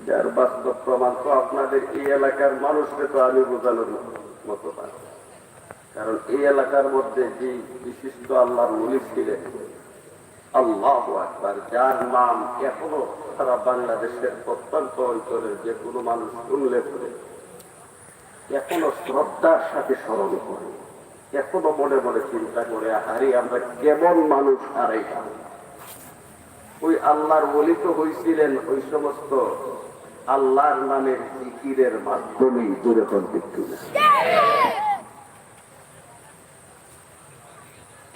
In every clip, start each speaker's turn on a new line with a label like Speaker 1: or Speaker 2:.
Speaker 1: যার বাস্তব প্রমাণ তো আপনাদের এই এলাকার মানুষকে তো আমি বোঝানোর মতো না। কারণ এই এলাকার মধ্যে যে বিশিষ্ট আল্লাহর ওলি ছিলেন, আল্লাহু আকবার, যার নাম এখনো সারা বাংলাদেশের প্রত্যন্ত অঞ্চলের যে কোনো মানুষ শুনলে পরে এখনো শ্রদ্ধার সাথে স্মরণ করে, এখনো মনে মনে চিন্তা করে, আরে আমরা কেমন মানুষ হারাইলাম। ওই আল্লাহর ওলি তো হয়েছিলেন ওই সমস্ত আল্লাহর নামের জিকিরের মাধ্যমে। দূরে করতে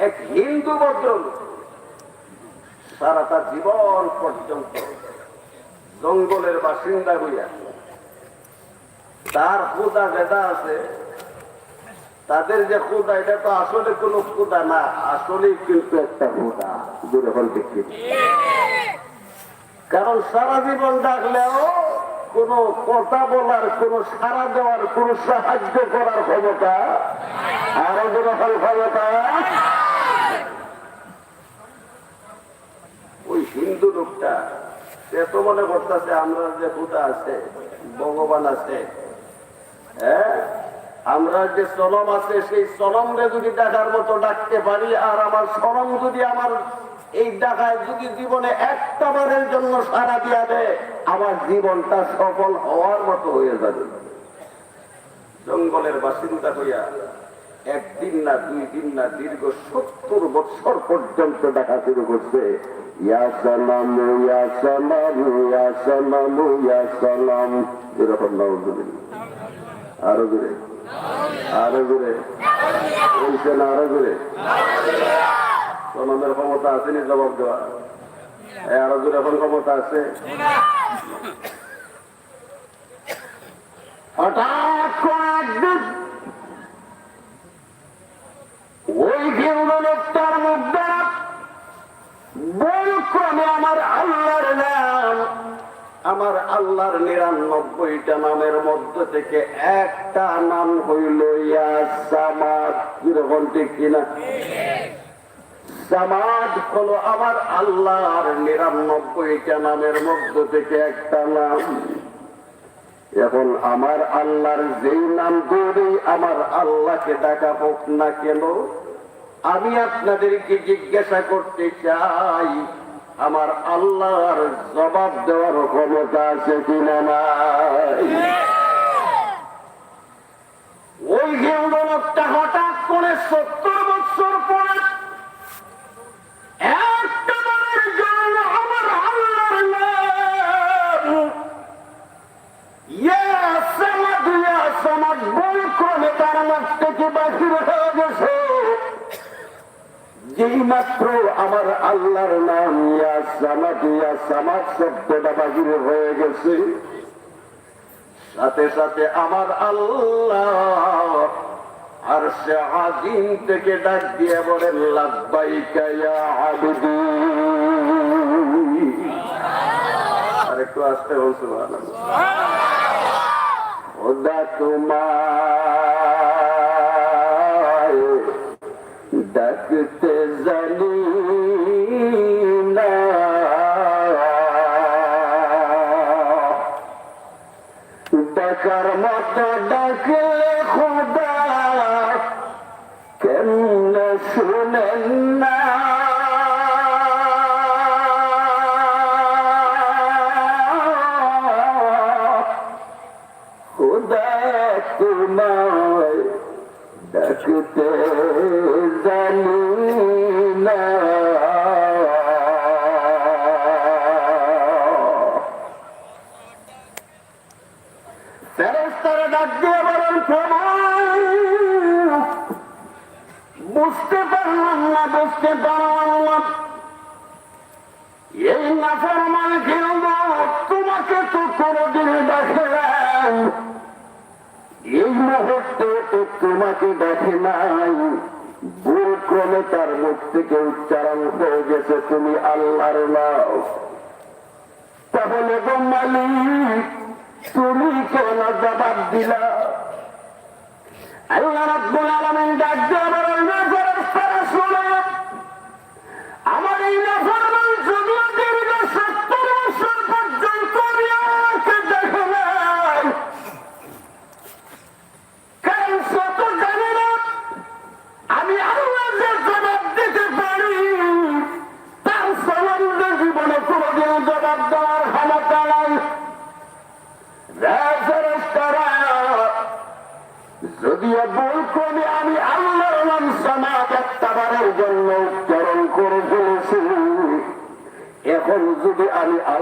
Speaker 1: এক হিন্দু ভদ্রলোক সারাটা জীবন পর্যন্ত জঙ্গলের বাসিন্দা হইয়া তার খুদা যেটা আছে, তাদের যে খুদা, এটা তো আসলে কোন খুদা না, আসলে কিন্তু একটা খুদা। দূরে বলতে কি, কারণ সারা জীবন ডাকলেও কোন কথা বলার, কোন সাড়া দেওয়ার, কোন সাহায্য করার ক্ষমতা, আরো যখন ক্ষমতা ওই হিন্দু লোকটা, সে তো মনে করতেছে আমরা যে খুদা আছে, ভগবান আছে, হ্যাঁ, আমরা যে সনম আছে, সেই সনমরে যদি ডাকার মতো ডাকতে পারি, আর আমার সনম যদি আমার এই ডাকায় যদি জীবনে একটা বারের জন্য সাড়া দিয়া দেয়, আমার জীবনটা সফল হওয়ার মতো হয়ে যাবে। জঙ্গলের বাসিন্দা হইয়া একদিন না, 2 দিন না, দীর্ঘ 70 বছর পর্যন্ত ডাকা শুরু করছে, ইয়া সালাম ইয়া সালাম ইয়া সালাম ইয়া সালাম, এরকম নাউজুবিল্লাহ। আরো জোরে, আরো জোরে বলছেন, আরো জোরে। সনমের ক্ষমতা আসেনি জবাব দেওয়া, আরো জোরে এখন ক্ষমতা আছে। হঠাৎ একদিন ওই হিন্দু লোকটার মধ্যে বল ক্রমে আমার আল্লাহর নাম, আমার আল্লাহর 99টা নামের মধ্য থেকে একটা নাম হইল ইয়া সামাদ। কিরকম ঠিক কিনা? সামাদ হলো আমার আল্লাহর 99টা নামের মধ্য থেকে একটা নাম। এখন আমার আল্লাহর যেই নাম ধরে আমার আল্লাহকে ডাকা হোক না কেন, আমি আপনাদেরকে জিজ্ঞাসা করতে চাই, আমার আল্লাহর জবাব দেওয়ার ক্ষমতা আছে কিনা নাই? ওই হিন্দু লোকটা হঠাৎ করে 70 বছর পরে একটা বারের জন্য আমার আল্লাহর নাম ইয়া সামাদ ইয়া সামাদ বল ক্রমে তার মুখ থেকে বাহির হয়ে গেছে। যেই মাত্র আমার আল্লাহর নাম ইয়া সামাদ শব্দটা বাহির হয়ে গেছে, সাথে সাথে আমার আল্লাহ আরশে আজিম থেকে ডাক দিয়ে বলেন, লাব্বাইকা ইয়া আবদি। আরেকটু আসতে বল, সুবহানাল্লাহ। খোদা তোমায় ডাকতে জানি না, ডাকার মতো ডাকলে খোদা কেমনে শুনেন না? খোদা তোমায় ডাকতে জানি না, ফেরেশতারা ডাক দিয়ে বলেন, প্রভু বুঝতে পারলাম না, বুঝতে পারলাম না, এই নাফরমান হিন্দু তোমাকে তো কোনদিন দেখে নাই, এই মুহূর্তে তো তোমাকে দেখে নাই, ভুল ক্রমে তার মুখ থেকে উচ্চারণ হয়ে গেছে তুমি আল্লাহর নাম। তাহলে গো মালিক, তুমি কেন জবাব দিলা? আল্লাহ রাব্বুল আলামিন ডাক দিয়ে বলেন, ফেরেশতারা শুনো, আমার এই নাফরমান যুবক দীর্ঘ 70 বছর পর্যন্ত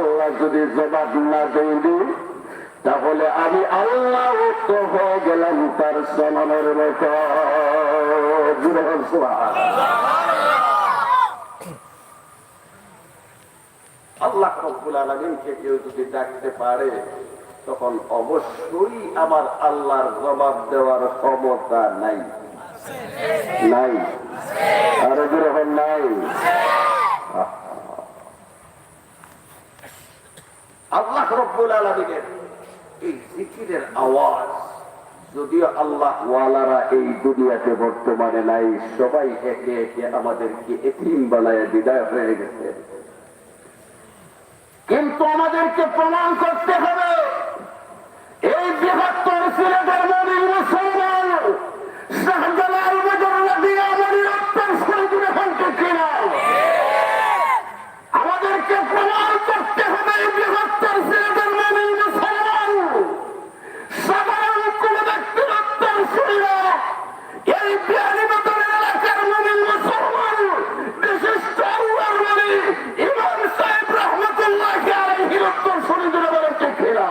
Speaker 1: আল্লাহ যদি জবাব না দেয়নি তাহলে আমি আল্লাহ উত্তর হয়ে গেলাম তার সমানের মতো। আল্লাহ রাব্বুল আলামিনকে কেউ যদি ডাকতে পারে তখন অবশ্যই আমার আল্লাহর জবাব দেওয়ার ক্ষমতা নাই, নাই, আরো যখন নাই। আল্লাহ রাব্বুল আলামিনের এই জিকিরের আওয়াজ যদিও আল্লাহ ওয়ালারা এই দুনিয়াতে বর্তমানে নাই, সবাই একে একে আমাদেরকে এতিম বানায় বিদায় হয়ে গেছে, কিন্তু আমাদেরকে প্রমাণ করতে হবে এই বৃহত্তর সিলেটের মুমিন মুসলমান শাহজালাল মুজাররদিয়া মনিরত্তর শহীদুল হক কিনা আমাদেরকে প্রমাণ করতে হবে এই বৃহত্তর সিলেটের মুমিন মুসলমান সাধারণ কোন ব্যক্তির উত্তর শুনিল এই বিয়ানীবাজারের এলাকার মুমিন মুসলমান বিশিষ্ট আল্লাহর ওলি ইমাম সাহেব রহমতুল্লাহি আলাইহির উত্তর শহীদুল হক কিনা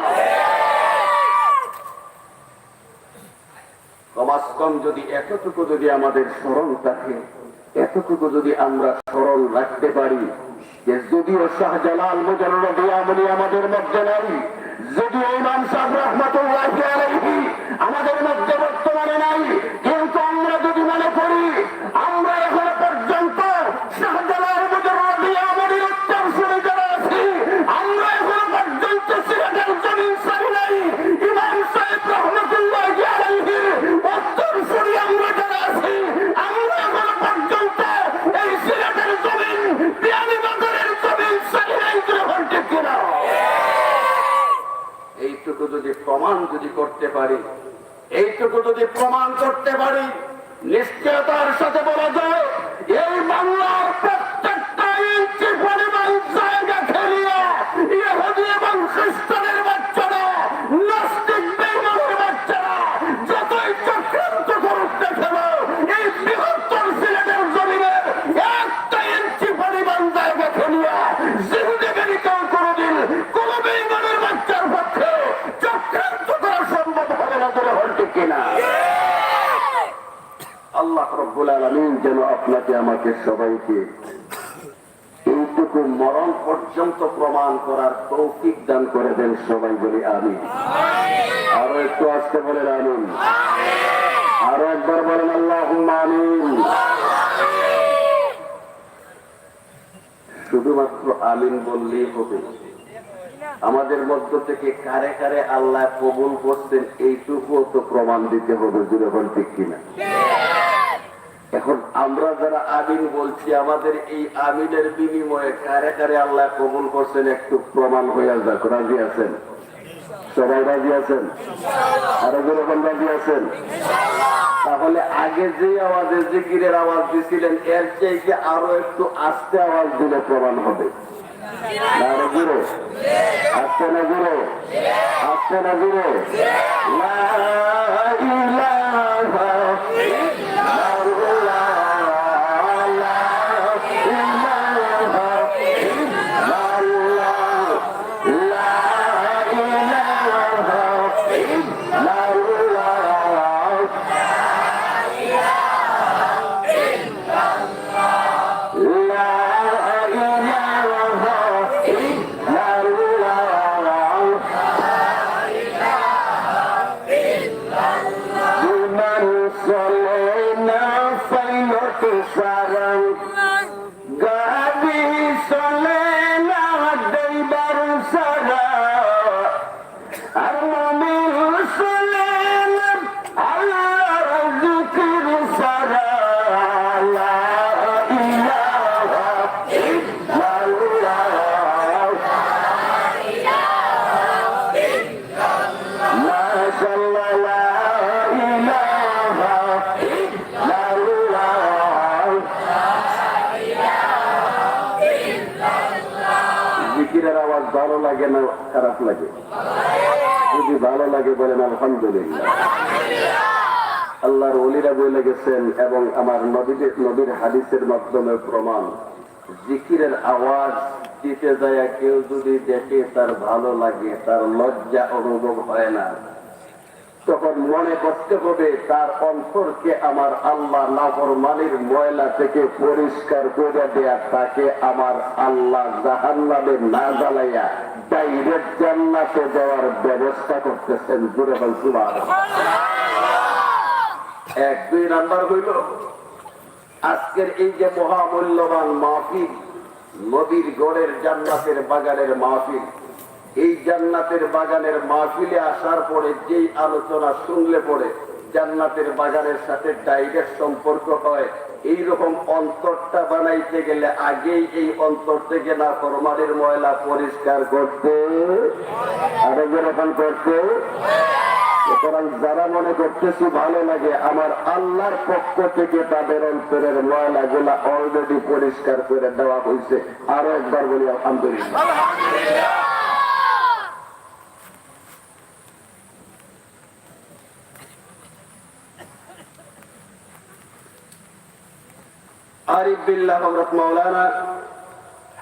Speaker 1: কমাস কম যদি এতটুকু যদি আমাদের স্মরণ থাকে, এতটুকু যদি আমরা স্মরণ রাখতে পারি যে যদিও শাহজালাল মুজাররদিয়া মনি আমাদের মধ্যে নাই, যদিও ইমাম সাহেব রহমতুল্লাহি আলাইহি আমাদের মধ্যে বর্তমানে নাই, কিন্তু আমরা যদি মনে করি আমরা এখনো পর্যন্ত শাহজালাল মুজাররদিয়া মনির উত্তর শুনে যারা আছি, আমরা এখনো পর্যন্ত সিলেটের জমিন ছাড়ি নাই, ইমাম সাহেব রহমতুল্লাহি আলাইহির উত্তর শুনি আমরা যারা আছি, আমরা এখনো পর্যন্ত এই সিলেটের জমিন বিয়ানীবাজারের জমিন ছাড়ি নাই। যখন ঠিক কিনা এইটুকু যদি প্রমাণ যদি করতে পারি, এইটুকু যদি প্রমাণ করতে পারি, নিশ্চয়তার সাথে বলা যায় এই বাংলার প্রত্যেকটা ইঞ্চি পরিমাণ জায়গা খেলিয়ে ইহুদি এবং খ্রিস্টানের বাচ্চারা, নাস্তিক বেঈমানের বাচ্চারা যতই চক্রান্ত করুক না কেন, এই বৃহত্তর সিলেটের জমিনের একটা ইঞ্চি পরিমাণ জায়গা খেলিয়ে জিন্দেগি কেউ কোনোদিন কোন বেঈমানের বাচ্চার পক্ষে চক্রান্ত করা সম্ভব হবে না। তোরা হল কিনা? আল্লাহ রাব্বুল আলামিন যেন আপনাকে আমাকে সবাইকে এইটুকু মরণ পর্যন্ত প্রমাণ করার তৌফিক দান করে দেন। সবাই বলি আমিন। আরো একটু আসতে বলেন আমিন। আরো একবার বলেন আল্লাহুম্মা আমিন। শুধুমাত্র আমিন বললেই হবে? আমাদের মধ্য থেকে কারে কারে আল্লাহ কবুল করছেন এইটুকুও তো প্রমাণ দিতে হবে। যখন ঠিক কিনা? এখন আমরা যারা আমিন বলছি, আমাদের এই আমিনের বিনিময়ে কারে কারে আল্লাহ কবুল করছেন একটু প্রমাণ হয়ে যাক। রাজি আছেন? সবাই রাজি আছেন? আরো যখন রাজি আছেন তাহলে আগে যে আওয়াজে জিকিরের আওয়াজ দিছিলেন এর চেয়ে আরো একটু আস্তে আওয়াজ দিলে প্রমাণ হবে। আরো জোরে আস্তে না জোরে, আস্তে না জোরে। লা ইলাহা ভালো লাগে না খারাপ লাগে? যদি ভালো লাগে বলেন আলহামদুলিল্লাহ। আল্লাহর ওলিরা বলে গেছেন এবং আমার নবীর হাদিসের মাধ্যমে প্রমাণ, জিকিরের আওয়াজ দিতে যায় কেউ যদি দেখে তার ভালো লাগে, তার লজ্জা অনুভব হয় না, তখন মনে করতে হবে তার অন্তরকে আমার আল্লাহ নাফরমানির ময়লা থেকে পরিষ্কার করে দেয়া, তাকে আমার আল্লাহ জাহান্নামে না জ্বালাইয়া ডাইরেক্ট জান্নাতে দেওয়ার ব্যবস্থা করতেছেন। জোরে বল সুবহানাল্লাহ। 1-2 নাম্বার হইল আজকের এই যে মহামূল্যবান মাহফিল, নবীর গড়ের জান্নাতের বাগানের মাহফিল, এই জান্নাতের বাগানের মাহফিলে আসার পরে যেই আলোচনা শুনলে পরে জান্নাতের বাগানের সাথে ডাইরেক্ট সম্পর্ক হয়, এইরকম অন্তরটা বানাইতে গেলে আগেই এই অন্তর থেকে না ফরমানের ময়লা পরিষ্কার করতে, আরো যেরকম করতে। সুতরাং যারা মনে করতেছি ভালো লাগে, আমার আল্লাহর পক্ষ থেকে তাদের অন্তরের ময়লা গুলা অলরেডি পরিষ্কার করে দেওয়া হয়েছে। আরো একবার বলি আলহামদুলিল্লাহ। আরিফ বিল্লাহ হযরত মাওলানা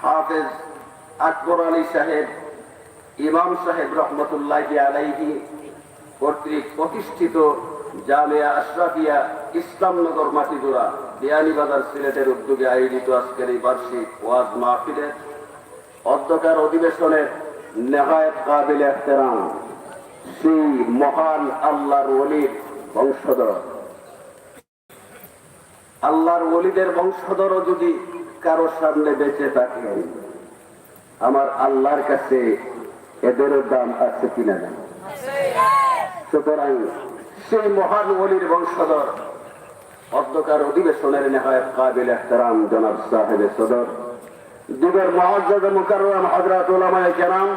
Speaker 1: হাফেজ আকবর আলী সাহেব ইমাম সাহেব রহমতুল্লাহি আলাইহি কর্তৃক প্রতিষ্ঠিত জামিয়া আশরাফিয়া ইসলামনগর মাটিজোড়া বিয়ানীবাজার সিলেটের উদ্যোগে আয়োজিত আজকের এই বার্ষিক ওয়াজ মাহফিলের অধ্যকার অধিবেশনের নেহায়েত কাবিল ইহতেরাম সেই মহান আল্লাহর ওলির বংশধর, আল্লাহর ওলিদের বংশধরও যদি কারো সামনে বেঁচে থাকে, আমার আল্লাহর কাছে এদেরও দাম আছে কিনা জানো। সুতরাং সেই মহান ওলির বংশধর অধ্যকার অধিবেশনের নেহায়েত কাবিল ইহতেরাম জনাব সাহেব সদর, যুগের মুআজ্জাজ মুকাররম হযরত উলামায়ে কেরাম,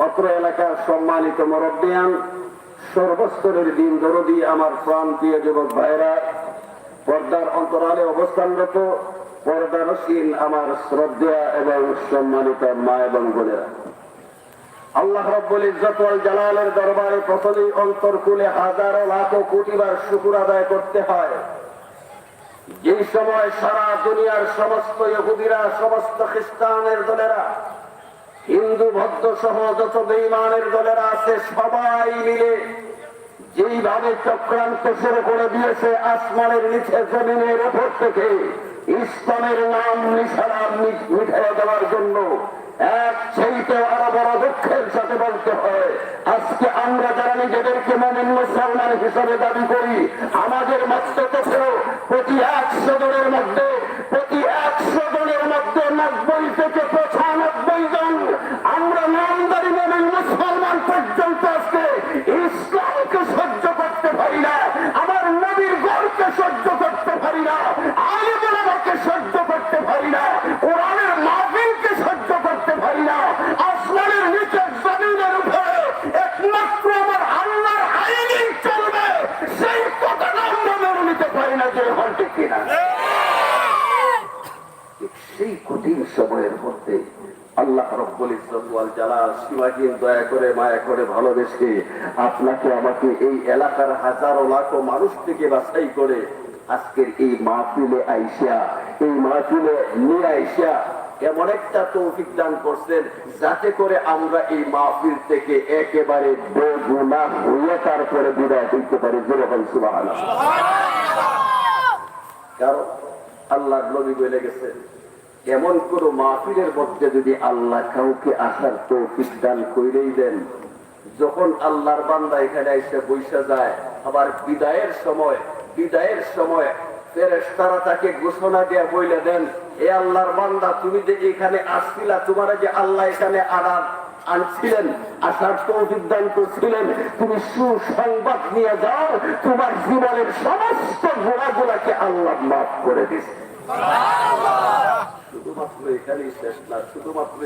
Speaker 1: অত্র এলাকার সম্মানিত মুরব্বিয়ান, সর্বস্তরের দিন দরদি আমার প্রান্তীয় যুবক ভাইরা, পর্দার অন্তরালে অবস্থানরত পর্দানসীন আমার শ্রদ্ধা এবং সম্মানিত মা এবং বোনেরা, আল্লাহ রাব্বুল ইজ্জত ওয়াল জালালের দরবারে প্রথমেই অন্তর খুলে হাজারো লাখো কোটিবার শুকর আদায় করতে হয়। যে সময় সারা দুনিয়ার সমস্ত ইহুদিরা, সমস্ত খ্রিস্টানের দলেরা, হিন্দু বৌদ্ধ সহ যত বেঈমানের দলেরা আছে, সবাই মিলে যেইভাবে চক্রান্ত শুরু করে দিয়েছে আসমানের নিচে জমিনের উপর থেকে ইসলামের নাম নিশানা মিটিয়ে দেওয়ার জন্য, এক সেইতে আরো বড় দুঃখের সাথে বলতে হয়, আজকে আমরা যারা নিজেদেরকে মুমিন মুসলমান হিসেবে দাবি করি, আমাদের মস্তকে প্রতি 100 জনের মধ্যে 90 থেকে 95 জন আমরা নামদারি মুমিন মুসলমান পর্যন্ত আজকে ইসলামকে সহ্য করতে পারি না, আমার নবীর গড়কে সহ্য করতে পারি না, আলেম ওলামাকে সহ্য করতে পারি না, কোরআনের মাহফিলকে সহ্য করতে পারি না, আসমানের নিচে জমিনের উপরে একমাত্র আমার আল্লাহর আইনই চলবে, সেই কথাটা আমরা মেনে নিতে পারি না। যে হল ঠিক কিনা? সেই কঠিন সময়ের মধ্যে আল্লাহ রাব্বুল ইজ্জত ওয়াল জালাল সীমাহীন দয়া করে মায়া করে ভালোবেসে আপনাকে আমাকে এই এলাকার হাজারো লাখো মানুষ থেকে বাছাই করে আজকের এই মাহফিলে আইসা, এই মাহফিলে নিয়ে আইসা এমন একটা তৌফিক দান করছেন, যাতে করে আমরা এই মাহফিল থেকে একেবারে বেগুনাহ হয়ে তারপরে বিদায় হইতে পারি। যেরকম সুবহানাল্লাহ। কারণ আল্লাহর নবী বলে গেছেন, এমন কোন মাহফিলের মধ্যে যদি আল্লাহ কাউকে আসার তৌফিক দান কইরেই দেন, যখন আল্লাহর বান্দা এখানে এসে বৈশা যায়, আবার বিদায়ের সময় ফেরেশতারা তাকে ঘোষণা দিয়ে বলে দেন, এ আল্লাহর বান্দা, তুমি যে এখানে আসছিলা, তোমার যে আল্লাহ এখানে আনছিলেন, আসার তৌফিক দান করছিলেন, তুমি সুসংবাদ নিয়ে যাও, তোমার জীবনের সমস্ত গুনাহগুলোকে আল্লাহ মাফ করে দিয়েছে। শুধুমাত্র এখানেই শেষ না, শুধুমাত্র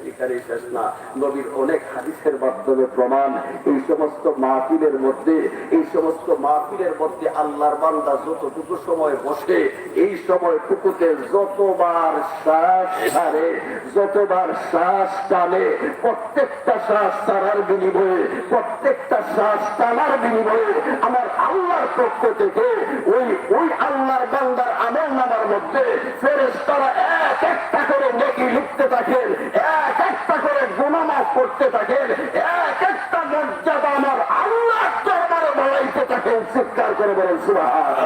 Speaker 1: এখানেই শেষ না, নবীর অনেক হাদিসের মাধ্যমে প্রমাণ, এই সমস্ত মাহফিলের মধ্যে আল্লাহর বান্দা যতটুকু সময় বসে, এই সময়টুকুতে যতবার শ্বাস ছাড়ে, যতবার শ্বাস টানে, প্রত্যেকটা শ্বাস ছাড়ার বিনিময়ে, প্রত্যেকটা শ্বাস টানার বিনিময়ে আমার আল্লাহর পক্ষ থেকে ওই আল্লাহর বান্দার আমল নামার মধ্যে ফেরেশতারা এক একটা করে নেকি লিখতে থাকেন, এক একটা করে গুনাহ মাফ করতে থাকেন, এক একটা মর্যাদা আমার আল্লাহর দরবারে বাড়াইতে থাকেন। চিৎকার করে বলেন সুবহানাল্লাহ।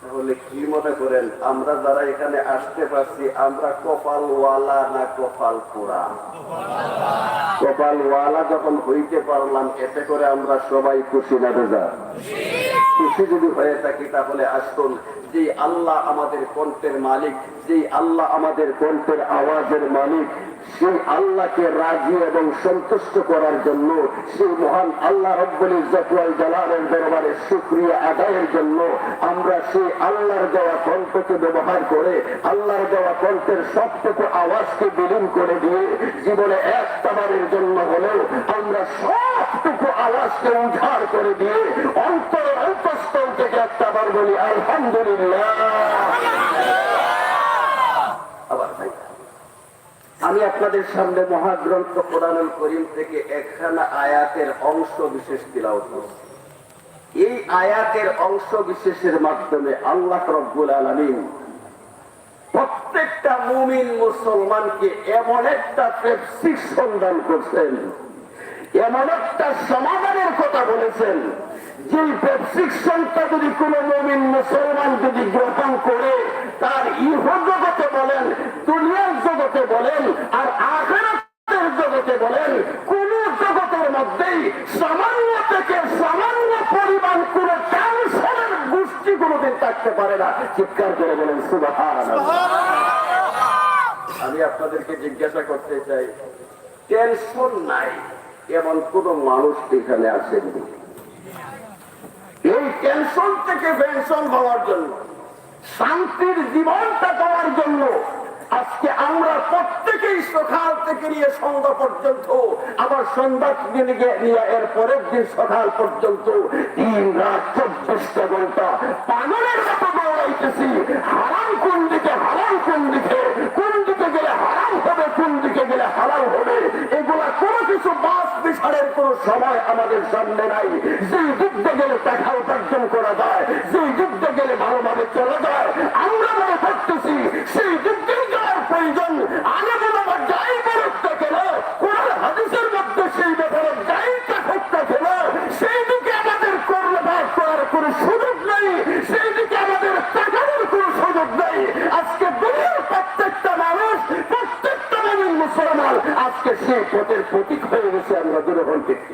Speaker 1: তাহলে কি মনে করেন আমরা যারা এখানে আসতে পারছি আমরা কপালওয়ালা না কপাল পোড়া? কপালওয়ালা যখন হইতে পারলাম এতে করে আমরা সবাই খুশি না বেজা? খুশি যদি হয়ে থাকি তাহলে আসুন, যে আল্লাহ আমাদের কণ্ঠের মালিক, যে আল্লাহ আমাদের কণ্ঠের আওয়াজের মালিক, সেই আল্লাহকে রাজি এবং সন্তুষ্ট করার জন্য, সেই মহান আল্লাহ রব্বুল ইজ্জত ওয়াল জালালের দরবারে শুকরিয়া আদায়ের জন্য আমরা সেই আল্লাহর দেওয়া কণ্ঠকে ব্যবহার করে, আল্লাহর দেওয়া কণ্ঠের সবটুকু আওয়াজকে বিলীন করে দিয়ে জীবনে একটাবারের জন্য হলেও আমরা সবটুকু আওয়াজকে উদ্ধার করে দিয়ে অন্তরের অন্তঃস্থল থেকে একটাবার বলি আলহামদুলিল্লাহ। আবার ভাই, আমি আপনাদের সামনে মহাগ্রন্থ কোরআনুল কারীম থেকে একখানা আয়াতের অংশ বিশেষ তিলাওয়াত করছি। এই আয়াতের অংশ বিশেষের মাধ্যমে আল্লাহ রাব্বুল আলামিন প্রত্যেকটা মুমিন মুসলমানকে এমন একটা প্রেসক্রিপশন দান করছেন, এমন একটা সমাধানের কথা বলেছেন, যে প্রেসক্রিপশনটা যদি কোন মুমিন মুসলমান যদি গ্রহণ করে তার ইহ জগতে বলেন, দুনিয়ার জগতে বলেন, আর আখিরাতের জগতে বলেন, কোন জগতের মধ্যেই সামান্য থেকে সামান্য পরিমাণ কোন টেনশনের গোষ্ঠী কোনদিন থাকতে পারে না। চিৎকার করে বলেন সুবহানাল্লাহ। আমি আপনাদেরকে জিজ্ঞাসা করতে চাই, টেনশন নাই এমন কোন মানুষ এখানে আসেননি? এই টেনশন থেকে পেনশন হওয়ার জন্য, শান্তির জীবনটা পাওয়ার জন্য আজকে আমরা প্রত্যেকেই সকাল থেকে নিয়ে সন্ধ্যা পর্যন্ত, আবার সন্ধ্যা নিয়ে এর পরের দিন সকাল পর্যন্ত 3 রাত 24 ঘন্টা পাগলের মতো দৌড়াইতেছি। হারাম কোন দিকে, হারাম কোন দিকে, কোন দিকে গেলে হারাম হবে, কোন দিকে গেলে হারাম হবে, এগুলা কোনো কিছু বাস বিচারের কোন সময় আমাদের সামনে নাই। যে যুদ্ধে গেলে টাকা উপার্জন করা যায়, যে যুদ্ধে গেলে ভালোভাবে চলে যায়, আমরা মনে করতেছি সেই যুদ্ধে যাওয়ার প্রয়োজন। আগে আমার যাই করতে গেল কোরআন হাদিসের মধ্যে সেই ব্যাপারে যাইটা করতে গেল, সেই দিকে আমাদের কর্ণপাত করার কোন সুযোগ নেই, সেই দিকে আমাদের টাকার কোন সুযোগ নেই। আজকে দুনিয়ার প্রত্যেকটা মানুষ, প্রত্যেকটা মানুষ মুসলমান আজকে সেই পথের প্রতীক হয়ে গেছে। আমরা দুর্বল ব্যক্তি।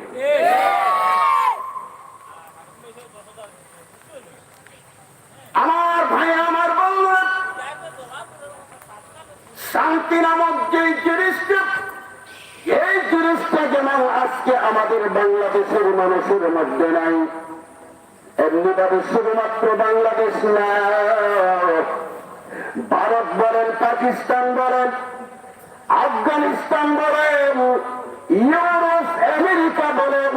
Speaker 1: আমার ভাই, আমার বন্ধুরা, শান্তি নামক যে জিনিসটা, এই জিনিসটা যেমন আজকে আমাদের বাংলাদেশের মানুষের মধ্যে নাই, এমনিভাবে শুধুমাত্র বাংলাদেশ না, ভারত বলেন, পাকিস্তান বলেন, আফগানিস্তান বলেন, ইউরোপ, আমেরিকা বলেন,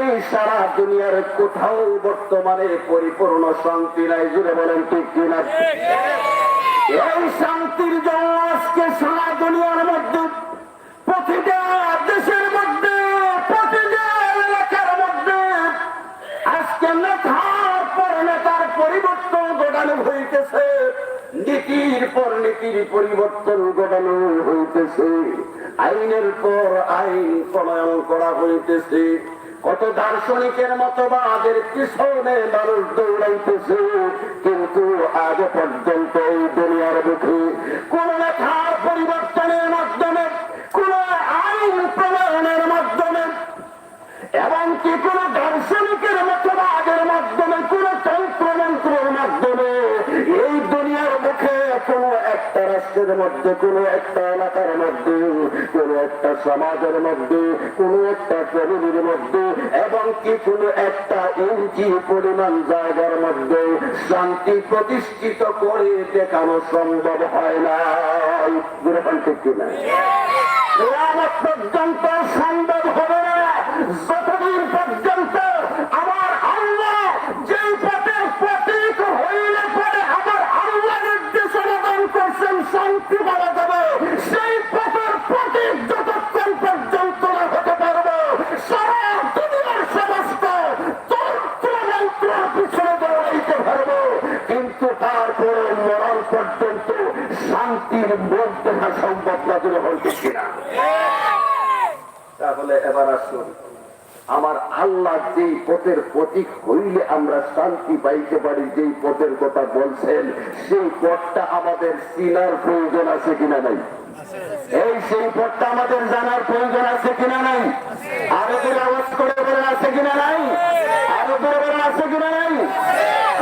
Speaker 1: এই সারা দুনিয়ার কোথাও বর্তমানে পরিপূর্ণ শান্তি নাই। জুড়ে বলেন ঠিক কিনা? এই শান্তির জন্য আজকে সারা দুনিয়ার মধ্যে, প্রতিটা দেশের মধ্যে, প্রতিটা এলাকার মধ্যে আজকে নেতার পর নেতার পরিবর্তন ঘটানো হইতেছে, নীতির পর নীতির পরিবর্তন ঘটানো হইতেছে, আইনের পর আইন প্রণয়ন করা হইতেছে। কত দার্শনিকের মতবাদের পিছনে মানুষ দৌড়াইতেছে, কিন্তু আজ পর্যন্ত এই দুনিয়ার বুকে কোন লেখার পরিবর্তনের মাধ্যমে, কোন আইন প্রণয়নের মাধ্যমে, এমনকি কোন দার্শনিকের মতবাদের মাধ্যমে, কোন তন্ত্রমন্ত্রের মাধ্যমে এই দুনিয়ার মুখে কোন একটা রাষ্ট্রের মধ্যে, কোন একটা এলাকার মধ্যে, কোন একটা সমাজের মধ্যে, কোন একটা ফ্যামিলির মধ্যে, এবং কি কোন একটা ইঞ্চি পরিমাণ জায়গার মধ্যে শান্তি প্রতিষ্ঠিত করে দেখানো সম্ভব হয় না। ঠিক কিনা? পর্যন্ত সম্ভব হবে না যতদিন পর্যন্ত আমার আল্লাহ যে পথের প্রতীক হইলে পরে আমার আল্লাহ নির্দেশনা দান করছেন শান্তি পাওয়া যাবে, সেই পথের প্রতীক যতক্ষণ পর্যন্ত না হতে পারবো, সারা দুনিয়ার সমস্ত তন্ত্র মন্ত্রের পিছনে দৌড়াইতে পারবো, কিন্তু তারপরে মরণ পর্যন্ত শান্তির মুখ দেখা সম্ভব না করে হইতে কিনা। তাহলে এবার আসুন, আমার আল্লাহ যেই পথের প্রতীক হইলে আমরা শান্তি পাইতে পারি, যেই পথের কথা বলছেন, সেই পথটা আমাদের চিনার প্রয়োজন আছে কিনা নাই? সেই পথটা আমাদের জানার প্রয়োজন আছে কিনা নাই? আরো দূরে আওয়াজ করে বলে আছে কিনা নাই? আরো দূরে বলে আছে কিনা নাই?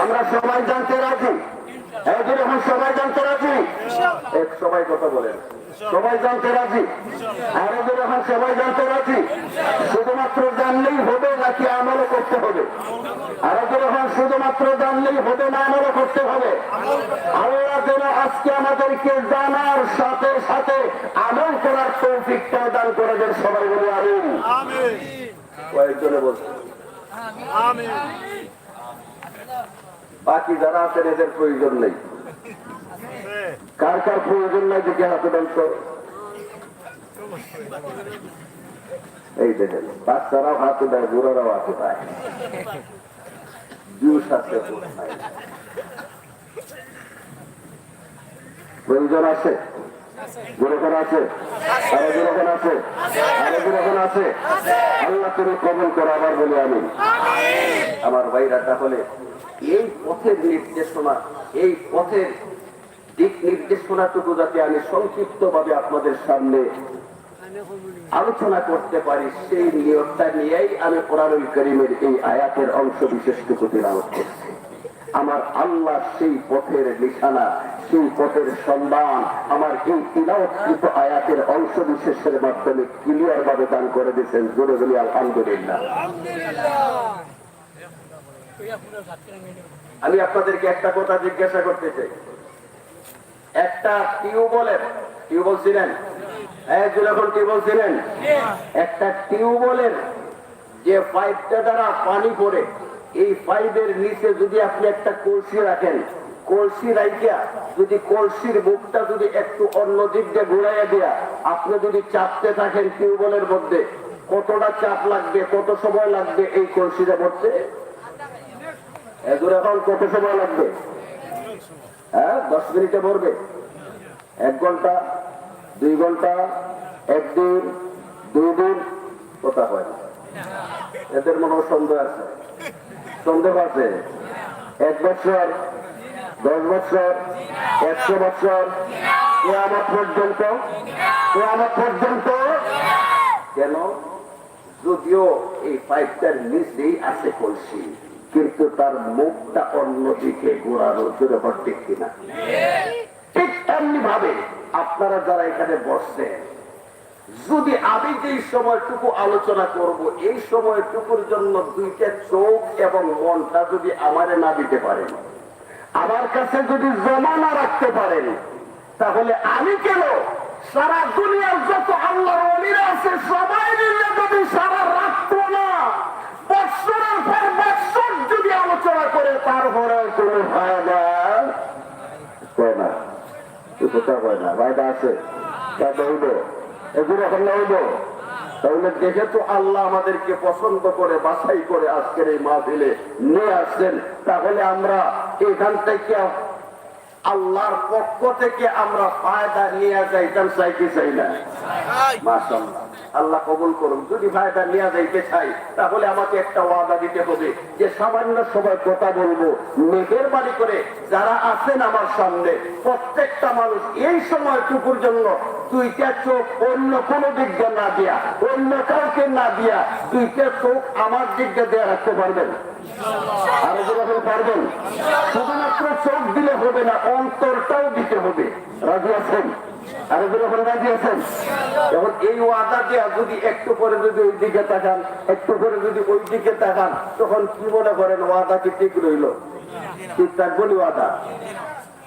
Speaker 1: আমরা সবাই জানতে রাজি, এখন সবাই জানতে রাজি, এক সবাই কথা বলেন, সবাই জানতে রাজি, আরো এখন সবাই জানতে রাজি। শুধুমাত্র জানলেই হবে নাকি আমলও করতে হবে? আরো এখন শুধুমাত্র জানলেই হবে না আমলও করতে হবে? আল্লাহ যেন আজকে আমাদেরকে জানার সাথে সাথে আমল করার তৌফিকটা দান করে দেন। সবাই বলে আমিন। কয়েকজনে বলছে বাকি যারা আছেন এদের প্রয়োজন নেই। কার কার প্রয়োজন নাই দেখে হাতে দান করো। এই দেখেন বাচ্চারাও হাতে দেয়, বুড়ারাও হাতে পায়, জুস আছে, প্রয়োজন আছে, যেরকম আছে, আরো যেরকম আছে, আরো যেরকম আছে। আল্লাহ তুমি কবুল করো। আবার বলি আমি, আমার ভাইরা, তাহলে এই পথের নির্দেশনা, এই পথের দিক নির্দেশনাটুকু যাতে আমি সংক্ষিপ্ত ভাবে আপনাদের সামনে আলোচনা করতে পারি, সেই নিয়তটা নিয়েই আমি কোরআনুল কারীমের এই আয়াতের অংশ বিশেষটুকু তিলাওয়াত করছি। আমার আল্লাহ সেই পথের নিশানা, সেই পথের সন্ধান আমার এই তিলাওয়াতকৃত আয়াতের অংশ বিশেষের মাধ্যমে ক্লিয়ার ভাবে দান করে দিয়েছেন। জোরে বলি আলহামদুলিল্লাহ। আমি আপনাদেরকে একটা কথা জিজ্ঞাসা করতে চাই। একটা টিউবওয়েলের, টিউবওয়েল ছিলেন, যখন টিউবওয়েল ছিলেন, একটা টিউবওয়েলের যে পাইপটা দ্বারা পানি পড়ে, এই পাইপের নিচে যদি আপনি একটা কলসি রাখেন, কলসি রাইকা যদি কলসির মুখটা যদি একটু অন্য দিক দিয়ে ঘুরাইয়া দিয়া আপনি যদি চাপতে থাকেন টিউবওয়েলের মধ্যে, কতটা চাপ লাগবে, কত সময় লাগবে এই কলসিটা ভরতে? এখন কত সময় লাগবে? 10 মিনিটে ভরবে? 1 ঘন্টা, 2 ঘন্টা, 1 দিন, 2 দিন? কথা হয় না। এদের মনে সন্দেহ আছে, সন্দেহ আছে। 1 বছর, 10 বছর, 100 বছর, কিয়ামত পর্যন্ত, কিয়ামত পর্যন্ত। কেন? যদিও এই পাইপটার নিচেই আছে কলসি, কিন্তু তার মুখটা অন্যদিকে ঘোরানো। জোরে হচ্ছে কিনা? ঠিক এমনি ভাবে আপনারা যারা এখানে বসছেন, যদি আমি যেই সময়টুকু আলোচনা করব, এই সময়টুকুর জন্য 2টা চোখ এবং মনটা যদি আমারে না দিতে পারেন, আমার কাছে যদি জমা না রাখতে পারেন, তাহলে আমি কেন সারা দুনিয়ার যত আল্লাহর ওলিরা আছে সবাই মিলে যদি সারা রাখতো না, বৎসরের পর বৎসর যদি আলোচনা করে, তারপরে কোনো ফায়দা হয় না। কোথাও হয় না, ফায়দা আছে তা হইব, এগুলো এখন হইব। তাহলে যেহেতু আল্লাহ আমাদেরকে পছন্দ করে বাছাই করে আজকের এই মাহফিলে নিয়ে আসছেন, তাহলে আমরা এখান থেকে আল্লাহর পক্ষ থেকে আমরা ফায়দা নিয়ে যাইতাম, চাই কি চাই না? মাশাআল্লাহ, আল্লাহ কবুল করুন। যদি ফায়দা নিয়ে যাইতে চাই, তাহলে আমাকে একটা ওয়াদা দিতে হবে যে সামান্য সময় কথা বলবো, মেহেরবানি করে যারা আছেন আমার সামনে প্রত্যেকটা মানুষ এই সময়টুকুর জন্য 2টা চোখ অন্য কোনো দিক দিয়ে না দিয়া, অন্য কাউকে না দিয়া 2টা চোখ আমার দিক দিয়ে দেয়া রাখতে পারবেন? আরো যেরকম পারবেন। শুধুমাত্র চোখ দিলে হবে না, অন্তরটাও দিতে হবে। রাজি আছেন? আরো যেরকম রাজি আছেন? এখন এই ওয়াদা দেয়া যদি একটু পরে যদি ওই দিকে তাকান, একটু পরে যদি ওই দিকে তাকান, তখন কি মনে করেন ওয়াদা কি ঠিক রইল? ঠিক থাকবো ওয়াদা?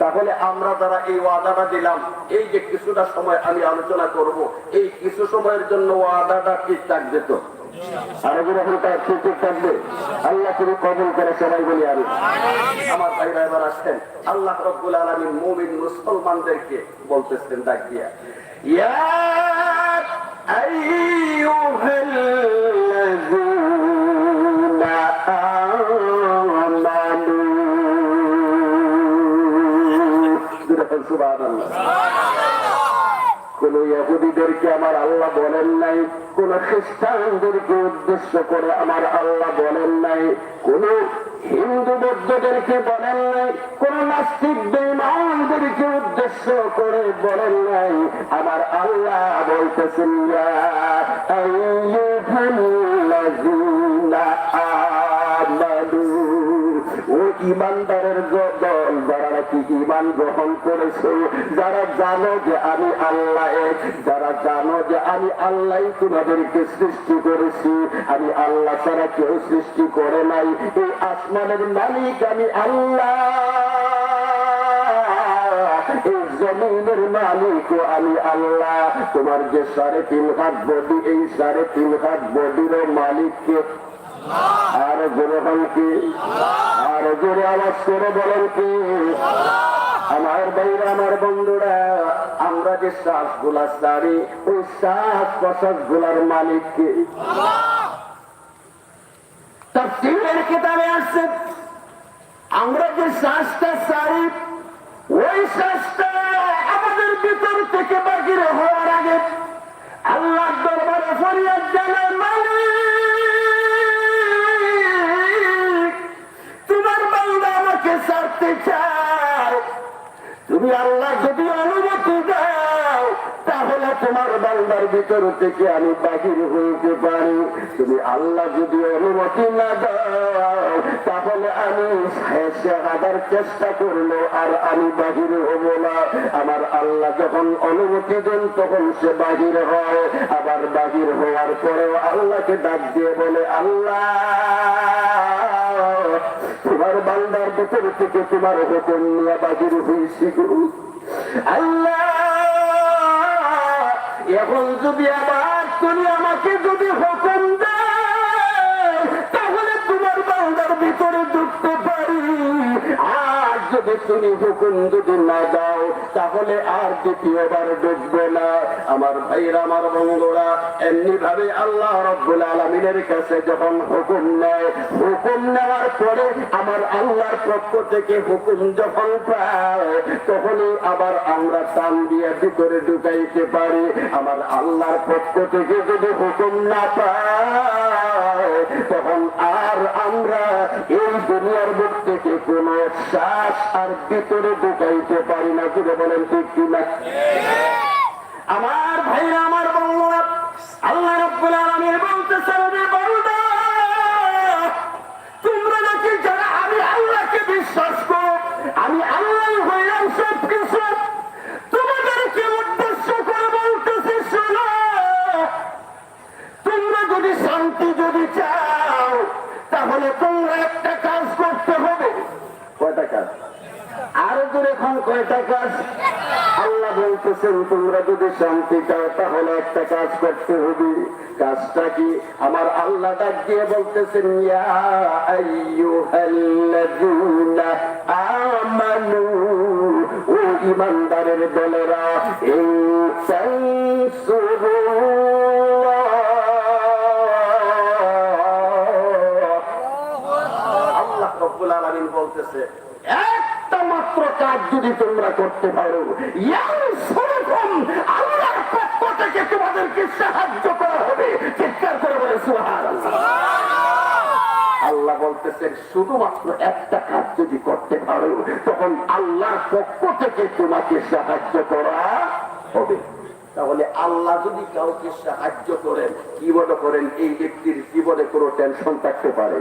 Speaker 1: তাহলে আমরা যারা এই ওয়াদাটা দিলাম, এই যে কিছুটা সময় আমি আলোচনা করব, এই কিছু সময়ের জন্য ওয়াদাটা ঠিক থাকবে তো? আরো যেরকম তার ঠিক থাকবে? আল্লাহ তুমি কবুল করে সবাই বলি আমি। আমার ভাইরা এবার আসছেন, আল্লাহ রাব্বুল আলামিন মুমিন মুসলমানদেরকে বলতেছেন ডাক দিয়া, ইয়া আইয়ুহাল্লাযীনা আমানু। সুবহানাল্লাহ। ইহুদিদেরকে আমার আল্লাহ বলেন নাই, কোন খ্রিস্টানদেরকে উদ্দেশ্য করে আমার আল্লাহ বলেন নাই, কোন হিন্দু বৌদ্ধদেরকে বলেন নাই, কোন নাস্তিক বেঈমানদেরকে উদ্দেশ্য করে বলেন নাই। আমার আল্লাহ বলতেছেন ইয়া আইয়ুহাল্লাযীনা আমানু, ও ঈমানদারের দল, যারা নাকি ঈমান গ্রহণ করেছে, যারা জানো যে আমি আল্লাহ এক, যারা জানো যে আমি আল্লাহ তোমাদেরকে সৃষ্টি করেছি, আমি আল্লাহ ছাড়া কেউ সৃষ্টি করে নাই, এই আসমানের মালিক আমি আল্লাহ, এই জমিনের মালিক আমি আল্লাহ। তোমার যে 3.5 হাত বডি, এই 3.5 হাত বডির মালিককে আর জোরে হন কি, আর জোরে আওয়াজ করে বলেন কি? আমার ভাইরা, আমার বন্ধুরা, আমরা যে শ্বাস গুলা ছাড়ি, ওই শ্বাস প্রশ্বাস গুলার মালিক কে? তাফসীরের কিতাবে আছে, আমরা যে শ্বাসটা ছাড়ি, ওই শ্বাসটা আমাদের ভিতর থেকে বাহির হওয়ার আগে আল্লাহর দরবারে ফরিয়াদ জানায়, মালিক তোমার বান্দা আমাকে ছাড়তে চায়, তুমি আল্লাহ যদি অনুমতি দাও তাহলে তোমার বান্দার ভিতর থেকে আমি বাহির হইতে পারি, তুমি আল্লাহ যদি অনুমতি না দাও তাহলে আমি হাজার চেষ্টা করলো আর আমি বাহির হব না। আমার আল্লাহ যখন অনুমতি দেন তখন সে বাহির হয়, আবার বাহির হওয়ার পরেও আল্লাহকে ডাক দিয়ে বলে, আল্লাহ তোমার বান্দার ভিতর থেকে তোমার হুকুম নিয়ে বাহির হয়েছি গো আল্লাহ, এখন যদি আবার তুমি আমাকে যদি হুকুম দাও তাহলে তোমার বান্দার ভিতরে ঢুকতে পারি, আর যদি তুমি হুকুম যদি না দাও তাহলে আর দ্বিতীয়বার ঢুকবে না। আমার ভাইরা, আমার বন্ধুরা, এমনি ভাবে আল্লাহ রাব্বুল আলামিনের কাছে যখন হুকুম নেয়, হুকুম নেওয়ার পরে আমার আল্লাহর পক্ষ থেকে হুকুম যখন পায় তখনই আবার আমরা টান দিয়ে ভিতরে ঢুকাইতে পারি। আমার আল্লাহর পক্ষ থেকে যদি হুকুম না পায় তখন আর আমরা এই দুনিয়ার বুক থেকে কোন শ্বাস আর ভিতরে ঢুকাইতে পারি না। কি বলেন ঠিক কিনা? আমার ভাইরা, আমার বন্ধুরা, আল্লাহ রাব্বুল আলামিন বলতেছেন, বান্দা তোমরা নাকি যারা আমি আল্লাহকে বিশ্বাস করো, আমি আল্লাহ হইলাম সব কিছু, তোমাদেরকে উদ্দেশ্য করে বলতেছি শোনো, তোমরা যদি শান্তি যদি চাও তাহলে তোমরা একটা কাজ করতে হবে। কয়টা কাজ? আরো দূরে এখন কয়টা কাজ? আল্লাহ বলতেছেন তোমরা যদি শান্তি চাও তাহলে একটা কাজ করতে হবে। কাজটা কি? আমার আল্লাহ ডাক দিয়ে বলতেছেন, ইয়া আইয়ুহাল্লাযীনা আমানু, ও ঈমানদারের দলেরা, ইন তানসুরুল্লাহ, আল্লাহ রাব্বুল আলামিন বলতেছে একটা মাত্র কাজ যদি তোমরা করতে পারো, আল্লাহর পক্ষ থেকে তোমাদেরকে সাহায্য করা হবে। চিৎকার করে বলে সুবহানাল্লাহ। আল্লাহ বলতেছেন শুধুমাত্র একটা কাজ যদি করতে পারো তখন আল্লাহর পক্ষ থেকে তোমাকে সাহায্য করা হবে। তাহলে আল্লাহ যদি কাউকে সাহায্য করেন, কি মনে করেন এই ব্যক্তির জীবনে কোনো টেনশন থাকতে পারে?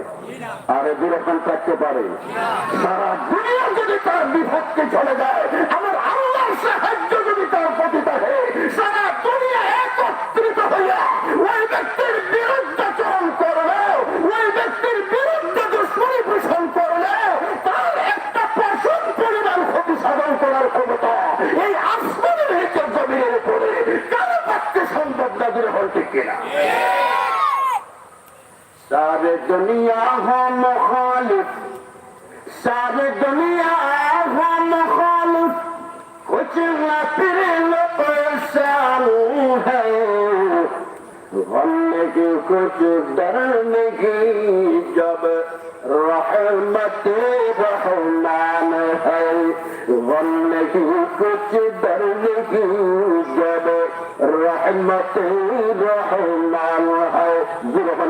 Speaker 1: আর দুরকম থাকতে পারে? সারা দুনিয়া যদি তার বিপক্ষে চলে যায়, আমার আল্লাহর সাহায্য যদি তার প্রতি থাকে, সারা দুনিয়া একত্রিত হইয়া ওই ব্যক্তির বিরুদ্ধে চরণ করলে, ওই ব্যক্তির বিরুদ্ধে দুশ্মনী পোষণ করলে তার একটা পশম পরিমাণ ক্ষতি সাধন করার ক্ষমতা এই আসমানের নিচে জমিনের উপরে কারো পক্ষে সম্ভব না। দূরে বলতে কিনা? सारे दुनिया हो मुखालिफ, सारे दुनिया हो मुखालिफ, कुछ न फिर लो परेशान है, गम की कुछ डरने की जब रहमत रहमान है, गम की कुछ डरने की जब রহমতুর রহমান হয়।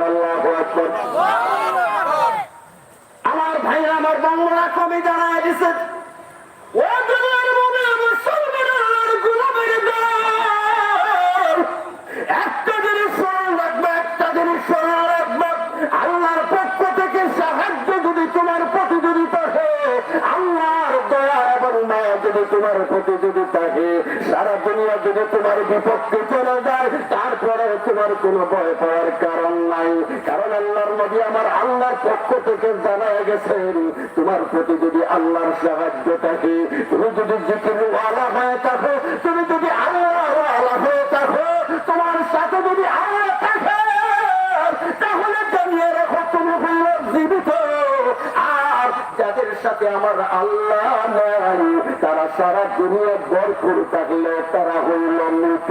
Speaker 1: আল্লাহু আকবার। আমার ভাইরা, আমার বাংলা কবি জানায় দিছে, ও দুনিয়ার মুমিন মুসলমানের গোলামের দল, একটা জিনিস স্মরণ রাখবে, একটা জিনিস স্মরণ রাখবে, আল্লাহর পক্ষ থেকে সাহায্য যদি তোমার প্রতি যদি থাকে, আল্লাহর দয়া এবং মায়া যদি তোমার প্রতি যদি থাকে, সারা দুনিয়া যদি তোমার বিপক্ষে চলে যায়, তারপরে তোমার কোনো ভয় পাওয়ার কারণ নাই। কারণ আল্লাহর নবী আমার আল্লাহর পক্ষ থেকে জানায় গেছেন, তোমার প্রতি যদি আল্লাহর সাহায্য থাকে, তুমি যদি জিকিরওয়ালা হয়ে থাকো, তুমি যদি আল্লাহওয়ালা হয়ে থাকো, তোমার সাথে যদি আল্লাহ থাকে, তাহলে জানিয়ে রাখো তুমি হইল জীবিত। আর যাদের সাথে আমার আল্লাহ নাই, তারা সারা দুনিয়া ভরপুর থাকলে তারা হইল মৃত।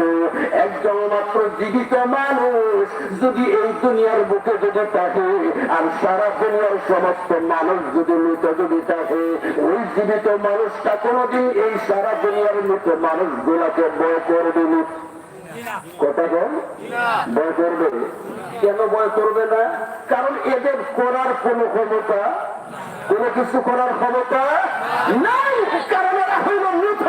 Speaker 1: একজন মাত্র জীবিত মানুষ যদি এই দুনিয়ার বুকে যদি থাকে, আর সারা দুনিয়ার সমস্ত মানুষ যদি মৃত যদি থাকে, ওই জীবিত মানুষটা কোনদিন এই সারা দুনিয়ার মৃত মানুষগুলাকে ভয় করবে না। কথা বল, ভয় করবে? কেন ভয় করবে না? কারণ এদের করার কোন ক্ষমতা, কোনো কিছু করার ক্ষমতা নাই। কারণ এরা হইল মৃত,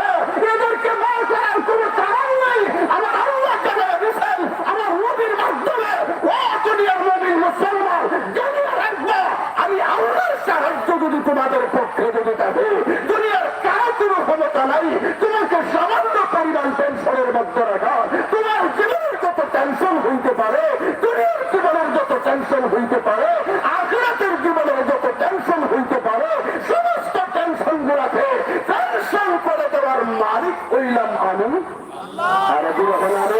Speaker 1: এদেরকে ভয় করার কোন কারণ নাই। আমার আল্লাহ জানায় দিয়েছেন আমার নবীর মাধ্যমে, ও দুনিয়ার নবী মুসলমান, জানিয়ে রাখবো, আমি আল্লাহর সাহায্য যদি তোমাদের পক্ষে যদি থাকে, দুনিয়ার কারো কোনো ক্ষমতা নাই তোমাকে সামান্য পরিমাণ টেনশনের মধ্যে রাখা। তোমার জীবনের যত টেনশন হইতে পারে, দুনিয়ার জীবনের যত টেনশন হইতে পারে, আখিরাতের জীবনের যত টেনশন হইতে পারে, সমস্ত টেনশন গুলাকে টেনশন করে দেওয়ার মালিক হইলাম আমি। আর যখন আমি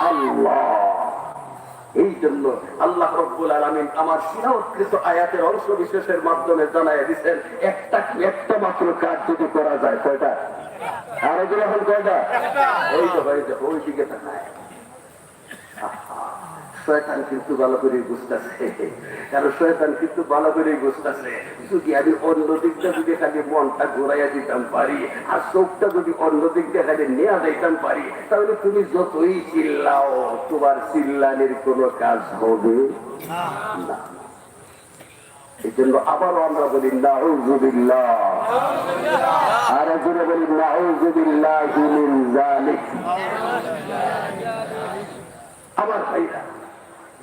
Speaker 1: আল্লাহ। এই জন্য আল্লাহ রাব্বুল আলামিন আমার সিনাউৎকৃত আয়াতের অংশ বিশেষের মাধ্যমে জানায় দিচ্ছেন, একটা মাত্র কাজ যদি করা যায়, কয়টা? আর এখন কয়টা? ওই তো ভাই, ওই দিকে তাকায়। শয়তান কিন্তু ভালো করে বুঝতেছে, কারণ শয়তান কিন্তু ভালো করে বুঝতেছে, যদি আমি অন্য দিকটা যদি খালি মনটা ঘুরাইয়া দিতাম পারি, আর চোখটা যদি অন্য দিকটা খালি নেওয়া যাইতাম পারি, তাহলে তুমি যতই চিল্লাও, তোমার চিল্লানির কোনো কাজ হবে না। এই জন্য আবারও আমরা বলি নাউযুবিল্লাহ, আর জোরে বলি নাউযুবিল্লাহি মিন যালিক। আমার ভাইরা,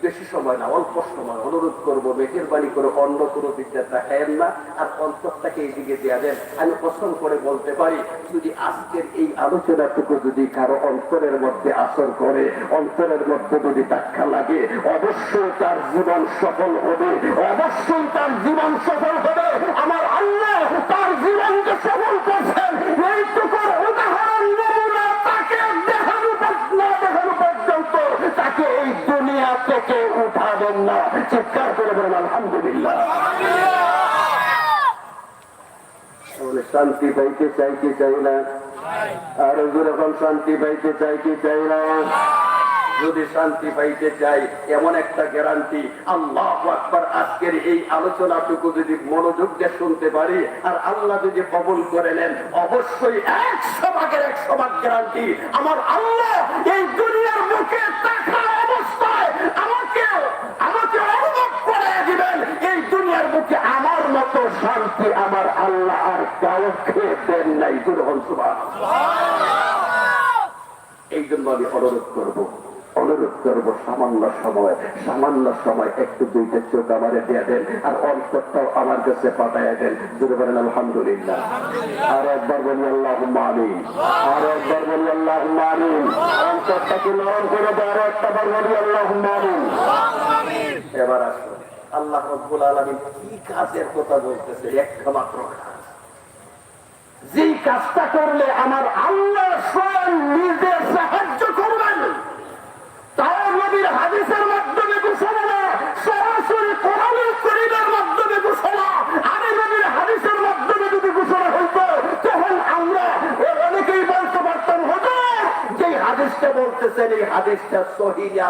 Speaker 1: বেশি সময় না, অল্প সময় অনুরোধ করবো, মেহেরবানি করে অন্য কোনো দিকটা তাকায়েন না, আর অন্তরটাকে এইদিকে দেওয়া দেন। আমি পছন্দ করে বলতে পারি, যদি আজকের এই আলোচনাটুকু যদি কারো অন্তরের মধ্যে আসর করে, অন্তরের মধ্যে যদি ধাক্কা লাগে, অবশ্যই তার জীবন সফল হবে, অবশ্যই তার জীবন সফল হবে। আমার আল্লাহ তার জীবনকে সফল করছেন, এইটুকুর উদাহরণ নমুনা তাকে দেখানো পর্যন্ত তাকে এই দুনিয়া থেকে উঠাবেন না। চিৎকার করে বলেন আলহামদুলিল্লাহ। শান্তি পাইতে চাই কি চাই না? আর যখন শান্তি পাইতে চাই কি চাই না? যদি শান্তি পাইতে চাই, এমন একটা গ্যারান্টি, আল্লাহু আকবার, আজকের এই আলোচনাটুকু যদি মনোযোগ দিয়ে শুনতে পারি, আর আল্লাহ যদি কবুল করে নেন, অবশ্যই 100% গ্যারান্টি, আমার আল্লাহ এই দুনিয়ার মুখে থাকা অবস্থায় আমাকে অনুভব করে দিবেন। এই দুনিয়ার মুখে আমার মতো শান্তি আমার আল্লাহ আর কাউকে দেন নাই। এই জন্য আমি অনুরোধ করবো সামান্য সময় একটু দুইটা চোখ আমারে দিয়ে দেন, আর অন্তরটাও আমার কাছে পাঠাইয়া দেন। যদি বলেন আলহামদুলিল্লাহ, আর একবার বলি আল্লাহুম্মা আমিন, আর একবার বলি আল্লাহুম্মা আমিন। অন্তরটাকে নরম করে দেয়, আর একটা বার বলি আল্লাহুম্মা আমিন। এবার আসুন, আল্লাহ রাব্বুল আলামিন কি কাজের কথা বলতেছে? একটা মাত্র কাজ, যেই কাজটা করলে আমার আল্লাহ স্বয়ং নিজে সাহায্য করবেন। তাও নবীর হাদিসের মাধ্যমে ঘোষণা না, সরাসরি কোরআনুল কারীমের মাধ্যমে ঘোষণা। আমি নবীর হাদিসের মাধ্যমে যদি ঘোষণা হইতো, তখন আমরা অনেকেই বলতে পারতাম, হুজুর যে হাদিসটা বলতেছেন এই হাদিসটা সহিহ না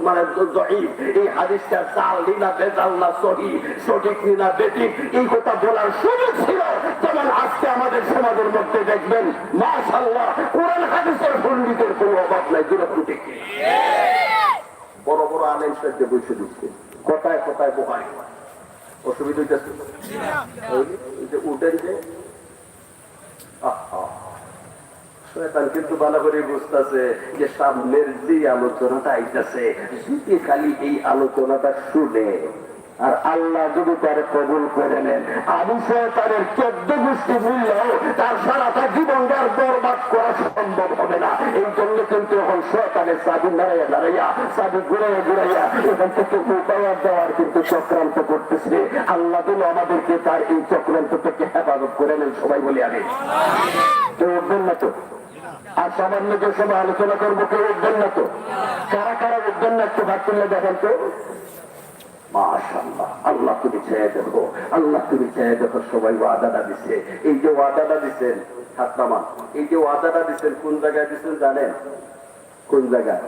Speaker 1: মানে যঈফ, এই হাদিসটা জাল না বেজাল না সহিহ, সঠিক না বেঠিক, এই কথা বলার সুযোগ ছিল। যেমন আজকে আমাদের সমাজের মধ্যে দেখবেন মাশাআল্লাহ কোরআন হাদিসের পণ্ডিতের কোনো অভাব নাই। দুরত্ব বড় বড় আলেম সাহেবকে বসে দিচ্ছে, কথায় কথায় বোকায় অসুবিধা হইতেছে উঠেন যে শয়তান কিন্তু ভালো করে বুঝতেছে যে সামনের যে আলোচনাটা আইতেছে যদি খালি এই আলোচনাটা শুনে আর আল্লাহ যদি তার কবুল করে নেন, আবু শয়তানের 14 গোষ্ঠী মিললেও তার সারাটা জীবনটার বরবাদ করা সম্ভব হবে না। এই জন্য কিন্তু এখন শয়তানের চাবি দাঁড়াইয়া চাবি ঘুরাইয়া এখান থেকে উপায় দেওয়ার কিন্তু চক্রান্ত করতেছে। আল্লাহ যেন আমাদেরকে তার এই চক্রান্ত থেকে হেফাজত করে নেন। সবাই বলি আমি কেউ উঠবেন না তো? আর সামান্য যে সময় আলোচনা করবো কেউ উঠবেন না তো? কারা কারা উঠবেন না একটু ভাগ করলে দেখেন তো। মাশাআল্লাহ, আল্লাহ তুমি চেয়ে দেখো, আল্লাহ তুমি চেয়ে দেখো। সবাই ওয়াদাটা দিচ্ছে, এই যে ওয়াদাটা দিচ্ছেন হাতনামা, এই যে ওয়াদাটা দিচ্ছেন কোন জায়গায় দিচ্ছেন জানেন? কোন জায়গায়?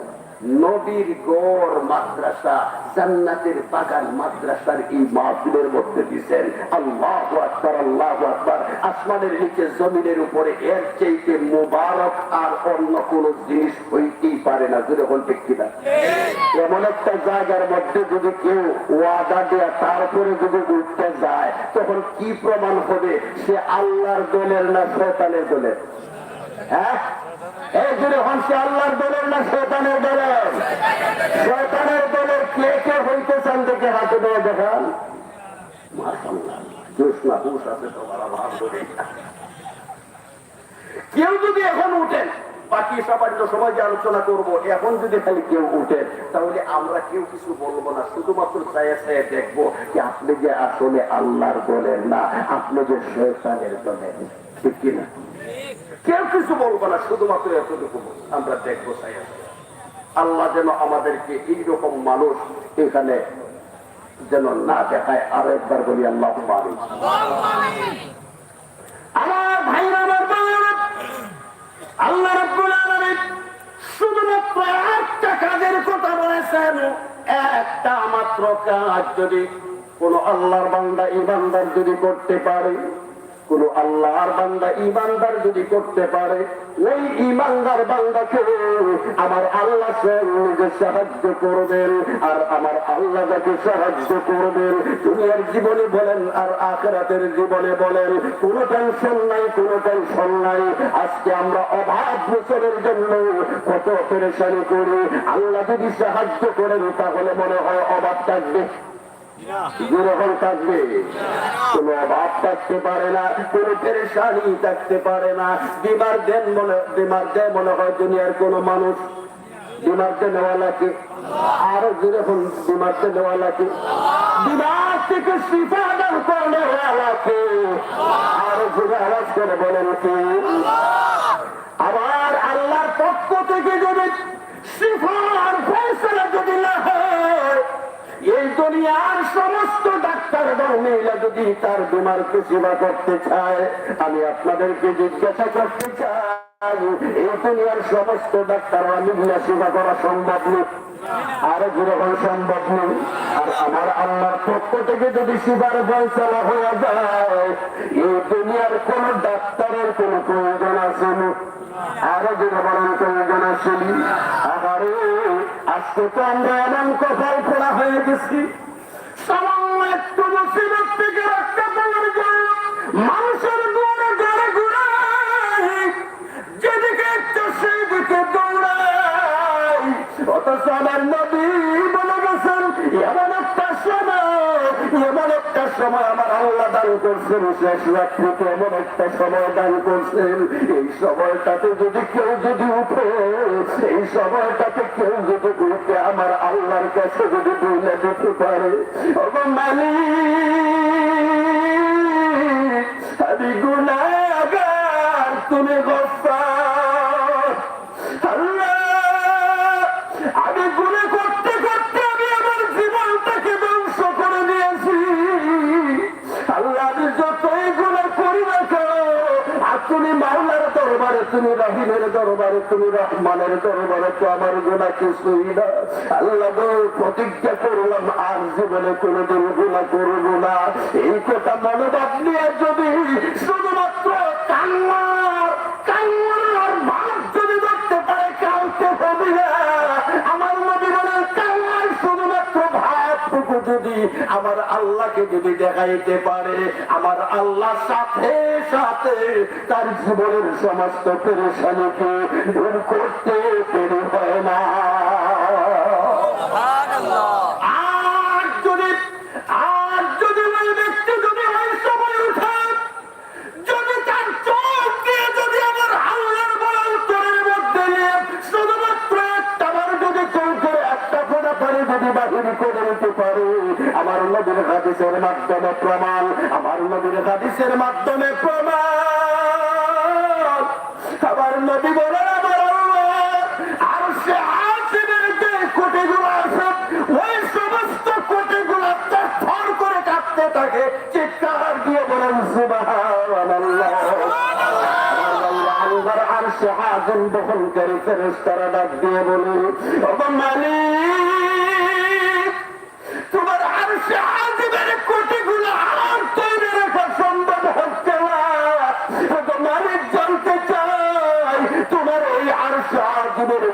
Speaker 1: নবীর গড় মাদ্রাসা, জান্নাতের বাগান মাদ্রাসার এই মাহফিলের মধ্যে দিচ্ছেন। আল্লাহু আকবার, আল্লাহু আকবার। আসমানের নিচে জমিনের উপরে এর চাইতে মুবারক আর অন্য কোন জিনিস হইতেই পারে না। যদি এখন ঠিক কিনা? এমন একটা জায়গার মধ্যে যদি কেউ ওয়াদা দেয়া তারপরে যদি উঠতে যায়, তখন কি প্রমাণ হবে সে আল্লাহর দলের না শয়তানের দলের? হ্যাঁ, এই জন্য সে আল্লাহর দলের না শয়তানের দলের? শয়তানের দলের কে কে হইতে চান দেখে হাতে দেওয়া দেখান। মাশাআল্লাহ, জোশ না হুশ আছে তোমার আলহামদুলিল্লাহ। কেউ যদি এখন উঠেন, বাকি সামান্য সময় যে আলোচনা করবো, এখন যদি খালি কেউ উঠেন তাহলে আমরা কেউ কিছু বলবো না, শুধুমাত্র চাইয়া চাইয়া দেখবো যে আপনি যে আসলে আল্লাহর দলের না, আপনি যে শয়তানের দলের। ঠিক কিনা? কেউ কিছু বলবো না, শুধুমাত্র এতটুকু আমরা দেখবো চাইয়া। আল্লাহ যেন আমাদেরকে এইরকম মানুষ এখানে যেন না দেখায়। আরো একবার বলি আল্লাহ আমিন। আমার ভাইরা, আমার বোনেরা, আল্লাহ রাব্বুল আলামিন শুধুমাত্র একটা কাজের কথা বলেছেন। একটা মাত্র কাজ যদি কোন আল্লাহর বান্দা ইমানদার যদি করতে পারে, কোন আল্লাহর বান্দা ইমানদার যদি করতে পারে, ওই ইমানদার বান্দাকে আমার আল্লাহ নিজে সাহায্য করবেন। আর আমার আল্লাহ যাকে সাহায্য করবেন, দুনিয়ার জীবনে বলেন আর আখিরাতের জীবনে বলেন, কোনো টেনশন নাই, কোনো টেনশন নাই। আজকে আমরা অভাব মোচনের জন্য কত পেরেশানি করি, আল্লাহ যদি সাহায্য করেন তাহলে মনে হয় অভাব থাকবে, যেরকম থাকবে, কোন অভাব থাকতে পারে না, কোন পেরেশানি থাকতে পারে না। বিমার দেয় মনে হয় দুনিয়ার কোন মানুষ বিমার নেওয়া লাগে, আরো যেরকম বিমার নেওয়া লাগে, বিমার থেকে শিফা দান করে লাগে, আরো জোরে আওয়াজ করে বলেন কি? আবার আল্লাহর পক্ষ থেকে যদি শিফার ফয়সালা যদি না হয়, এই দুনিয়ার সমস্ত ডাক্তার এবং মহিলা যদি তার বিমারকে সেবা করতে চায়, আমি আপনাদেরকে জিজ্ঞাসা করতে চাই, এই দুনিয়ার সমস্ত ডাক্তার মিলিয়া সেবা করা সম্ভব নেই? আরো যেরকম সম্ভব নেই। আর আমার আল্লাহর পক্ষ থেকে যদি সেবার ফয়সালা হয়ে যায়, এই দুনিয়ার কোন ডাক্তারের কোন প্রয়োজন আছে না। আরো যেরকম প্রয়োজন আসেনি। আবারও আজকে তো আমরা এমন কপাল খোলা হয়ে গেছি, সামান্য একটু মুসিবত থেকে রক্ষা পাওয়ার জন্য মানুষের দৌড়ে দৌড়ে ঘুরাই, যেদিকে একটু সেই দিকে দৌড়াই। অথচ আমার নবী বলে গেছেন, এমন একটা সময় আমার আল্লাহ দান করছেন, শেষ রাত্রিতে এমন একটা সময় দান করছেন, এই সময়টাতে যদি কেউ যদি উঠে, এই সময়টাতে কেউ যদি উঠে আমার আল্লাহর কাছে যদি বইলে দিতে পারে, আমি গুনাহগার, তুমি গফফার। আল্লাহ, আমি গুনাহ করতে করতে আমি আমার জীবনটাকে ধ্বংস করে দিয়েছি। আল্লাহ, আমি যতই গুনাহ করি না কেন, তুমি মাওলার দরবারে, তুমি রহিমের দরবারে, তুমি রহমানের দরবারে তো আমার গুনাহ কিছুই না। আল্লাহ গো, প্রতিজ্ঞা করলাম আর জীবনে কোনোদিন গুনাহ করব না। এই কথা মনোভাব নিয়ে যদি শুধুমাত্র কান্নার ভাব যদি ধরতে পারে, কাউকে হবে না। আমার নবী বলেন, কান্নার শুধুমাত্র ভাবটুকু যদি আমার আল্লাহকে যদি দেখাইতে পারে, আমার আল্লাহ সাথে সাথে তার জীবনের সমস্ত পেরেশানিকে দূর করতে দেরি হয় না। আর যদি ওই ব্যক্তি যদি ওই সময় উঠে, যদি তার চোখ দিয়ে যদি আমার আল্লাহর বলান্তরের মধ্যে নিয়ে শুধুমাত্র একটাবার যদি চোখের একটা ফোঁটা পানি যদি বাহির করে নিতে পারে, আমার নবীর হাদিসের মাধ্যমে প্রমাণ, আমার নবীর হাদিসের মাধ্যমে প্রমাণ, আমার নবী বলেন আমার আল্লাহ আর সে আসিমের যে কোটিগুলো আছে, ওই সমস্ত কোটিগুলো থর করে কাঁপতে থাকে, চিৎকার দিয়ে বলেন সুবহানাল্লাহ। আল্লাহর আরশে আযম বহনকারী ফেরেশতারা ডাক দিয়ে বলে, ওগো মালিক, তোমার আরশে আযমের কোটিগুলো আর তৈরি রাখা সম্ভব হচ্ছে না। ওগো মালিক, জানতে চাই তোমার এই আরশে আযমের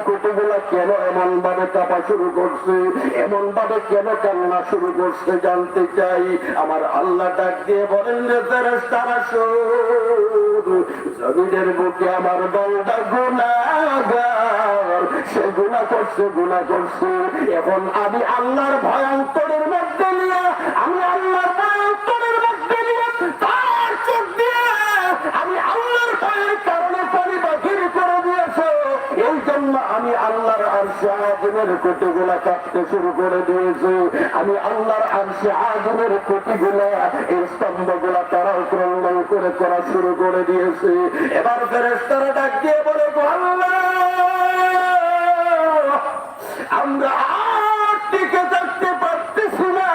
Speaker 1: কোটিগুলো কেন এমন ভাবে কাঁপা শুরু করছে, এমন ভাবে কেন কান্না শুরু করছে, জানতে চাই। আমার আল্লাহ ডাক দিয়ে বলেন, রে ফেরেশতারা শোন, জমিনের বুকে আমার বান্দা গুনাহগার, সে গুনাহ করছে। এখন আমি আল্লাহর ভয়ঙ্করের মধ্যে নিয়ে, আমি আল্লাহর ভয়ঙ্করের মধ্যে নিয়ে তার চোখ দিয়ে আমি আল্লাহর ভয়ের কারণে পানি বাহির করে দিয়েছে। এই জন্য আমি আল্লাহর আরশে আযমের কোটিগুলা কাঁপতে শুরু করে দিয়েছি। আমি আল্লাহর আরশে আযমের কোটিগুলা, এই স্তম্ভগুলা তারাও ক্রন্দন করে করা শুরু করে দিয়েছে। এবার ফেরেশতারা ডাক দিয়ে বলে, আল্লাহ, আমরা আর টিকে থাকতে পারতেছি না।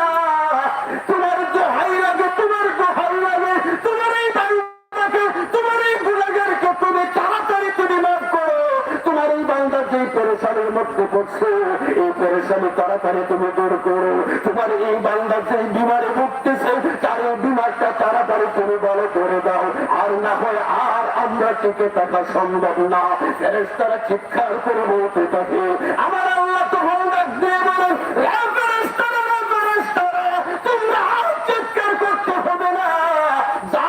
Speaker 1: তোমার দোহাই লাগে, তোমার দোহাই লাগে, তোমার এই বান্দাকে, তোমার এই গুনাহগারকে তুমি তাড়াতাড়ি তুমি মাফ করো। তোমার এই বান্দা যে পেরেশানির মধ্যে পড়ছে, এই পেরেশানি তাড়াতাড়ি তুমি দূর করো। তোমার এই বান্দা যে বিমারে ভুগতেছে, তার এই বিমারটা তাড়াতাড়ি তুমি ভালো করে দাও, আর না হয় আর আমরা টিকে থাকা সম্ভব না। ফেরেশতারা চিৎকার করে বলতে থাকে। আমার আল্লাহ তখন ডাক দিয়ে বলেন, ফেরেশতারা তোমরা আর চিৎকার করতে হবে না, যা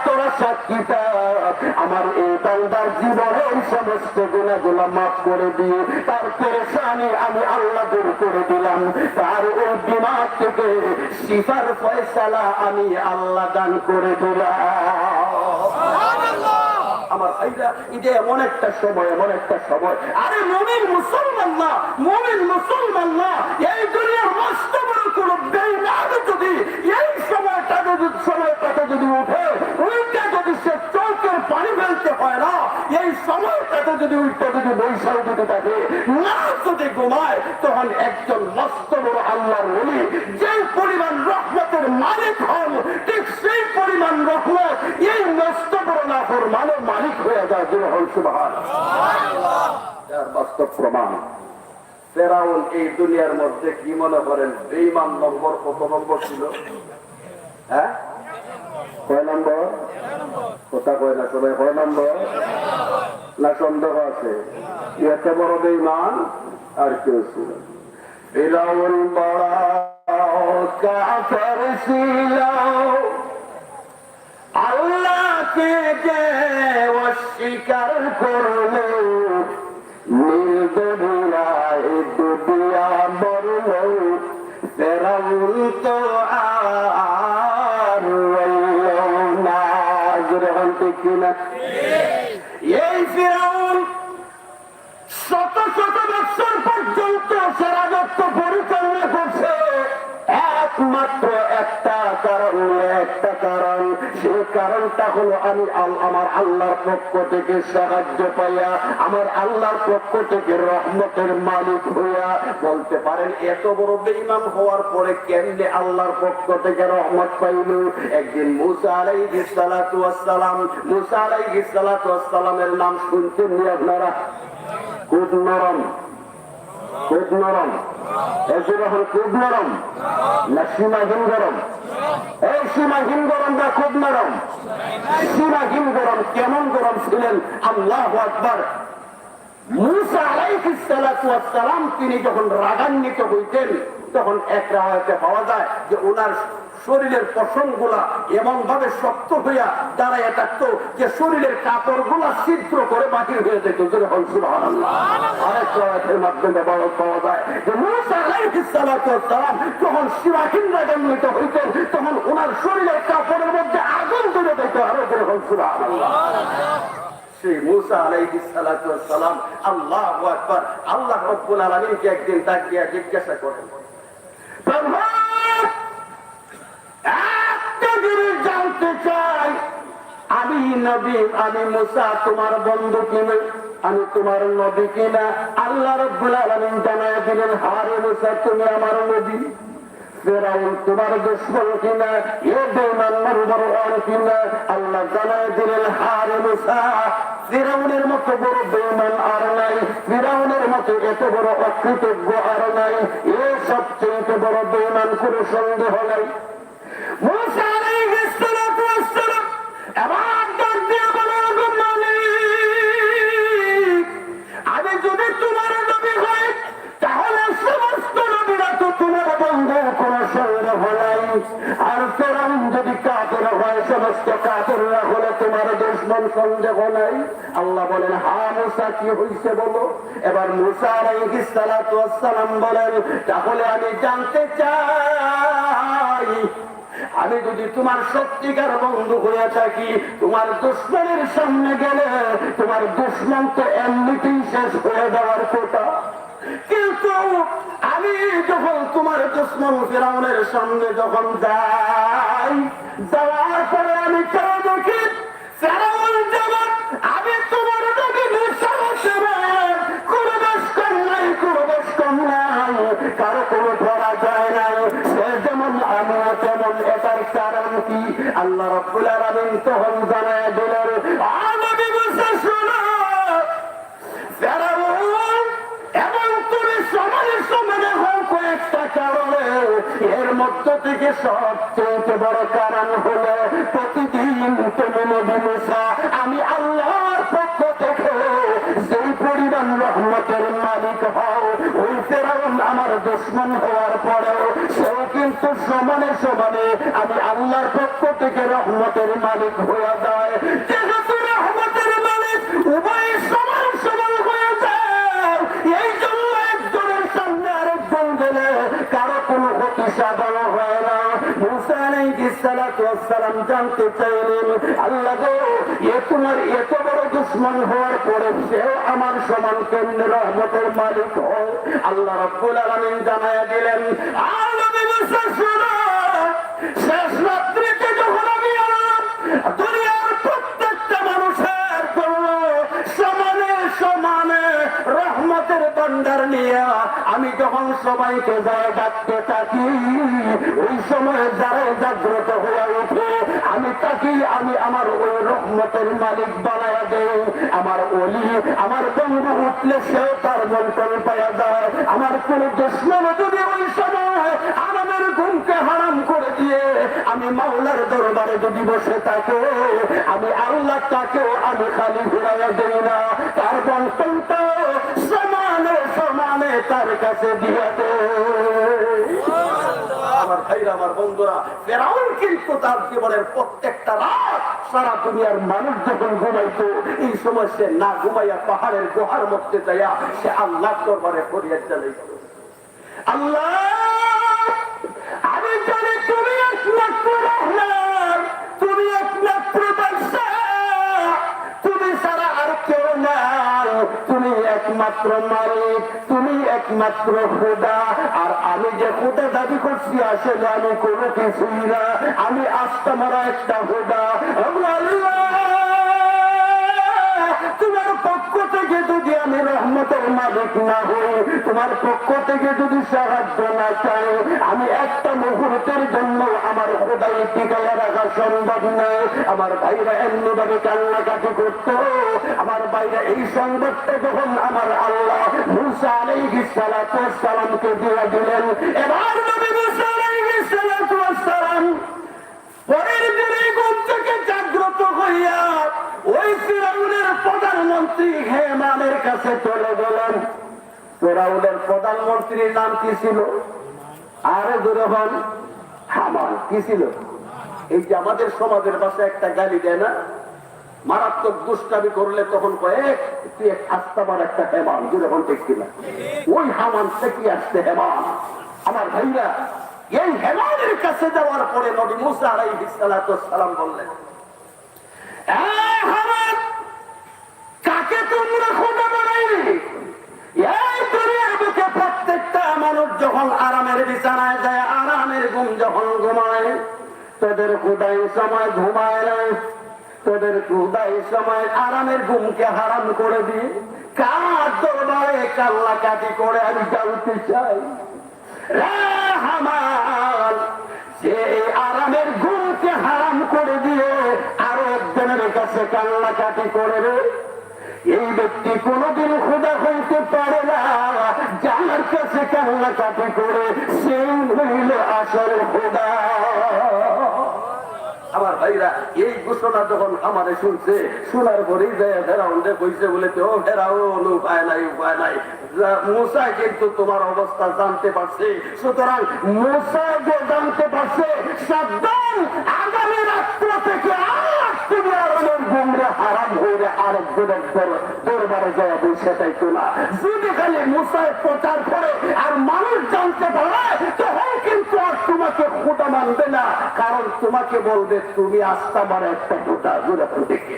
Speaker 1: তোরা সাক্ষী থাক, আমার এই বান্দার জীবনের সমস্ত গুনাহগুলো মাফ করে দিয়ে তার পেরেশানি আমি আল্লাহ দূর করে দিলাম, তার ওই বিমার থেকে শিফার ফয়সালা আমি আল্লাহ দান করে দিলাম। আমার ভাইরা, এটা এমন একটা সময়, আরে মুমিন মুসলমান না, এই দুনিয়ার মস্ত বড় কোন বেঈমান যদি এই সময়টাতে যদি উঠে, ওইটা যদি সে চোখের পানি ফেলতে হয় না, এই সময়টাতে যদি উঠতে যদি বৈশাখ দিতে থাকে না, যদি ঘুমায়, তখন একজন মস্ত বড় আল্লাহর ওলি যে পরিমাণ রহমতের মালিক হন, ঠিক সেই পরিমাণ রহমত এই মস্ত বড় নাফরমানের মালিক হয়ে যায়। সুবহানাল্লাহ। যার বাস্তব প্রমাণ। ফেরাউন এই দুনিয়ার মধ্যে কি মনে করেন বেঈমান নম্বর কত নম্বর ছিল? হ্যাঁ, কয় নম্বর? কথা কয় না সবাই, কয় নম্বর? না সন্দেহ আছে? এত বড় বেঈমান আর কেউ ছিল? ফেরাউন বড় কাফের ছিল, আল্লাহকে যে অস্বীকার করলো, নির্দবিরায় দুনিয়া মরল, ফেরাউন তো আর রইল না। যেরকম ঠিক কিনা? এই ফেরাউন শত শত বছর পর্যন্ত সারাজত্ব পরিচালনা করছে, এক একমাত্র একটা কারণ, সেই কারণটা হলো আমি আমার আল্লাহর পক্ষ থেকে সাহায্য পাইয়া, আমার আল্লাহর পক্ষ থেকে রহমতের মালিক হইয়া। বলতে পারেন এত বড় বেঈমান হওয়ার পরে কেমনে আল্লাহর পক্ষ থেকে রহমত পাইল? একদিন মুসা আলাইহিস সালাতু ওয়াস সালাম, মুসা আলাইহিস সালাতু ওয়াস সালামের নাম শুনছেন নি আপনারা? খুব নরম, খুব নরম, খুব নরম না সীমাহীন গরম? এই সীমাহীন গরম না খুব নরম? সীমাহীন গরম। কেমন গরম ছিলেন? আল্লাহু আকবার। মুসা আলাইহিস সালাতু ওয়াস সালাম তিনি যখন রাগান্বিত হইতেন, তখন এক রাওয়ায়াতে পাওয়া যায় যে ওনার শরীরের পশমগুলা এমন ভাবে শক্ত হইয়া দাঁড়াইয়া থাকতো যে শরীরের কাপড় গুলা ছিদ্র করে বাতিল হয়ে যেত। সুবহানাল্লাহ। আরেক রাওয়ায়াতের মাধ্যমে পাওয়া যায় যে মুসা আলাইহিস সালাতু ওয়াস সালাম যখন সীমাহীন রাগান্বিত হইতেন, তখন ওনার শরীরের কাপড়ের মধ্যে আগুন জ্বলে যেত। আরো সুবহানাল্লাহ। সেই মুসা আলাইহিস সালাতু ওয়াস সালাম, আল্লাহু আকবার, আল্লাহ রাব্বুল আলামিনকে একদিন তাকিয়ে জিজ্ঞাসা করেন, একটা জিনিস জানতে চাই, আমি নবী, আমি মুসা তোমার বন্ধু কিনা, আমি তোমার নবী কিনা? আল্লাহ রাব্বুল আলামিন জানায় দিলেন, হারে মুসা তুমি আমার নবী। ফিরাউন তোমার দুশমন কিনা? এ বেঈমান নরবরওয়ান কিনা? আল্লাহ জানায় দিলেন, হারে মুসা ফিরাউনের মতো বড় বেঈমান আর নাই, ফিরাউনের মতো এত বড় অকৃতজ্ঞ আর নাই, এ সবচেয়ে বড় বেঈমান, কোনো সন্দেহ নাই। মুসা আলাইহিস সালাতু ওয়াস সালাম এবার ডাক দিয়ে বলেন, মালিক আমি যদি তোমার নবী হই তাহলে সমস্ত নবীরা তো তোমার বন্ধু, কোনো সন্দেহ নাই। আর ফিরাউন যদি কাফের হয়, সমস্ত কাফেররা হলে তোমার দুশমন, সন্দেহ নাই। আল্লাহ বলেন, হ্যাঁ মুসা কি হইছে বলো। এবার মুসা আলাইহিস সালাতু ওয়াস সালাম বলেন, তাহলে আমি জানতে চাই, আমি যদি তোমার সত্যিকার বন্ধু হয়ে থাকি, তোমার দুশমনের সামনে গেলে তোমার দুশমন তো এমনিতেই শেষ হয়ে যাওয়ার কথা, কিন্তু আমি যখন তোমার দুশমন ফিরাউনের সামনে যখন যাই, যাওয়ার পরে আমি কেন দেখি ফিরাউন যেমন আমি তোমার নবী মুসা কোনো দোষ কম নাই, কোনো দোষ কম নাই, কারো কোনো ধরা যায় নাই, সে যেমন আমিও তেমন। এটার কারণ কি? আল্লাহ রাব্বুল আলামিন তখন জানায় দিলেন, নবী মুসা শোনো, ফিরাউন এবং তুমি সমানে সমানে হও কয়েকটা কারণে, এর মধ্য থেকে সবচেয়ে বড় কারণ হলো প্রতিদিন তুমি নবী মুসা আমি আল্লাহর পক্ষ থেকে যেই পরিমাণ রহমতের মালিক হও, ওই ফিরাউন আমার দুশমন হওয়ার পরেও সেও কিন্তু সমানে সমানে আমি আল্লাহর পক্ষ থেকে রহমতের মালিক হয়ে যায়। যেহেতু রহমতের মালিক উভয় সমান সমান হয়ে যায়, এই জন্য একজনের সামনে আরেকজন গেলে কারো কোনো ক্ষতি সাধন হয় না। মুসা আলাইহিস সালাতু ওয়াস সালাম জানতে চাইলেন, আল্লাহ গো, এ তোমার এত বড় দুশমন হওয়ার পরে সেও আমার সমান কেমনে রহমতের মালিক হয়? আল্লাহ রাব্বুল আলামিন জানায়া দিলেন, নবী মুসা শোনো, শেষ রাত্রিতে যখন আমি দুনিয়ার প্রত্যেকটা মানুষের জন্য সমানে সমানে রহমতের ভান্ডার নিয়ে আমি যখন সবাইকে যায় ডাকতে থাকি, ওই সময় যারা জাগ্রত হয়ে উঠে আমি তাকে আমি আমার ওই রহমতের মালিক বানায়া দেই। আমার ওলি, আমার বন্ধু উঠলে সেও তার বন্টন পাওয়া যায়। আমার কোন দুশমন যদি ওই সময় আমাদের ঘুমকে হারাম করে দিয়ে আমি মাওলার দরবারে যদি বসে থাকে, আমি আল্লাহ তাকেও আমি খালি ঘুরাইয়া দেই না, তার বন্টনটা সমানে সমানে তার কাছে দিয়ে দেয়। আমার ভাইরা, আমার বন্ধুরা, ফিরাউন কিন্তু তার জীবনের প্রত্যেকটা রাত সারা দুনিয়ার মানুষ যখন ঘুমাইতো, এই সময় সে না ঘুমাইয়া পাহাড়ের গুহার মধ্যে যাইয়া সে আল্লাহর দরবারে ফরিয়াদ জানাইতো, আল্লাহ আমি জানি তুমি একমাত্র রহমান, তুমি একমাত্র বাদশা, তুমি ছাড়া আর কেউ নাই,
Speaker 2: তুমি একমাত্র মালিক, তুমি একমাত্র খোদা। আর আমি যে খোদা দাবি করছি আসলে আমি কোনো কিছুই না, আমি আস্থা মারা একটা খোদা। তোমার পক্ষ থেকে যদি আমি রহমতের মালিক না হই, তোমার পক্ষ থেকে যদি সাহায্য না চাই, আমি একটা মুহূর্তের জন্য আমার খোদাই টিকায় রাখা সম্ভব নয়। আমার ভাইরা এমনিভাবে কান্নাকাটি করত। আমার ভাইরা এই সংবাদটা যখন আমার আল্লাহ মুসা আলাইহিস সালাতু ওয়াস সালামকে দিয়ে দিলেন, এবার নবী মুসা আলাইহিস সালাতু ওয়াস সালাম পরের দিনে ঘুম থেকে জাগ্রত হইয়া ওই ফিরআউনের প্রধানমন্ত্রী হেমানের কাছে চলে গেলেন। ফিরআউনের প্রধানমন্ত্রীর নাম কি ছিল? আরে দুরহমান হামান। কি ছিল? এই যে আমাদের সমাজের ভাষায় একটা গালি দেয় না, মারাত্মক দুষ্টামি করলে তখন কয়েক তুই এক আস্তাবার একটা হেমান। দুরহমান ঠিক কিনা? ওই হামান থেকে আসছে হেমান। আমার ভাইরা, এই হেমানের কাছে যাওয়ার পরে নবী মুসা আলাইহিস সালাতু ওয়াস সালাম বললেন, হামান, কাকে তোমরা খোদা বানাইলে? এই দুনিয়ার বুকে প্রত্যেকটা মানুষ যখন আরামের বিছানায় যায়, আরামের ঘুম যখন ঘুমায়, তোদের খোদাই সময় ঘুমায় না, তোদের খোদাই সময় আরামের ঘুমকে হারাম করে দিয়ে কার দরবারে কান্নাকাটি করে আমি জানতে চাই। হামান, যে আরামের ঘুমকে হারাম করে দিয়ে আরো একজনের কাছে কান্নাকাটি করে রে, এই ব্যক্তি কোনদিন খোদা হইতে পারে না। যার কাছে কান্নাকাটি করে সেই হইল আসল খোদা। আমার ভাইরা, এই ঘোষণা যখন আমারে শুনছে, শোনার পরেই যায় ফেরাউনরে কইছে বলে, তো ফেরাউন উপায় নাই, উপায় নাই। মুসা কিন্তু তোমার অবস্থা জানতে পারছে, সুতরাং মুসা যে জানতে পারছে, সাবধান, আগামী রাত্র থেকে আর তুমি আরামের ঘুমরে হারাম হইলে আরেকজনের দরবারে যায় বসে তাইতো না। যদি খালি মুসায় প্রচার করে আর মানুষ জানতে পারে, তখন কিন্তু আর তোমাকে খোদা মানবে না, কারণ তোমাকে বলবে তুমি আস্থা মারা একটা খোদা। যখন দেখে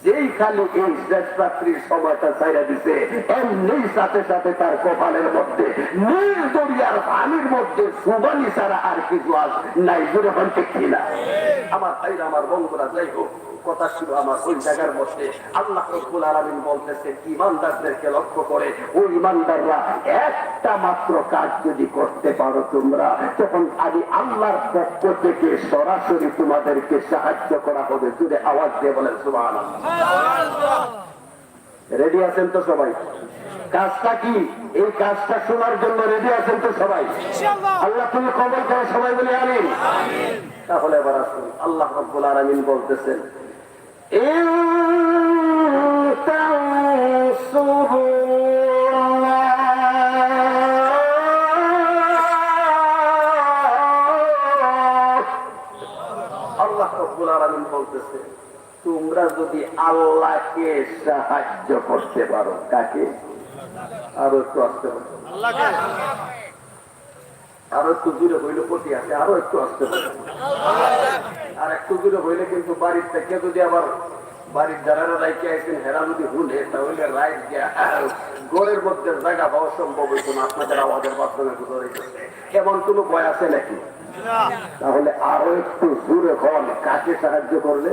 Speaker 2: যেই খালি এই শেষ রাত্রির সময়টা ছাইরা দিছে, এমনি সাথে সাথে তার কপালের মধ্যে নীল দরিয়ার পানির মধ্যে সুবানি ছাড়া আর কিছু আস নাই। যখন দেখি না আমার ভাইরা, আমার বন্ধুরা, যাই হোক, কথা ছিল আমার ওই জায়গার মধ্যে আল্লাহ রাব্বুল আলামিন বলতেছে ঈমানদারদেরকে লক্ষ্য করে, ওই ঈমানদাররা একটা মাত্র কাজ যদি করতে পারো তোমরা, তখন আমি আল্লাহর পক্ষ থেকে সরাসরি তোমাদেরকে সাহায্য করা হবে। জুড়ে আওয়াজ দিয়ে বলেন সুবহানাল্লাহ। রেডি আছেন তো সবাই? কাজটা কি? এই কাজটা শোনার জন্য রেডি আছেন তো সবাই? আল্লাহ তুমি কবুল করো, সবাই বলে আমিন। তাহলে এবার আসুন, আল্লাহ রাব্বুল আলামিন বলতেছেন, আল্লাহ রাব্বুল আলামিন বলতেছে, তোমরা যদি আল্লাহকে সাহায্য করতে পারো। কাকে? আরো একটু আসতে পারো, আরো একটু দূরে হইলে ক্ষতি আছে, আরো একটু আসতে পারো, আর একটু দূরে হইলে কিন্তু বাড়ির থেকে যদি আবার বাড়ির যারা রাইকে আইছেন হেরা যদি হুলে, তাহলে রাইট ঘরের মধ্যে জায়গা পাওয়া সম্ভব হইতো না। আপনাদের আওয়াজের মাধ্যমে এমন কোন ভয় আছে নাকি? তাহলে আরো একটু দূরে হন। কাকে সাহায্য করলে?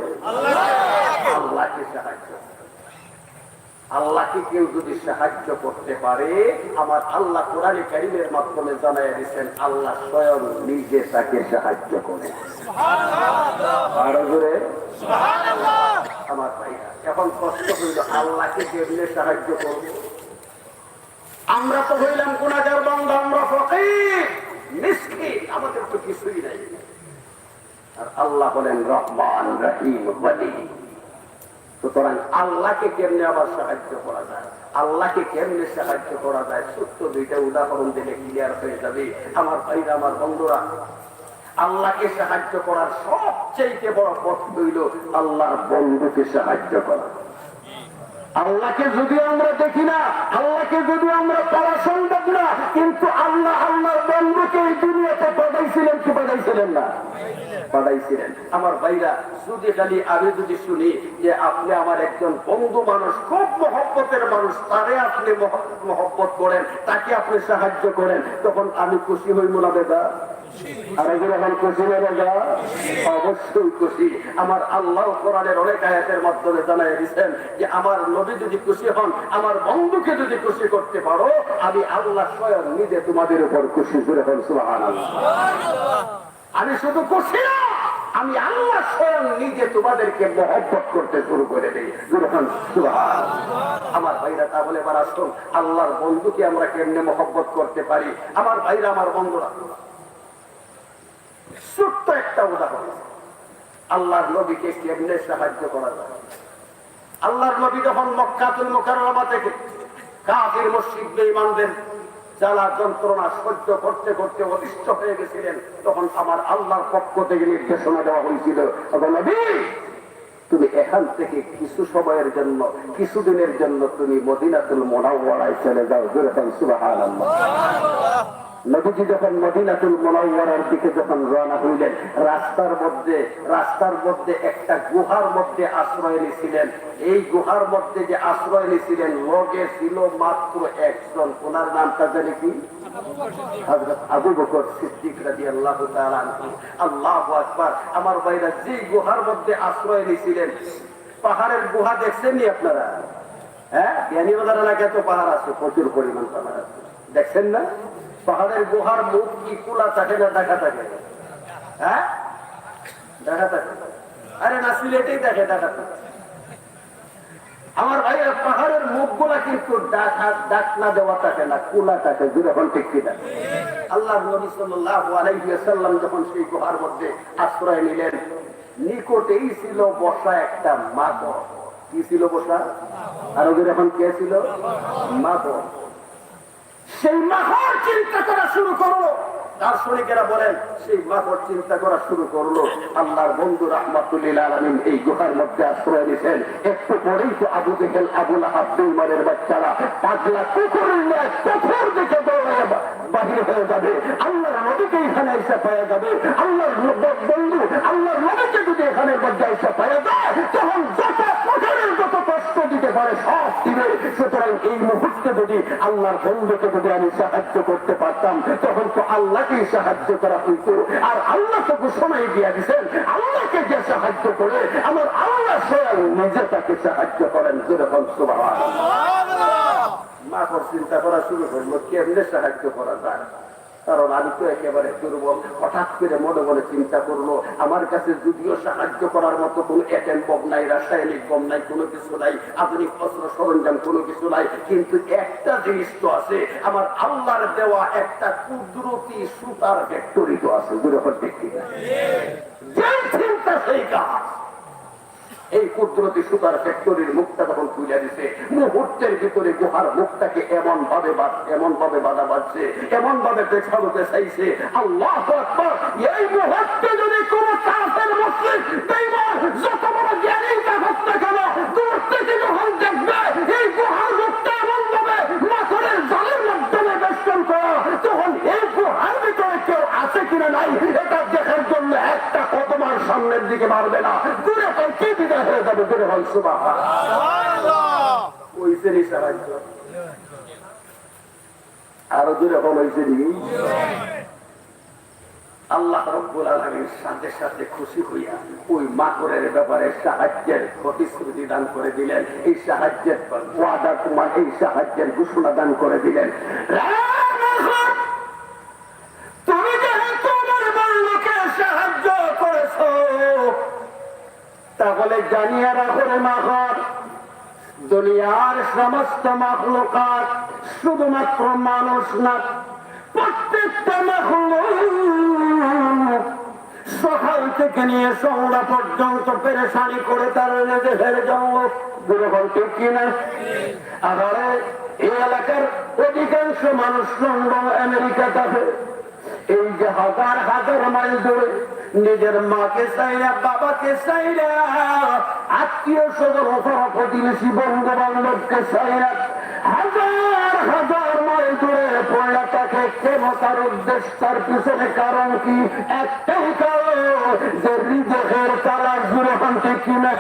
Speaker 2: আল্লাহকে সাহায্য। আল্লাহকে কেউ যদি সাহায্য করতে পারে, আমার আল্লাহ কোরআনে কারীমের মাধ্যমে জানায় দিচ্ছেন, আল্লাহ স্বয়ং নিজে তাকে সাহায্য করে। আরো জোরে আমার ভাইরা, এখন কষ্ট হইল আল্লাহকে কেমনে সাহায্য করব? আমরা তো হইলাম গুনাহগার বান্দা, আমরা ফকির মিসকিন, আমাদের তো কিছুই নাই। আর আল্লাহ বলেন রহমান রহিম ওয়ালি। সুতরাং আল্লাহকে কেমনে আবার সাহায্য করা যায়, আল্লাহকে কেমনে সাহায্য করা যায়, ছোট্ট দুইটা উদাহরণ দিলে ক্লিয়ার হয়ে যাবে আমার ভাইরা, আমার বন্ধুরা। আল্লাহকে সাহায্য করার সবচেয়ে বড় পথ হইল আল্লাহর বন্ধুকে সাহায্য করা। আল্লাহকে যদি আমরা দেখি না, আল্লাহকে যদি আমরা পাওয়া সম্ভব না, কিন্তু আল্লাহ আল্লাহর বন্ধুকে এই দুনিয়াতে পাঠাইছিলেন কি পাঠাইছিলেন? পাঠাইছিলেন না? পাঠাইছিলেন। আমার ভাইরা, যদি খালি আমি যদি শুনি যে আপনি আমার একজন বন্ধু মানুষ, খুব মহব্বতের মানুষ, তারে আপনি মহব্বত করেন, তাকে আপনি সাহায্য করেন, তখন আমি খুশি হইব না বেদা? আর এখন খুশি না বেদা? অবশ্যই খুশি। আমার আল্লাহ কোরআনের অনেক আয়াতের মাধ্যমে জানাই দিচ্ছেন যে আমার নবী যদি খুশি হন, আমার বন্ধুকে যদি খুশি করতে পারো, আমি আল্লাহ স্বয়ং নিজে তোমাদের উপর খুশি করে হন। সুবহানাল্লাহ। আমি শুধু খুশি না, আমি আল্লাহ স্বয়ং নিজে তোমাদেরকে মহব্বত করতে শুরু করে দিই। আমার ভাইরা, তাহলে এবার আসুন আল্লাহর বন্ধুকে আমরা কেমনে মহব্বত করতে পারি। আমার ভাইরা, আমার বন্ধুরা, ছোট্ট একটা উদাহরণ, আল্লাহর নবীকে কেমনে সাহায্য করা যায়। আল্লাহর নবী যখন মক্কাতুল মুকাররমা থেকে কাফির মুশরিক বেঈমানদের জ্বালা যন্ত্রণা সহ্য করতে করতে অতিষ্ঠ হয়ে গেছিলেন, তখন আমার আল্লাহর পক্ষ থেকে নির্দেশনা দেওয়া হয়েছিল, নবী তুমি এখান থেকে কিছু সময়ের জন্য, কিছুদিনের জন্য তুমি মদিনাতুল মুনাওয়ারায় চলে যাও। সুবহানাল্লাহ। নবীজি যখন মদিনাতুল মুনাওয়ারার দিকে যখন রওনা হইলেন, রাস্তার মধ্যে একটা গুহার মধ্যে আশ্রয় নিয়েছিলেন। এই গুহার মধ্যে যে আশ্রয় নিয়েছিলেন, লগে ছিল মাত্র একজন, ওনার নামটা জানি কি? হযরত আবু বকর সিদ্দিক রাদিয়াল্লাহু তাআলা আনহু। আল্লাহু আকবার। আমার ভাইরা, যে গুহার মধ্যে আশ্রয় নিয়েছিলেন, পাহাড়ের গুহা দেখছেন নি আপনারা? হ্যাঁ, জ্ঞানীবাজার এলাকায় তো পাহাড় আছে, প্রচুর পরিমাণ পাহাড় আছে, দেখছেন না? পাহাড়ের গুহার মুখ কি খোলা থাকে না দেখা থাকে? হ্যাঁ, দেখা থাকে। আরে না, সিলেটেই দেখে দেখা থাকে। আমার ভাইয়ের পাহাড়ের মুখ গুলা কিন্তু ডাক না দেওয়া থাকে না, খোলা থাকে, যখন ঠিক কিনা। আল্লাহ নবী সাল্লাল্লাহু আলাইহি ওয়াসাল্লাম যখন সেই গুহার মধ্যে আশ্রয় নিলেন, নিকটেই ছিল বসা একটা মাকড়। কি ছিল বসা? আর ওদের এখন কে ছিল? মাকড়। সেই মাকড় চিন্তা করা শুরু করলো। দার্শনিকেরা বলেন, সেই মাকড় চিন্তা করা শুরু করলো, আল্লাহর বন্ধু রাহমাতুল লিল আলামিন এই গুহার মধ্যে আশ্রয় নিয়েছেন। একটু পরেই তো আবু জেহেল, আবু লাহাব, বেঈমানের বাচ্চারা পাগলা কুকুরের ন্যায় পুকুর দিকে দৌড়ে বাহির হয়ে যাবে। আল্লাহর নবীকে এখানে এসে পাওয়া যাবে। আল্লাহর বন্ধু, আল্লাহর নবীকে যদি এখানে মধ্যে এসে পাওয়া যায়, তখন যত প্রকারের যত কষ্ট দিতে পারে সব দিবে। সুতরাং এই মুহূর্তে যদি আল্লাহর বন্ধুকে যদি আমি সাহায্য করতে পারতাম, তখন তো আল্লাহকেই সাহায্য করা হইতো। আর আল্লাহ তো ঘোষণা দিয়ে দিচ্ছেন, আল্লাহকে যে সাহায্য করে, আমার আল্লাহ স্বয়ং নিজে তাকে সাহায্য করেন। যেরকম সুবহানাল্লাহ। মাকড় চিন্তা করা শুরু করলো, কেমনে সাহায্য করা যায়। কারণ আমি তো একেবারে দুর্বল। হঠাৎ করে মনে মনে চিন্তা করলো, আমার কাছে যদিও সাহায্য করার মতো কোনো অ্যাটম বম নাই, রাসায়নিক বম নাই, কোনো কিছু নাই, আধুনিক অস্ত্র সরঞ্জাম কোনো কিছু নাই, কিন্তু একটা জিনিস তো আছে, আমার আল্লাহর দেওয়া একটা কুদরতি সুতার ফ্যাক্টরি তো আছে। দুর্বল ব্যক্তি যে চিন্তা সেই কাজ। এই কুদরতি সুতার ফ্যাক্টরির মুখটা তখন খুলে দিছে, মুহূর্তের ভিতরে গুহার মুখটাকে এমন ভাবে বাধা বাঁধছে, এমন ভাবে পেছাতে চাইছে। আল্লাহু আকবার। এই মুহূর্তে যদি কোনো কাফের মুশরিক বেঈমান যত বড় জ্ঞানী হোক না কেন, দূর থেকে যখন দেখবে এই গুহার মুখটা এমন ভাবে মাথরের জালের মাধ্যমে বেষ্টন করা, তখন এই গুহার ভিতরে কেউ আছে কিনা নাই এটা দেখার জন্য একটা কদম আর সামনের দিকে মারবে না, দূরে কি বিদায় হয়ে যাবে। দূরে হল সুবহানাল্লাহ। ওইসে নি সাহায্য, আরো দূরে হল ওইসে নি। আল্লাহ রাব্বুল আলামিনের সাথে সাথে খুশি হইয়া ওই মাকড়ের ব্যাপারে সাহায্যের প্রতিশ্রুতি দান করে দিলেন। এই সাহায্যের ওয়াদা, তোমার এই সাহায্যের ঘোষণা দান করে দিলেন। তুমি যেহেতু আমার বন্ধুকে সাহায্য করেছ, তাহলে জানিয়ে রাখো রে মাকড়, দুনিয়ার সমস্ত মাখলুকাত, শুধুমাত্র মানুষ না, প্রত্যেকটা মাখলুক সকাল থেকে নিয়ে সন্ধ্যা পর্যন্ত পেরেশানি করে তার দেহের জন্য দুর্বল ঠিক কিনা। আবার এই এলাকার অধিকাংশ মানুষ লন্ডন, আমেরিকা থাকে। এই যে হাজার হাজার মাইল দূরে নিজের মাকে চাইরা, বাবাকে চাইরা, আত্মীয় স্বজন, প্রতিবেশী, বন্ধু বান্ধবকে চাইরা হাজার হাজার মাইল দূরে পড়ে থাকে। কেন তার উদ্দেশ্য, তার পিছনে কারণ কি? একটাই কারণ, যে হৃদয়ের তালা জুড়ে হানতে কিনা।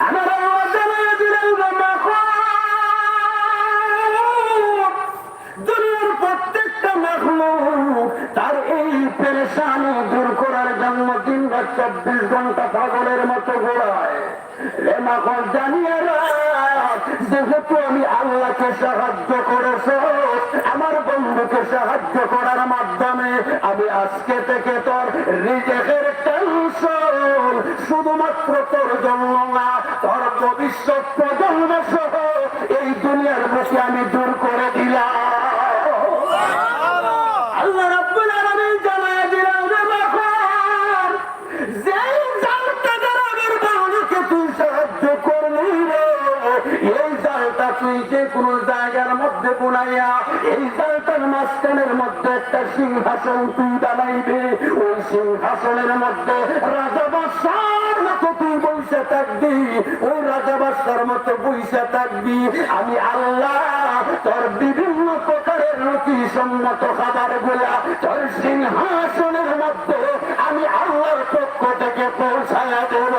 Speaker 2: আমার আল্লাহ জানিয়ে দিলেন দুনিয়ার প্রত্যেকটা মাখলুক তার এই পেরেশানি দূর করার জন্য 24 ঘন্টা পাগলের মতো ঘোরায়। রে মাখন জানিয়ে যেহেতু আমি আল্লাহকে সাহায্য করেছ, আমার বন্ধুকে সাহায্য করার মাধ্যমে আমি আজকে থেকে তোর রিজেকের টেনশন শুধুমাত্র তোর জন্য না, তোর ভবিষ্যৎ প্রজন্ম সহ এই দুনিয়ার বুকে আমি দূর করে দিলাম। আল্লাহ রাব্বুল আলামিন জানায় দিলেন রে মাখন, যেই জালটা দ্বারা আমার বন্ধুকে তুই সাহায্য করলি রে, এই জালটা তুই যে কোনো জায়গার মধ্যে বুনাইয়া এই জালটার মাঝখানের মধ্যে একটা সিংহাসন তুই বানাইবে। ওই সিংহাসনের মধ্যে রাজা বাদশার মতো তুই বসে থাকবি, ওই রাজা বাদশার মতো বসে থাকবি। আমি আল্লাহ তোর বিভিন্ন প্রকারের রুচি সম্মত খাবার গুলা তোর সিংহাসনের মধ্যে আমি আল্লাহর পক্ষ থেকে পৌঁছায়া দেব।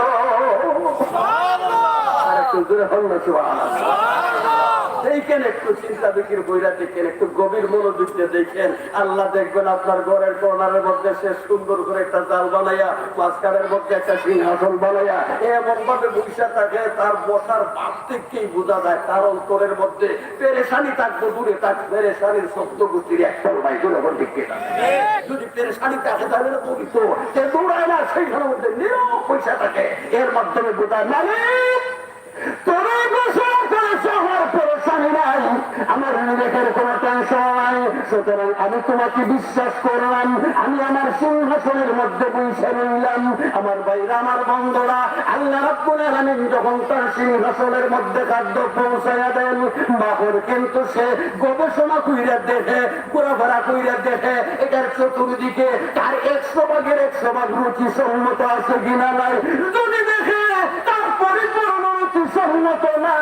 Speaker 2: দেখেন একটু চিন্তা বিক্রির বইরা দেখেন, একটু গভীর মনোযোগ দিয়ে দেখেন, আল্লাহ দেখবেন আপনার ঘরের কর্নারের মধ্যে সে সুন্দর করে একটা জাল বানাইয়া, মাঝখানের মধ্যে একটা সিংহাসন বানাইয়া এমন ভাবে বসে থাকে, তার বসার ভাব থেকেই বোঝা যায় তার অন্তরের মধ্যে পেরেশানি থাকবে। দূরে তার পেরেশানির শব্দ গুছির একটা ভাই দূরে দিকে যদি পেরেশানি থাকে তাহলে পবিত্র সে দৌড়ায় না, সেইখানের মধ্যে নীরব পয়সা থাকে। এর মাধ্যমে বোঝায় মানে তোরা গোসল করেছ, আমার পেরেশানি নাই, আমার নিজেদের কোনো টেনশন নাই। সুতরাং আমি তোমাকে বিশ্বাস করলাম, আমি আমার সিংহাসনের মধ্যে বসে রইলাম। আমার ভাইরা, আমার বন্ধুরা, আল্লাহ রাব্বুল আলামিন যখন তার সিংহাসনের মধ্যে খাদ্য পৌঁছাইয়া দেন, বাহর কিন্তু সে গবেষণা কইরা দেখে, ঘোরাফেরা কইরা দেখে এটার চতুর্দিকে তার 100 ভাগের 100 ভাগ রুচি সম্মত আছে কিনা নাই। যদি দেখে তার পরিপূর্ণ সম্মত না,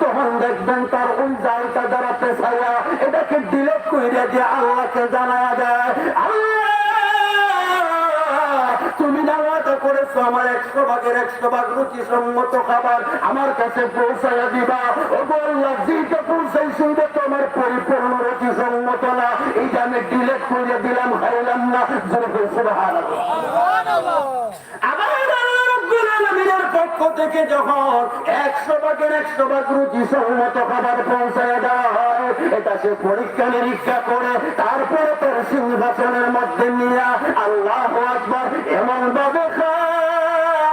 Speaker 2: তখন দেখবেন তার ওই জালটা দ্বারা পেছাইয়া এটাকে ডিলেট করে দিয়ে আল্লাহকে জানায়া দেয়, তুমি নামাজটা করেছো, আমার 100 ভাগের 100 ভাগ রুচি সম্মত খাবার আমার কাছে পৌঁছাইয়া দিবা। ও আল্লাহ, যেটা পৌঁছাইছি তো আমার পরিপূর্ণ রুচি সম্মত না, এইটা আমি ডিলেট করে দিলাম, খাইলাম না। সুবহানাল্লাহ। আবার পক্ষ থেকে যখন 100 ভাগের 100 ভাগ রুচি সম্মত খাবার পৌঁছায় দেওয়া হয়, এটা সে পরীক্ষা নিরীক্ষা করে তারপরে তোর সিংহাসনের মধ্যে নিয়ে আল্লাহু আকবার এমন ভাবে খায়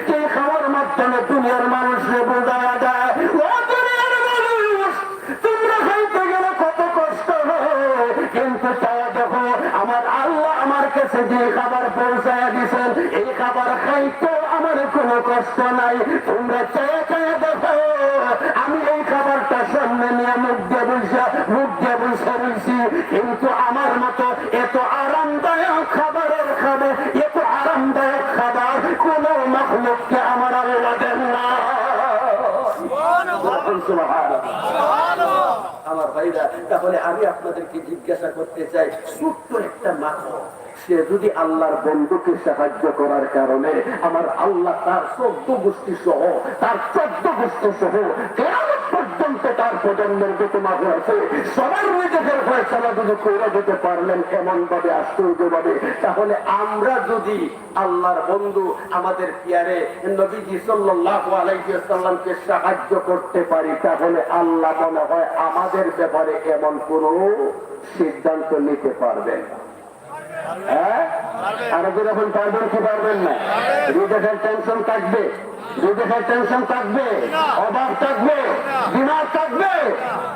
Speaker 2: যে খাওয়ার মাধ্যমে দুনিয়ার মানুষকে বোঝায়া যায়, ও দুনিয়ার মানুষ, তোমরা খাইতে গেলে কত কষ্ট হয়, কিন্তু তারা দেখো আমার আল্লাহ আমার কাছে যে খাবার পৌঁছায়া দিয়েছেন, এই খাবার খাইতে আমার কোনো কষ্ট নাই। তোমরা চেয়ে চেয়ে দেখো, আমি এই খাবারটা সামনে নিয়ে মুখ দিয়ে বসে রয়েছি, কিন্তু আমার মতো এত আরামদায়ক খাবারের খাবার, এত আরামদায়ক খাবার কোন মাখলুককে আমার আল্লাহ দেন না। আমার ভাইরা, তাহলে আমি আপনাদেরকে জিজ্ঞাসা করতে চাই, ছোট্ট একটা মাখলুক সে যদি আল্লাহর বন্ধুকে সাহায্য করার কারণে আমার আল্লাহ তার 14 গোষ্ঠী সহ, তার 14 গোষ্ঠী সহ কিয়ামত পর্যন্ত তার প্রজন্মের যত মাঝে আছে সবার নিজেদের ফয়সালা যদি করে দিতে পারলেন এমন ভাবে, আশ্চর্য ভাবে, তাহলে আমরা যদি আল্লাহর বন্ধু আমাদের পিয়ারে নবীজি সাল্লাল্লাহু আলাইহি ওয়াসাল্লামকে সাহায্য করতে পারি, তাহলে আল্লাহ মনে হয় আমাদের ব্যাপারে এমন কোন সিদ্ধান্ত নিতে পারবেন না। আর যখন পারবেন কি পারবেন না, হৃদয়ের টেনশন থাকবে, হৃদয়ের টেনশন থাকবে, অভাব থাকবে, বিমার থাকবে,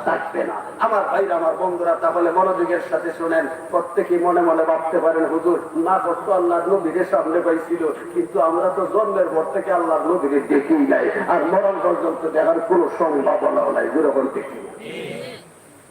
Speaker 2: থাকবে না। আমার ভাইরা, আমার বন্ধুরা, তাহলে মনোযোগের সাথে শোনেন। প্রত্যেকে মনে মনে ভাবতে পারেন, হুজুর না করতো আল্লাহর নবীর সামনে পাইছিল, কিন্তু আমরা তো জন্মের পর থেকে আল্লাহর নবীর দেখেই নাই, আর মরণ পর্যন্ত দেখার কোন সম্ভাবনাও নাই। যেরকম দেখি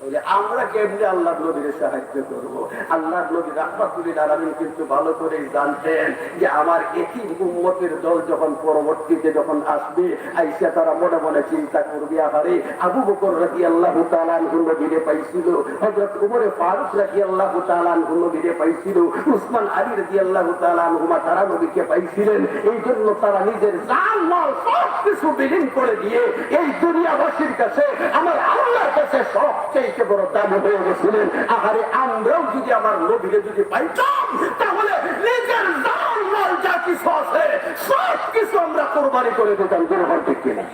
Speaker 2: আমরা কেমনি আল্লাহ নবীর সাহায্য করব? আল্লাহ নবী রাহমাতুল আলামিন কিন্তু ভালো করে জানতেন যে আমার এতিম উম্মতের দল যখন পরবর্তীতে যখন আসবে, আইসা তারা মনে মনে চিন্তা করবে, আহারে আবু বকর রাদিয়াল্লাহু তাআলা আনহু নবীরে পাইছিল, হযরত ওমর ফারুক রাদিয়াল্লাহু তাআলা আনহু নবীরে পাইছিল, উসমান আলী রাদিয়াল্লাহু তাআলা আনহুমা তারা নবীকে পাইছিলেন। এই জন্য তারা নিজের জান মাল সব কিছু বিলীন করে দিয়ে এই দুনিয়াবাসীর কাছে আমার আল্লাহর কাছে সবচেয়ে বড় দাম হয়ে গেছিলেন। আহারে আমরাও যদি আমার নবীরে যদি পাইতাম, তাহলে নিজের জান মাল যা কিছু আছে সব কিছু আমরা কোরবানি করে দিতাম। জনগণ ঠিক কিনা?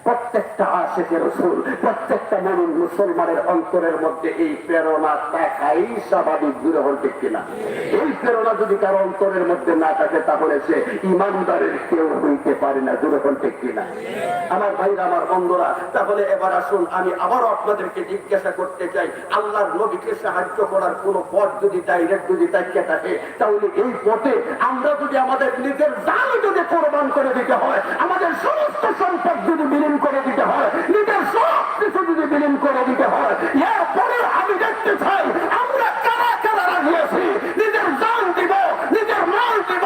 Speaker 2: প্রত্যেকটা আশিকে রাসূল, প্রত্যেকটা মুমিন মুসলমানের অন্তরের মধ্যে এই প্রেরণা থাকাই স্বাভাবিক। জনগণ ঠিক কিনা? এই প্রেরণা যদি কারো অন্তরের মধ্যে না থাকে, তাহলে সে ইমানদারের কেউ হইতে পারে না। জনগণ ঠিক কিনা? আমার ভাইরা, আমার বন্ধুরা, তাহলে এবার আসুন আমি আবারও আপনাদেরকে জিজ্ঞাসা করতে চাই, আল্লাহর নবীকে সাহায্য করার কোন পথ যদি ডাইরেক্ট যদি তাকিয়ে থাকে, তাহলে এই পথে আমরা যদি আমাদের নিজের জান যদি কোরবান করে দিতে হয়, আমাদের সমস্ত সম্পদ যদি বিলীন করে দিতে হয়, নিজের সব কিছু যদি বিলীন করে দিতে হয়, এরপরে আমি দেখতে চাই আমরা কারা কারা রাজি আছি নিজের জান দিব, নিজের মাল দিব,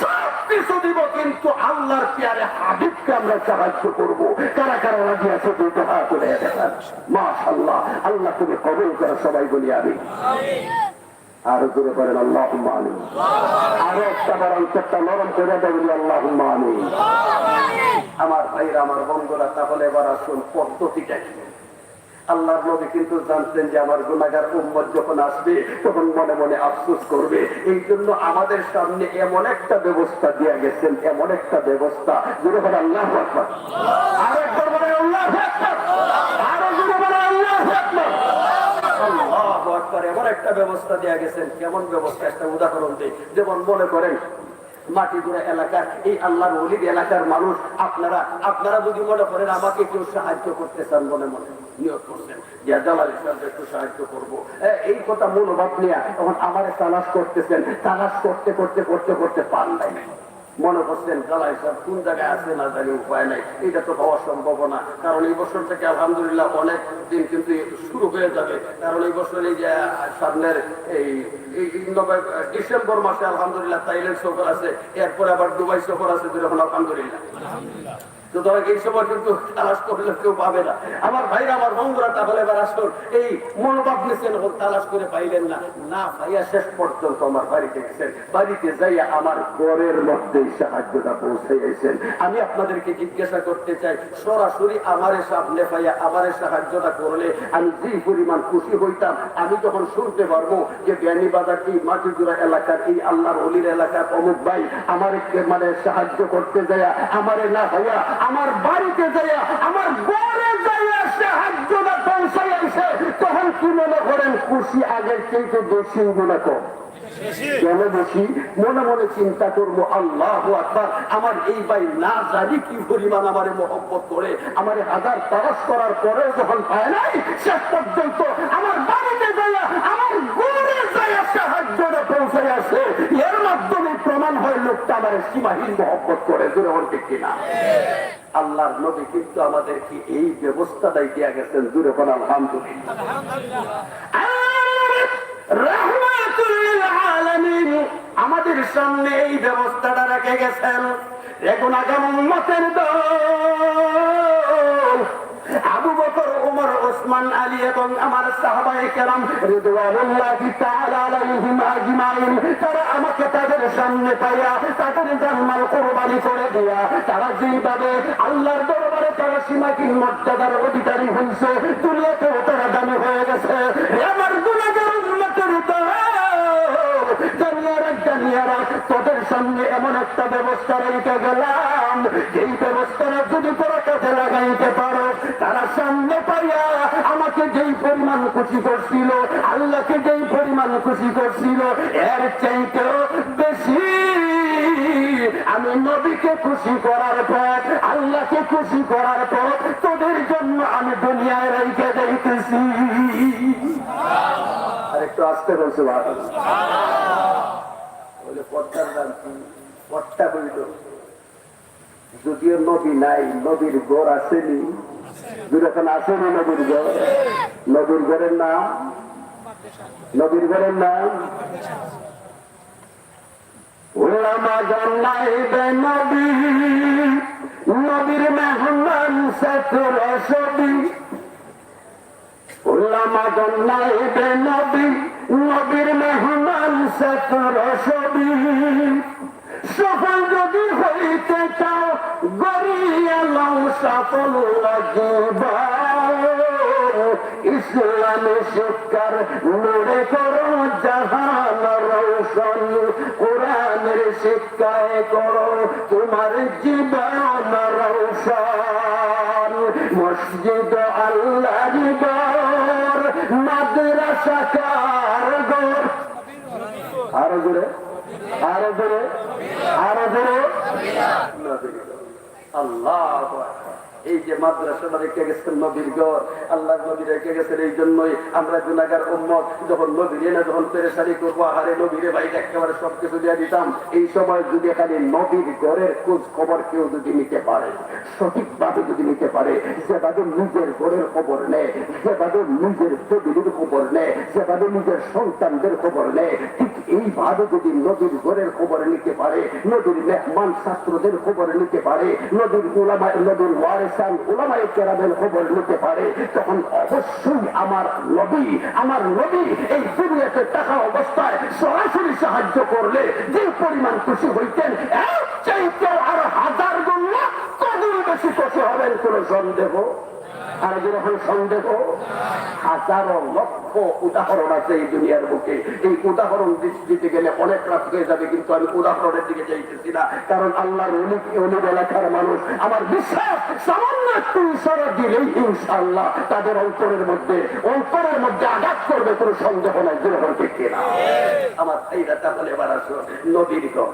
Speaker 2: সব কিছু দিব, কিন্তু আল্লাহর প্যারে হাবিবকে আমরা সাহায্য করব। কারা কারা রাজি আছে দুটো হাত তুলে দেখান। মাশাআল্লাহ, আল্লাহ তুমি কবুল করো। সবাই বলি আমি, আরো জোরে করেন আল্লাহুম্মা আমিন। আরো একটা বার অন্তরটা নরম করে দেবেন আল্লাহুম্মা আমিন। আমার ভাইরা, আমার বন্ধুরা, তাহলে এবার আসুন পদ্ধতিটা কি? আল্লাহর নবী কিন্তু জানতেন যে আমার গুনাহগার উম্মত যখন আসবে তখন মনে মনে আফসোস করবে। এই জন্য আমাদের সামনে এমন একটা ব্যবস্থা দিয়ে গেছেন, এমন একটা ব্যবস্থা, যেরকম আল্লাহু আকবার, আরেকবার বলে আল্লাহু আকবার, আরো জোরে বলে আল্লাহু আকবার, আল্লাহু আকবার। এমন একটা ব্যবস্থা দিয়ে গেছেন। কেমন ব্যবস্থা? একটা উদাহরণ দিই। যেমন মনে করেন মাটিগুড়া এলাকার এই আল্লাহর ওলির এলাকার মানুষ, আপনারা যদি মনে করেন আমাকে কেউ সাহায্য করতে চান, মনে মনে নিয়োগ করছেন যে জালাল ইসলামকে একটু সাহায্য করবো, এই কথা মনোভাব নিয়ে তখন আমারে তালাশ করতেছেন। তালাশ করতে করতে করতে করতে পান নাই, মনে করছেন জালাল ইসলাম কোন জায়গায় আছে না জানি, উপায় নাই, এটা তো হওয়া সম্ভব না। কারণ এই বছর থেকে আলহামদুলিল্লাহ অনেক দিন কিন্তু শুরু হয়ে যাবে। কারণ এই বছর এই যে সামনের এই ডিসেম্বর মাসে আলহামদুলিল্লাহ থাইল্যান্ড সফর আছে, এরপরে আবার দুবাই সফর আছে, যেরকম আলহামদুলিল্লাহ। সুতরাং এই সময় কিন্তু তালাশ করলে কেউ পাবে না। আমার ভাইরা, আমার বন্ধুরা, তাহলে এবার আসুন এই মনোভাব নিয়েছেন, তালাশ করে পাইলেন না, না পাইয়া শেষ পর্যন্ত আমার বাড়িতে গেছেন। বাড়িতে যাইয়া আমার ঘরের মধ্যেই সাহায্যটা পৌঁছে গেছেন। আমি আপনাদেরকে জিজ্ঞাসা করতে চাই, সরাসরি আমারে সামনে পাইয়া আমারে সাহায্যটা করলে আমি যে পরিমাণ খুশি হইতাম, আমি যখন শুনতে পারবো যে বিয়ানীবাজার এই মাটিজোড়া এলাকার এই আল্লাহর ওলির এলাকার অমুক ভাই আমার মানে সাহায্য করতে যায়, আমারে না ভাইয়া আমার বাড়িতে যাইয়া আমার ঘরে যাইয়া সাহায্যটা পৌঁছাই আসে, তখন কি মনে করেন খুশি আগের চেয়ে বেশি গুণা কম? কেন বেশি? মনে মনে চিন্তা করবো আল্লাহু আকবার, আমার এই ভাই না জানি কি পরিমাণ আমারে মহব্বত করে, আমারে হাজার তালাশ করার পরেও যখন পায় নাই, শেষ পর্যন্ত আমার বাড়িতে যাইয়া আমার ঘরে যাইয়া সাহায্যটা পৌঁছাই আসে। এর মাধ্যমে প্রমাণ হয় লোকটা আমার সীমাহীন মহব্বত করে। জোরে বলতে কিনা? আল্লাহর নবী কিন্তু আমাদেরকে এই ব্যবস্থাটাই দিয়া গেছেন। জোরে বল আলহামদুলিল্লাহ। রাহমাতুল লিল আলামিন আমাদের সামনে এই ব্যবস্থাটা রেখে গেছেন। এখন আগাম উম্মতের দল আবু বকর, ওমর, ওসমান, আলী এবং আমার সাহাবায়ে কেরাম রিদওয়ানুল্লাহি তাআলা আলাইহিম আজমাইন, তারা আমাকে তাদের সামনে পাইয়া তাদের জানমাল কুরবানি করে দিয়া তারা যেভাবে আল্লাহর দরবারে তারা সীমাহীন মর্যাদার অধিকারী হয়েছে, দুনিয়াতেও তারা দামি হয়ে গেছে। আমার গুনাহগার উম্মতের দল জানিয়ারা তোদের সামনে এমন একটা ব্যবস্থা রেখে গেলাম, যেই ব্যবস্থাটা যদি তোরা কাছে লাগাইতে পারো, তারা সামনে পাইয়া আমাকে যেই পরিমাণ খুশি করছিল, আল্লাহকে যেই পরিমাণ খুশি করছিল, এর চাইতেও বেশি আমি নবীকে খুশি করার পর, আল্লাহকে খুশি করার পর তোদের জন্য আমি দুনিয়ায় রেখে যাইতেছি। আর একটু আসতে বলছে যদিও নবী নাই, নবীর ঘর আসেনি, যখন আসেনি নবীর ঘর, নবীর ঘরের নাম, নবীর ঘরের নাম ওলামা জানাইবে নবী, নবীর মেহমান সাথর ছবি। ওলামা জানাইবে নবী, নবীর মেহমান সাথর ছবি। সফল যদি হইতে চাও গড়িয়া লও সফল জীবন। ইসলামী শিক্ষার নড়ে করো জাহান রৌশন, কোরআনের শিক্ষায় করো তোমার জীবন রৌশন। মসজিদ আল্লাহর ঘর, মাদ্রাসা কার ঘর? আরো জোরে, আরো জোরে, আরো জোরে। আল্লাহ, এই যে মাদ্রাসাটা রেখে গেছেন নবীর ঘর, আল্লাহ নবী রেখে গেছেন। এই জন্যই আমরা গুনাহগার উম্মত যখন নবীরে না যখন পেরেশানি করবো, আহারে নবীরে ভাই একেবারে সবকিছু দিয়ে দিতাম। এই সময় যদি খালি নবীর ঘরের খোঁজ খবর কেউ যদি নিতে পারে, সঠিকভাবে যদি নিতে পারে, যেভাবে নিজের ঘরের খবর নেয়, যেভাবে নিজের ফ্যামিলির খবর নেয়, যেভাবে নিজের সন্তানদের খবর নেয়, ঠিক এইভাবে যদি নবীর ঘরের খবর নিতে পারে, নবীর মেহমান ছাত্রদের খবর নিতে পারে, নবীর উলামা, নবীর ওয়ারিসান উলামায়ে কেরামের খবর নিতে পারে, তখন অবশ্যই আমার নবী এই দুনিয়াতে থাকা অবস্থায় সরাসরি সাহায্য করলে যে পরিমাণ খুশি হইতেন, এর চাইতে আর হাজার গুণ কদর বেশি খুশি হবেন, কোন সন্দেহ। আর যখন সন্দেহ, হাজারো লক্ষ উদাহরণ আছে এই দুনিয়ার বুকে। এই উদাহরণ দিতে গেলে অনেক রাত হয়ে যাবে, কিন্তু আমি উদাহরণের দিকে যাইতেছি না, কারণ আল্লাহর অলির এলাকার মানুষ আমার বিশ্বাস সামান্য একটু ইশারা দিলেই ইনশাআল্লাহ তাদের অন্তরের মধ্যে আঘাত করবে, কোনো সন্দেহ নাই। যেরকম ঠিক কিনা আমার এইটা? তাহলে এবার আসো নবীর ঘর।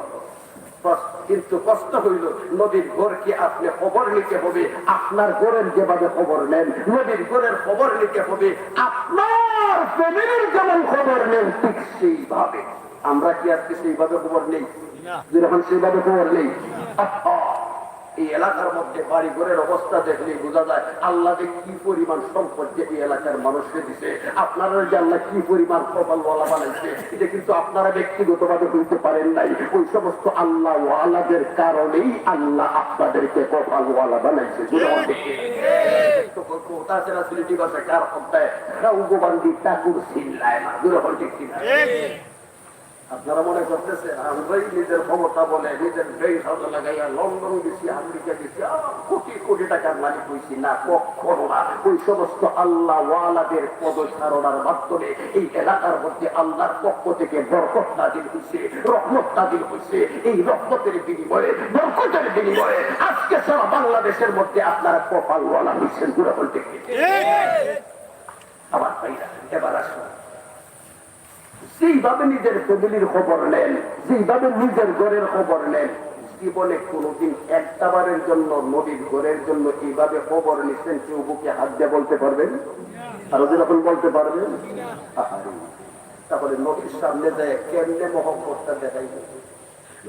Speaker 2: কিন্তু কষ্ট হইল, নবীর ঘরকে আপনি খবর নিতে হবে আপনার ঘরের যেভাবে খবর নেন, নবীর ঘরের খবর নিতে হবে আপনার ফ্যামিলির যেমন খবর নেন, ঠিক সেইভাবে। আমরা কি আজকে সেইভাবে খবর নেই? যেরকম সেইভাবে খবর নেই। এই এলাকার মধ্যে বাড়ি ঘরের অবস্থা দেখলে বোঝা যায় আল্লাহ যে কি পরিমাণ সম্পদ যে এই এলাকার মানুষকে দিছে, আপনারা যে আল্লাহ কি পরিমাণ কপালওয়ালা বানাইছে, এটা কিন্তু আপনারা ব্যক্তিগতভাবে বলতে পারেন নাই। ওই সমস্ত আল্লাহ ওয়ালাদের কারণেই আল্লাহ আপনাদেরকে কপালওয়ালা বানাইছে। আপনারা মনে করতেছে আমরাই নিজের ক্ষমতা বলে নিজের ব্রেইন হাউসে লাগাইয়া লন্ডন গেছি, আমেরিকা গেছি, কোটি কোটি টাকার মালিক হয়েছি, না, কখনো না। ওই সমস্ত আল্লাহ ওয়ালাদের পদচারণার মাধ্যমে এই এলাকার মধ্যে আল্লাহর পক্ষ থেকে বরকত নাযিল হয়েছে, রহমত নাযিল হয়েছে। এই রহমতের বিনিময়ে, বরকতের বিনিময়ে আজকে সারা বাংলাদেশের মধ্যে আপনারা কপালওয়ালা হয়েছেন। দুরকম ঠিক আমার ভাইরা, এবার আসুন যেইভাবে নিজের ফ্যামিলির খবর নেন, যেইভাবে নিজের ঘরের খবর নেন, জীবনে কোনোদিন একটাবারের জন্য নবীর ঘরের জন্য এইভাবে খবর নিচ্ছেন কেউ বুকে হাত দিয়ে বলতে পারবেন? আরো যেরকম বলতে পারবেন? তাহলে নবীর সামনে যায় কেমনে মহব্বতটা দেখাইব,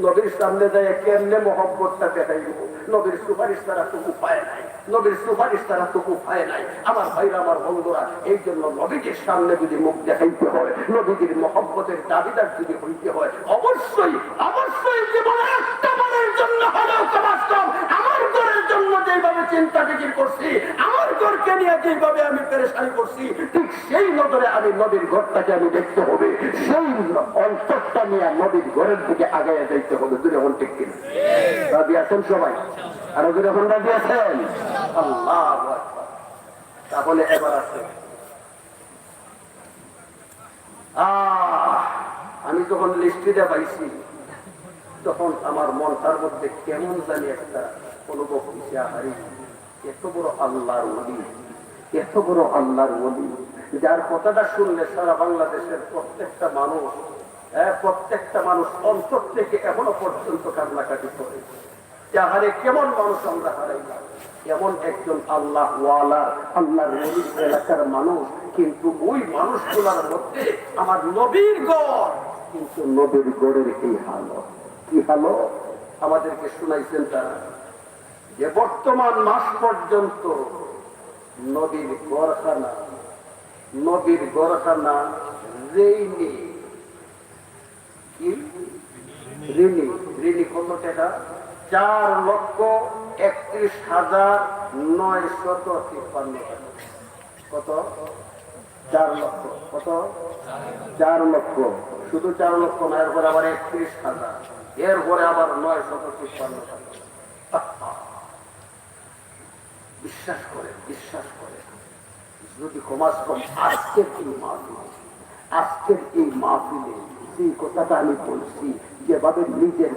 Speaker 2: নবীর সামনে যায় কেমনে মহব্বতটা দেখাইব? নবীর সুপারিশ তারা তো উপায় নাই, নবীর সুপারিশ তারা তো উপায় নাই। আমার ভাইরা, আমার বন্ধুরা, এই জন্য নবীদের সামনে যদি মুখ দেখাইতে হয়, নবীদের মহব্বতের দাবিদার যদি হইতে হয়, অবশ্যই অবশ্যই জীবনে একটা বারের জন্য হলেও কমাস কম আমার ঘরের জন্য যেভাবে চিন্তা ফিকির করছি, আমার ঘরকে নিয়ে যেভাবে আমি পেরেশানি করছি, ঠিক সেই নজরে আমি নবীর ঘরটাকে আমি দেখতে হবে, সেই অন্তরটা নিয়ে নবীর ঘরের দিকে আগাইয়া যাইতে হবে। দুজন ঠিক কিনা রাজি আছেন সবাই? আরো যখন রাজি আছেন? আল্লাহু আকবার। তাহলে এবার আছে আমি যখন লিস্টিটা পাইছি তখন আমার মনটার মধ্যে কেমন জানি একটা অনুভব হয়েছে, আহারি এত বড় আল্লাহর ওলি, এত বড় আল্লাহর ওলি, যার কথাটা শুনলে সারা বাংলাদেশের প্রত্যেকটা মানুষ অন্তর থেকে এখনো পর্যন্ত কান্নাকাটি করে। যাহারে কেমন মানুষ আমরা হারাইলাম, এমন একজন আল্লাহ ওয়ালার, আল্লাহর ওলির এলাকার মানুষ, কিন্তু ওই মানুষগুলোর মধ্যে আমার নবীর গড়, কিন্তু নবীর গড়ের এই হালত, কি হালত আমাদেরকে শুনাইছেন তারা, যে বর্তমান মাস পর্যন্ত নবীর গড়খানা, নবীর গড়খানা রেইনি কি ঋণী, ঋণী কত টাকা? 4,31,953 টাকা। কত? 4 লক্ষ। কত? 4 লক্ষ। শুধু 4 লক্ষ না, এরপরে আবার 31,000, এরপরে আবার 953 টাকা। বিশ্বাস করে, বিশ্বাস করে, যদি কমাস কম আজকের এই মাহফিল, আজকের এই মাহফিলে সেই কথাটা আমি বলছি, যেভাবে নিজের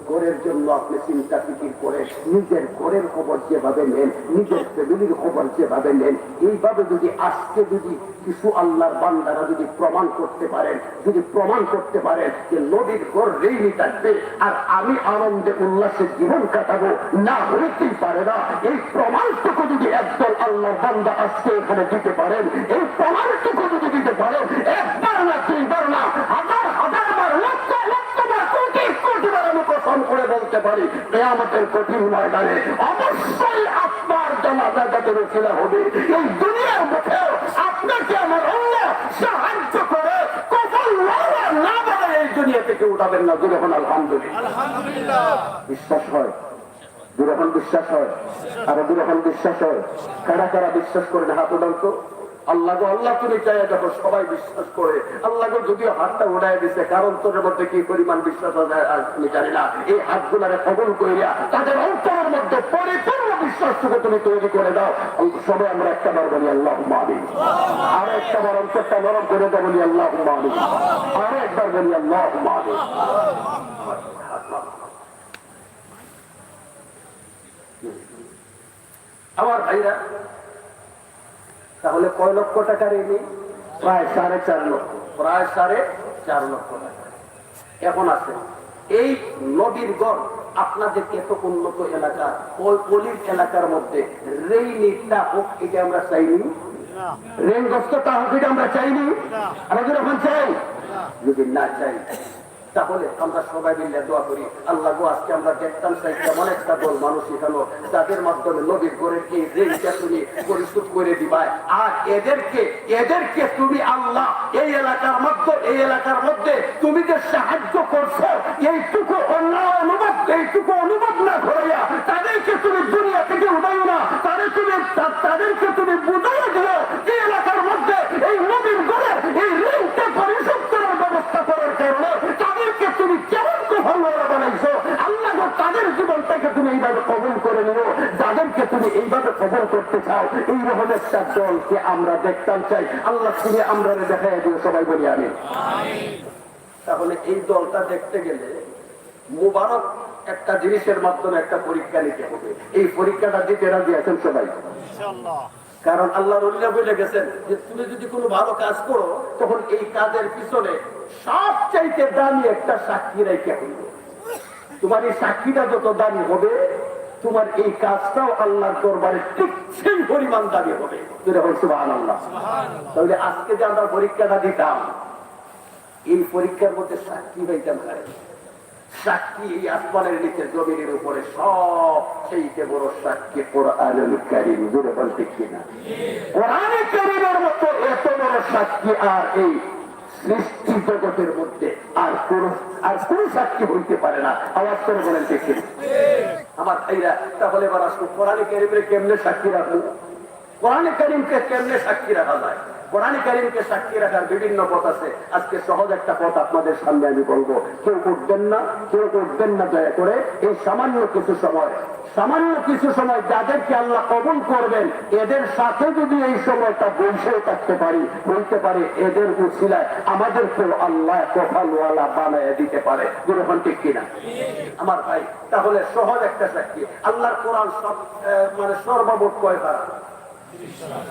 Speaker 2: ঘরের জন্য আপনি চিন্তা ফিকির করে নিজের ঘরের খবর যেভাবে নেন, নিজের ফ্যামিলির খবর যেভাবে নেন, এইভাবে যদি আজকে যদি কিছু আল্লাহর বান্দারা যদি প্রমাণ করতে পারেন, যদি প্রমাণ করতে পারেন যে নবীর ঘর রেইনি থাকবে আর আমি আনন্দে উল্লাসে জীবন কাটাবো, না হইতেই পারে না। এই প্রমাণটুকু যদি একদল আল্লাহর বান্দা আজকে এখানে দিতে পারেন, এই প্রমাণটুকু যদি দিতে পারেন, একবার না দুইবার না, হাজার হাজার বার, লক্ষ লক্ষ বার, কোটি কোটি বার আমি কসম করে বলতে পারি, কিয়ামতের কঠিন ময়দানে অবশ্যই আপনার জানাজা যাদের উছিলা হবে, এই দুনিয়ার মুখেও আপনাকে আমার আল্লাহ সাহায্য করে কখন না বলে এই দুনিয়া থেকে উঠাবেন না। যখন আলহামদুলিল্লাহ বিশ্বাস হয়, যখন বিশ্বাস হয়, আর যখন বিশ্বাস হয়, কারা কারা বিশ্বাস করেন হাত উঠান তো। আল্লাহ গো, আল্লাহ তুমি চাই যখন সবাই বিশ্বাস করে, আল্লাহ গো যদিও হাতটা উঠাই দিচ্ছে, কারণ তোর মধ্যে কি পরিমাণ বিশ্বাস আমি জানি না, এই হাতগুলারে কবুল করিয়া তাদের অন্তরের মধ্যে পরিপূর্ণ বিশ্বাসটুকু তুমি তৈরি করে দাও। সবাই আমরা একটা বার বলি আল্লাহুম্মা আমিন, আরো একটা বার অন্তরটা নরম করে দাও, বলি আল্লাহুম্মা আমিন, আরো একবার বলি আল্লাহুম্মা আমিন। আমার ভাইরা, তাহলে কয় লক্ষ টাকা ঋণী? প্রায় 4.5 লক্ষ, প্রায় 4.5 লক্ষ টাকা। এখন আছে এই নবীর গড় আপনাদের এত উন্নত এলাকা, পলির এলাকার মধ্যে রেইনিটা হোক, এটা আমরা চাইনি। রেইনগ্রস্তটা হোক, এটা আমরা চাইনি। আমরা যখন চাই, যদি না চাই তাহলে আমরা সবাই মিলে দোয়া করি, আল্লাহ গো আজকে আমরা দেখতাম চাই কেমন একটা দল মানুষ এখানে, যাদের মাধ্যমে নবীর ঘরের এই ঋণটা তুমি পরিশোধ করে দিবা, আর এদেরকে তুমি আল্লাহ এই এলাকার মধ্যে তুমি যে সাহায্য করছো, এইটুকু অনুভব না করিয়া তাদেরকে তুমি দুনিয়া থেকে উঠাইও না, তাদেরকে তুমি বুঝাইয়া দিও এই এলাকার মধ্যে এই নবীর ঘরের এই ঋণটা পরিশোধ করার ব্যবস্থা করার কারণে তাদেরকে তুমি কেমন ভালোভাবে বানাইছো। আল্লাহ তাদের জীবনটাকে তুমি এইভাবে কবুল করে নিও, যাদেরকে তুমি এইভাবে কবুল করতে চাও, এই রকম একটা দলকে আমরা দেখতাম চাই। আল্লাহ তুমি আমরা দেখাই দিও, সবাই বলি আমি। তাহলে এই দলটা দেখতে গেলে মুবারক একটা জিনিসের মাধ্যমে একটা পরীক্ষা নিতে হবে। এই পরীক্ষাটা দিতে রাজি আছেন সবাই? কারণ আল্লাহ রলিয়া বলে গেছেন যে তুমি যদি কোনো ভালো কাজ করো, তখন এই কাজের পিছনে সবচাইতে দামি একটা সাক্ষী রেখে হইব। তোমার এই সাক্ষীটা যত দামি হবে, তোমার এই কাজটাও আল্লাহর দরবারে ঠিক সেই পরিমাণ দামি হবে। সুবহানাল্লাহ। তাহলে আজকে যে আমরা পরীক্ষাটা দিতাম, এই পরীক্ষার মধ্যে সাক্ষী হইতাম সাক্ষী এই আসমানের নিচে জমিনের উপরে সবচেয়ে বড় সাক্ষী কোরআনুল কারীম। জোরে বলতে কিনা? কোরআনুল কারীমের মতো এত বড় সাক্ষী আর এই সৃষ্টি জগতের মধ্যে আর কোন সাক্ষী হইতে পারে না। আওয়াজ করে বলেন ঠিক কিনা? আমার ভাইরা, তাহলে এবার আসুন কোরআনুল কারীমের কেমনে সাক্ষী রাখবো? কোরআনুল কারীমকে কেমনে সাক্ষী রাখা যায়? কোরআন কারীমকে সাক্ষী রাখার বিভিন্ন পথ আছে। আজকে সহজ একটা পথ আপনাদের সামনে আমি বলবো। কেউ উঠবেন না দয়া করে। এই সামান্য কিছু সময় যাদেরকে আল্লাহ কবুল করবেন, এদের সাথে যদি এই সময়টা বসে থাকতে পারি, বলতে পারি এদের উছিলায় আমাদেরকেও আল্লাহ কপালওয়ালা বানায় দিতে পারে। যেরকম ঠিক কিনা আমার ভাই? তাহলে সহজ একটা সাক্ষী। আল্লাহর কোরআন সর্বমোট কয় পারা?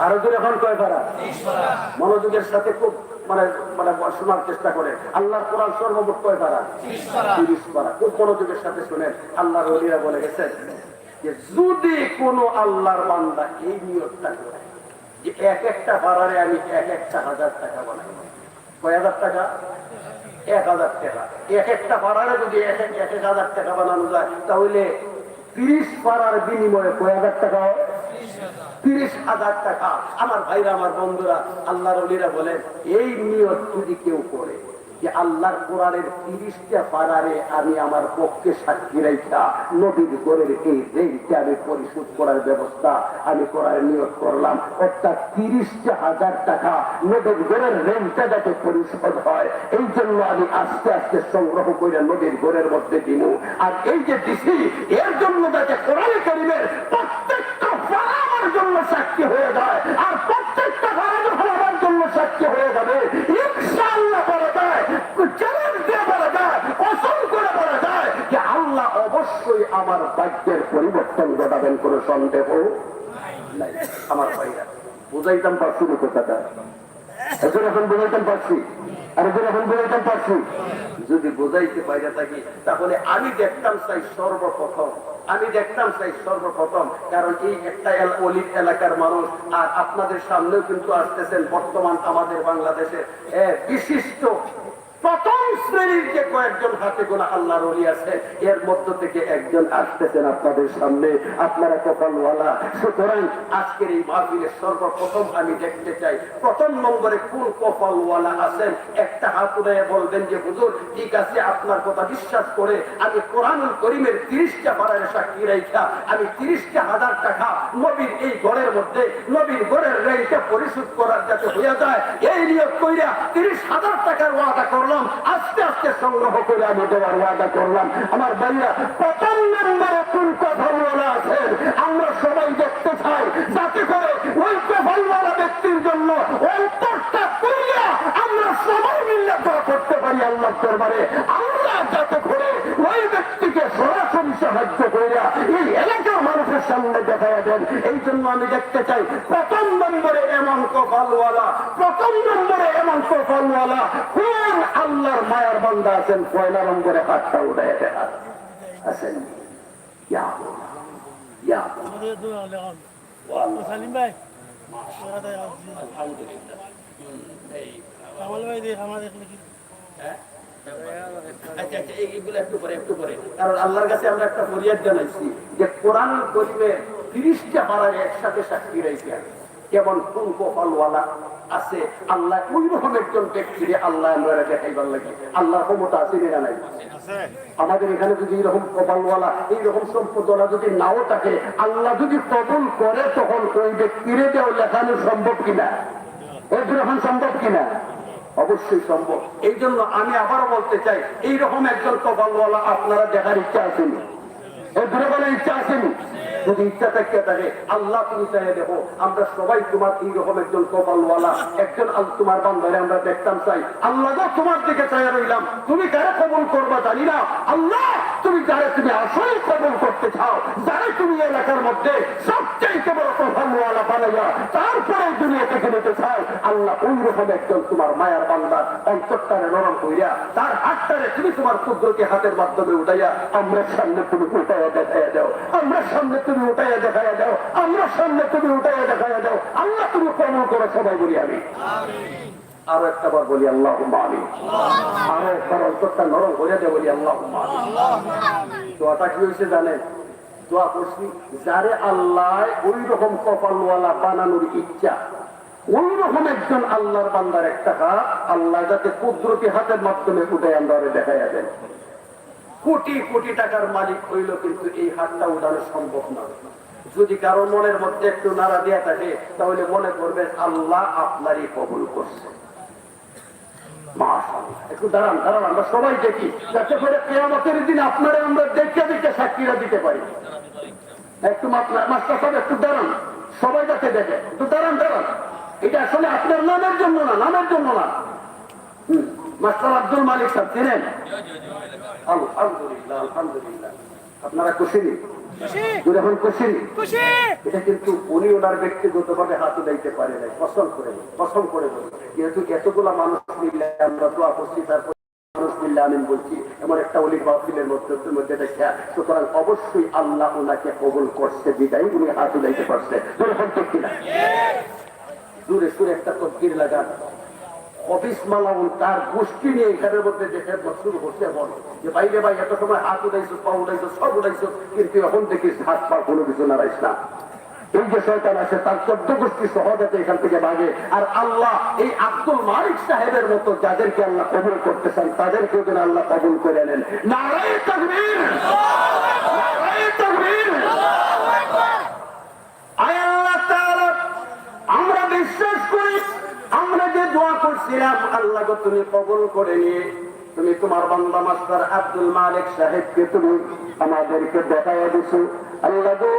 Speaker 2: আরো দূরে এখন কয় পারা? মনোযোগের সাথে খুব শোনার চেষ্টা করে। আল্লাহর কোরআন সর্বমোট কয় পারা? 30 পারা। খুব মনোযোগের সাথে শুনেন। আল্লাহর ওলিরা বলে গেছেন যে যদি কোন আল্লাহর বান্দা এই নিয়তটা করে যে একটা পারারে আমি 1,000 টাকা বানাই, কয় হাজার টাকা? 1,000 টাকা। একটা পারারে যদি 1,000 টাকা বানানো যায়, তাহলে 30 পারার বিনিময়ে কয় হাজার টাকা হয়? 30,000 টাকা। আমার ভাইরা, আমার বন্ধুরা, আল্লাহর ওলিরা বলেন এই নিয়ত যদি কেউ করে যে আল্লাহর কোরআনের 30টা পারারে আমি আমার পক্ষে সাক্ষী রেখা নবীর ঘরের এই ঋণকে আমি পরিশোধ করার ব্যবস্থা আমি করার নিয়ত করলাম, অর্থাৎ 30,000 টাকা নবীর ঘরের ঋণটা যাতে পরিশোধ হয়, এই জন্য আমি আস্তে আস্তে সংগ্রহ করে নবীর ঘরের মধ্যে দিব। আর এই যে দিছি এর জন্য যাতে কোরআনে কারীমের প্রত্যেকটা পারা আমার জন্য সাক্ষী হয়ে যায়, আর প্রত্যেকটা পারা যখন আমার জন্য সাক্ষী হয়ে যাবে, ইনশাআল্লাহ বলা যায়, চ্যালেঞ্জ দিয়ে বলা যায়, কসম করে বলা যায় যে আল্লাহ অবশ্যই আমার ভাগ্যের পরিবর্তন ঘটাবেন, কোনো সন্দেহ নাই। আমার ভাইরা, বুঝাইতাম পারছি না কথাটা? এখন বুঝাইতাম পারছি? আর এখন বুঝাইতাম পারছি? যদি বোঝাইতে পাইরা থাকি তাহলে আমি দেখতাম চাই সর্বপ্রথম, কারণ এই একটা অলিভ এলাকার মানুষ, আর আপনাদের সামনেও কিন্তু আসতেছেন বর্তমান আমাদের বাংলাদেশের বিশিষ্ট প্রথম শ্রেণীর যে কয়েকজন হাতে গোনা আল্লাহর ওলি আছে, এর মধ্য থেকে একজন আসতেছেন আপনাদের সামনে। আপনারা কপালওয়ালা, সুতরাং আজকের এই মাহফিলের সর্বপ্রথম আমি দেখতে চাই প্রথম নম্বরে কোন কপালওয়ালা আছেন। একটা হাত উঠাইয়া বলবেন যে হুজুর ঠিক আছে, আপনার কথা বিশ্বাস করে আমি কোরআনুল কারীমের 30টা পারার সাক্ষী রাইখা আমি 30,000 টাকা নবীর এই ঘরের মধ্যে নবীর ঘরের ঋণটা পরিশোধ করার যাতে হইয়া যায় এই নিয়ত কইরা 30,000 টাকার ওয়াদা করলাম, আস্তে আস্তে সংগ্রহ করে আমি দেওয়ার ওয়াদা করলাম। আমার ভাইরা, প্রথম নম্বরে কোন কপালওয়ালা আছেন আমরা সবাই দেখতে চাই, যাতে করে ওই কপালওয়ালা ব্যক্তির জন্য অন্তরটা করিয়া আমরা সবাই মিলে দোয়া করতে পারি আল্লাহর দরবারে। আল্লাহ যাতে করে ওই ব্যক্তিকে সরাসরি সাহায্য করিয়া এই এলাকার মানুষের সামনে দেখাইয়া দেন, এই জন্য আমি দেখতে চাই প্রথম নম্বরে এমন কপালওয়ালা কোন আল্লাহর মায়ার বান্দা আছেন। 1 নম্বরে হাতটা উঠাইয়া দেখা আছেন।
Speaker 3: সালিম ভাই, কামাল ভাই দেখ আমরা দেখলে কি
Speaker 2: কারণ আল্লাহর কাছে আমরা একটা ফরিয়াদ জানাইছি যে কোরআনুল কারীমের 30টা পারায় একসাথে সাক্ষী রাইখা কেমন কোন কপালওয়ালা আছে আল্লাহ ওই রকম একজন ব্যক্তিরে আল্লাহ আমরা দেখাইবার লাগে। আল্লাহর ক্ষমতা আছে না নাই? আমাদের এখানে যদি এইরকম কপালওয়ালা এইরকম সম্পদওয়ালা যদি নাও থাকে, আল্লাহ যদি কবুল করে তখন ওই ব্যক্তিরে দেওয়া লেখানো সম্ভব কিনা? এখন সম্ভব কিনা? অবশ্যই সম্ভব। এই জন্য আমি আবারও বলতে চাই এইরকম একজন কপালওয়ালা আপনারা দেখার ইচ্ছা আসেনি? ইচ্ছা আসেনি? যদি ইচ্ছা থাকে আল্লাহ তুমি চাই দেখো আমরা সবাই তোমার এইরকম একজন কপালওয়ালা একজন তোমার বান্দারে আমরা দেখতাম চাই। আল্লাহ তোমার দিকে চাই রইলাম, তুমি কারে কবুল করবা জানি না। আল্লাহ তুমি যারে তুমি আসলে কবুল করতে চাও, যারে তুমি এলাকার মধ্যে সবচেয়ে বড় কপালওয়ালা বানাইয়া তারপরে দুনিয়া থেকে নিতে চাও, আল্লাহ ওই রকম একজন তোমার মায়ার বান্দা অন্তরটারে নরম কইরা তার হাতটারে তুমি তোমার কুদরতি হাতের মাধ্যমে উঠাইয়া আমরা সামনে তুমি উঠাইয়া দেখাইয়া দাও, আমরা সামনে তুমি উঠাইয়া দেখাইয়া দাও, আমরা সামনে তুমি উঠাইয়া দেখাইয়া দাও। আল্লাহ তুমি কবুল করো, সবাই বলি আমি। আরো একটা বার বলি আল্লাহুম্মা আমিন। আরো একবার অন্তরটা নরম হয়ে যায় বলি আল্লাহুম্মা আমিন। দোয়াটা কি হয়েছে জানেন? দোয়া করছি যারে আল্লাহ ওই রকম কপালওয়ালা বানানোর ইচ্ছা, ওই রকম একজন আল্লাহর বান্দার একটা হাত আল্লাহ যাতে কুদরতি হাতের মাধ্যমে উঠাই আমরা দেখাইয়া দেন। কোটি কোটি টাকার মালিক হইল, কিন্তু এই হাতটা উঠানো সম্ভব না। যদি কারো মনের মধ্যে একটু নাড়া দেয়া থাকে তাহলে মনে করবেন আল্লাহ আপনারই কবুল করছে। একটু দাঁড়ান আমরা সবাই দেখি, যাতে করে কিয়ামতের দিন আপনারা আমরা দেখে সাক্ষীরা দিতে পারি। একটু মাস্টার সাহেব একটু দাঁড়ান, সবাই যাতে দেখে, একটু দাঁড়ান। এটা আসলে আপনার নামের জন্য না। মাস্টার আব্দুল মালিক সাহেব চেনেন? আলহামদুলিল্লাহ। আপনারা খুশি? এখন খুশি? এটা কিন্তু উনি ওনার ব্যক্তিগত ভাবে হাত উঠাইতে পারে নাই, কসম করে বলি, যেহেতু এতগুলা মানুষ মিলে আমরা দোয়া করছি, তারপর মানুষ মিললে আমিন বলছি এমন একটা অলির মাহফিলের মধ্যে দেখা, সুতরাং অবশ্যই আল্লাহ ওনাকে কবুল করছে বিদায় উনি হাত উঠাইতে পারছে। ঠিক কিনা? দূরে সুরে একটা তকবীর লাগান। অফিস মালাউন তার গোষ্ঠী নিয়ে এখানের মধ্যে দেখে শুরু করছে এমন যে বাইরে ভাই এত সময় হাত উঠাইছো, পা উঠাইছো, সব উঠাইছো, কিন্তু এখন দেখিস হাত পা কোনো কিছু নাড়াইস না। এই যে শয়তান আছে তার 14 গোষ্ঠী সহজতে এখান থেকে ভাগে। আর আল্লাহ এই আব্দুল মালিক সাহেবের মতো যাদেরকে আল্লাহ কবুল করতে চান তাদেরকে যেন আল্লাহ কবুল করে নেন। নারায়ে তাকবীর, নারায়ে তাকবীর। আয় আল্লাহ তাআলা, আমরা বিশ্বাস করি আমরা যে দোয়া করছিলাম আল্লাহ গো তুমি কবুল করে নিয়ে তুমি তোমার বান্দা মাস্টার আব্দুল মালিক সাহেবকে তুমি আমাদেরকে দেখাইয়া দিছো। আল্লাহ গো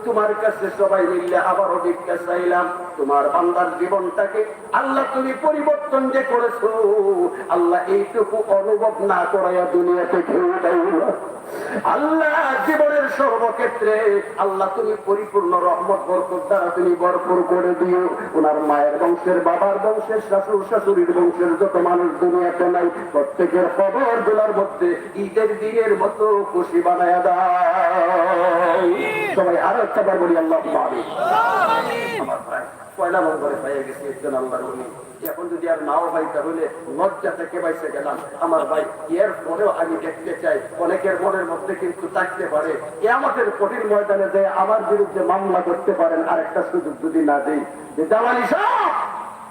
Speaker 2: তোমার কাছে সবাই মিলে আবারও ভিক্ষা চাইলাম তোমার বান্দার জীবনটাকে আল্লাহ তুমি পরিবর্তন যে করেছো আল্লাহ এইটুকু অনুভব না করাইয়া দুনিয়াতে ঘেউ দাও আল্লাহ। জীবনের সর্বক্ষেত্রে আল্লাহ তুমি পরিপূর্ণ রহমত বরকত দ্বারা তুমি ভরপুর করে দিও। ওনার মায়ের বংশের, বাবার বংশের, শাশুড় শাশুড়ির বংশের যত মানুষ দুনিয়াতে নাই প্রত্যেকের খবর গুলার মধ্যে ঈদের দিনের মতো খুশি বানায়া দাও। সবাই আরো একটা বার বলি আল্লাহ আমার ভাই পয়লা নম্বরে পাইয়া গেছে একজন আল্লাহর ওলি। এখন যদি আর নাও ভাই তাহলে লজ্জা থেকে বাইসে গেলাম আমার ভাই। এর পরেও আমি দেখতে চাই অনেকের মনের মধ্যে কিন্তু থাকতে পারে আমাদের কঠিন ময়দানে যে আমার বিরুদ্ধে মামলা করতে পারেন আরেকটা সুযোগ যদি না দেই যে জামালি সাহেব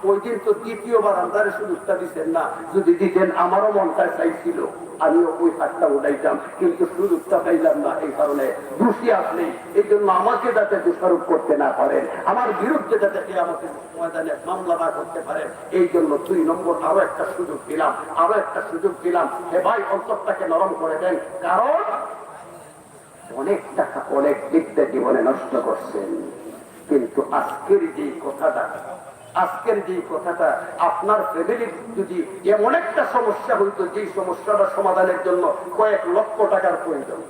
Speaker 2: ওই দিন তো দ্বিতীয়বার আন্দারে সুযোগটা দিচ্ছেন না, যদি দিতেন আমারও মনটা চাইছিল আমিও ওই হাতটা উঠাইতাম কিন্তু সুযোগটা পাইলাম না। এই কারণে দোষী আপনি, এই জন্য আমাকে যাতে দোষারোপ করতে না পারেন, আমার বিরুদ্ধে যাতে আমাকে ময়দানে মামলা না করতে পারেন, এই জন্য 2 নম্বর আরো একটা সুযোগ দিলাম, আরো একটা সুযোগ দিলাম। হে ভাই অন্তরটাকে নরম করে দেন, কারণ অনেক টাকা অনেক দিকটা জীবনে নষ্ট করছেন। কিন্তু আজকের যে কথাটা আপনার ফ্যামিলির যদি এমন একটা সমস্যা হইতো যে সমস্যাটা সমাধানের জন্য কয়েক লক্ষ টাকার প্রয়োজন,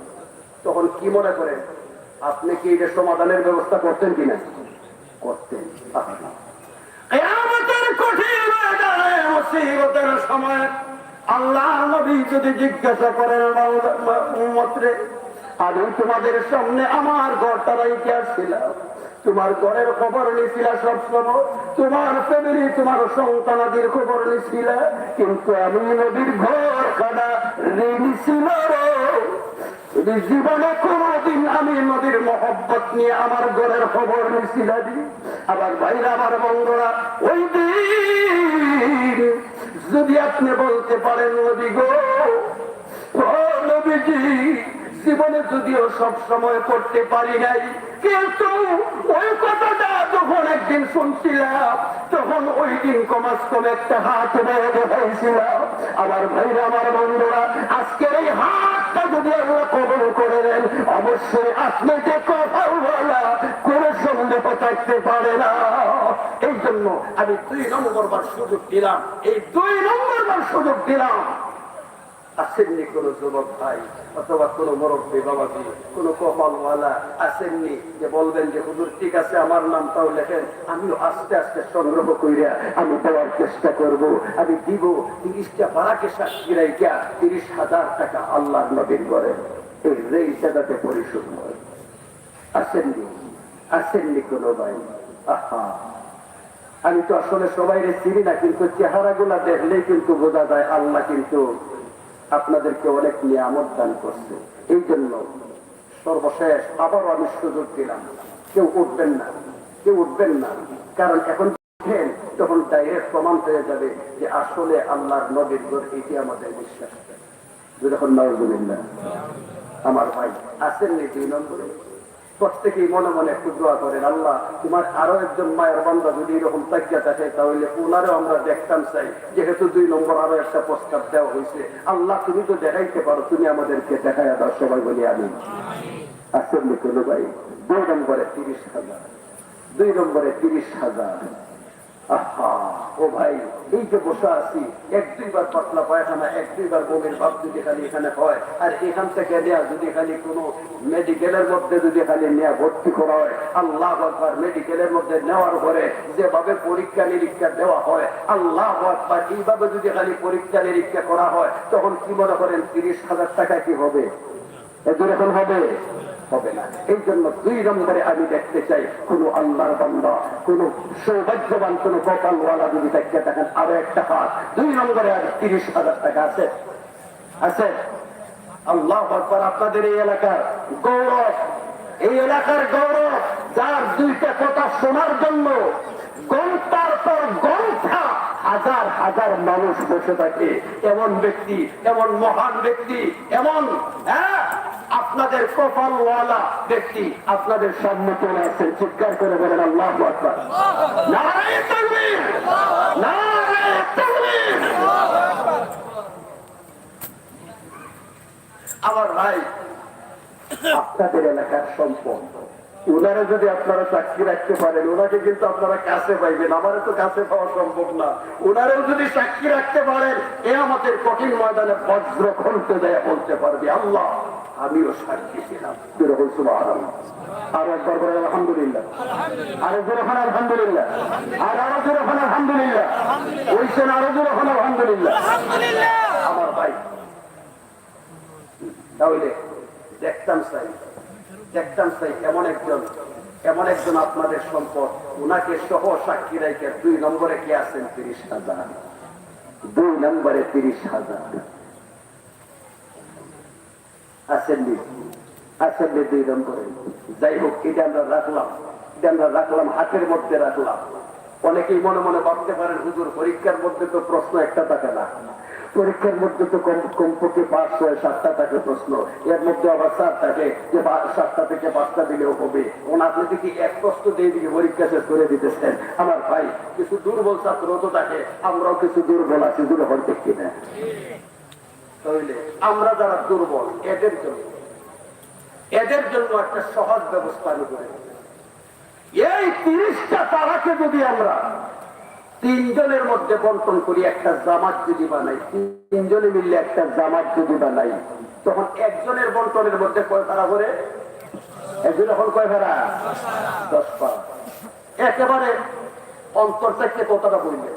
Speaker 2: তখন কি মনে করেন আপনি কি এটা সমাধানের ব্যবস্থা করতেন কিনা? করতেন। কিয়ামতের কঠিন ময়দানে মুসিবতের সময় আল্লাহ নবী যদি জিজ্ঞাসা করেন উম্মতরে আমি তোমাদের সামনে আমার ঘরটা রাইতে আসছিলাম, তোমার ঘরের খবর নিয়েছিল সবসময়, তোমার ফ্যামিলি তোমার সন্তানাদির খবর নিয়েছিল, কিন্তু আমি নবীর ঘর খানা ঋণছিল জীবনে কোনদিন আমি নদীর মহব্বত নিয়ে আমার ঘরের খবর নিয়েছিল। আবার ভাইরা আমার বন্ধুরা ওই দিন যদি আপনি বলতে পারেন নবী গো নবীজি জীবনে যদিও সব সময় করতে পারি নাই, কিন্তু ওই কথাটা যখন একদিন শুনছিলাম তখন ওই দিন কমাস কম একটা হাত বেড়ে দেখাইছিলাম। আমার ভাইরা আমার বন্ধুরা আজকের এই হাতটা যদি আল্লাহ কবল করে দেন অবশ্যই আপনি যে কথা বলা কোনো সন্দেহ থাকতে পারে না। এই জন্য আমি 2 নম্বর বার সুযোগ দিলাম, এই 2 নম্বর বার সুযোগ দিলাম। আসেননি কোন যুবক ভাই অথবা কোন মুরব্বী বাবাজি, কোন কপালওয়ালা আসেননি যে বলবেন যে হুজুর ঠিক আছে আমার নামটাও লেখেন, আমিও আস্তে আস্তে সংগ্রহ কইরা আমি দেওয়ার চেষ্টা করব, আমি দিব 30টা পারাকে সাক্ষী রাইখা 30,000 টাকা আল্লাহর নবীর করে এই রেই জায়গাতে পরিশোধ হয়। আসেননি কোন ভাই। আহা আমি তো আসলে সবাই চিনি না, কিন্তু চেহারা গুলা দেখলেই কিন্তু বোঝা যায় আল্লাহ কিন্তু আপনাদেরকে অনেক নিয়ামত দান করছে। এই জন্য সর্বশেষ আবারও আমি সুযোগ দিলাম, কেউ উঠবেন না, কারণ এখন তখন ডাইরেক্ট প্রমাণ হয়ে যাবে যে আসলে আল্লাহর নবীর ঘর এটি আমাদের বিশ্বাস। যখন নাউজুবিল্লাহ আমার ভাই আসেননি 2 নম্বরে প্রত্যেকেই মনে মনে একটু দোয়া করেন আল্লাহ তোমার আরো একজন মায়ের বান্দা যদি এরকম তাকিয়া থাকে তাহলে ওনারও আমরা দেখতাম চাই, যেহেতু 2 নম্বর আরো একটা প্রস্তাব দেওয়া হয়েছে। আল্লাহ তুমি তো দেখাইতে পারো, তুমি আমাদেরকে দেখাইয়া দাও। সবাই বলি আমি আসেননি কোনো ভাই। 2 নম্বরে 30,000, 2 নম্বরে 30,000। আহা ও ভাই এই যে বসে আছি 1-2 বার পাতলা পায়খানা 1-2 বার বমির ভাব যদি খালি এখানে হয়, আর এখান থেকে নেওয়া যদি খালি কোনো মেডিকেলের মধ্যে যদি খালি নেওয়া ভর্তি করা হয়, আল্লাহ আকবার মেডিকেলের মধ্যে নেওয়ার পরে যেভাবে পরীক্ষা নিরীক্ষা দেওয়া হয়, আল্লাহ আকবার এইভাবে যদি খালি পরীক্ষা নিরীক্ষা করা হয় তখন কি মনে করেন 30,000 টাকা কি হবে? এদের এখন হবে না। এই জন্য 2 নম্বরে আমি দেখতে চাই কোন আল্লাহর বান্দা, কোন সৌভাগ্যবান, কোন কপালওয়ালা যদি দেখতে থাকেন আরো একটা হাত। 2 নম্বরে আর 30,000 টাকা আছে। আল্লাহ আকবার। আপনাদের এই এলাকার গৌরব, যার দুইটা কথা শোনার জন্য ঘন্টার পর ঘন্টা হাজার হাজার মানুষ বসে থাকে, এমন ব্যক্তি, এমন মহান ব্যক্তি, এমন আপনাদের কপালওয়ালা ব্যক্তি আপনাদের সামনে চলে আসছেন। চিৎকার করে বলেন আল্লাহু আকবার, নারায়ে তাকবীর, নারায়ে তাকবীর। আমার ভাই, আপনাদের এলাকার সম্পদ, ওনারা যদি আপনারা সাক্ষী রাখতে পারেন, ওনাকে কিন্তু আপনারা কাছে পাইবেন, আমারও তো কাছে পাওয়া সম্ভব না। ওনারাও যদি সাক্ষী রাখতে পারেন, এ আমাদের কঠিন ময়দানে বজ্র খুলতে দেয়, বলতে পারবে আল্লাহ আমিও সাক্ষী ছিলাম। সুবহানাল্লাহ। আর একবার বলেন আলহামদুলিল্লাহ, আরো জোরে হন আলহামদুলিল্লাহ, আর আরো জোরে হন আলহামদুলিল্লাহ, ওইছেন আরো জোরে হন আলহামদুলিল্লাহ। আমার ভাই, তাহলে দেখতাম চাই এমন একজন আপনাদের সম্পদ, ওনাকে সহ সাক্ষী রাখে 2 নম্বরে কি আছেন 30,000, 2 নম্বরে 30,000 আসেননি 2 নম্বরে। যাই হোক, এটা আমরা রাখলাম হাতের মধ্যে রাখলাম। অনেকেই মনে মনে ভাবতে পারেন, হুজুর পরীক্ষার মধ্যে তো প্রশ্ন একটা থাকে না, পরীক্ষার মধ্যে তো কমপক্ষে 5 6 7টা থাকে প্রশ্ন, এর মধ্যে আবার 4 থাকে যে 7টা থেকে 5টা দিলেও হবে। আপনি দেখি এক প্রশ্ন দিয়ে দিকে পরীক্ষা শেষ করে দিতেছেন। আমার ভাই, কিছু দুর্বল ছাত্র তো থাকে, আমরাও কিছু দুর্বল আছি, দুর্বল দেখি না। তাহলে আমরা যারা দুর্বল, এদের জন্য একটা সহজ ব্যবস্থা করে, এই 30টা তারাকে যদি আমরা 3 জনের মধ্যে বন্টন করি, একটা জামাত যদি বানাই, 3 জনে মিললে একটা জামাত যদি বানাই, তখন একজনের বন্টনের মধ্যে কয় পারা করে? একজন এখন কয় পারা? 10 পারা। একেবারে অন্তর থেকে কথাটা বললে,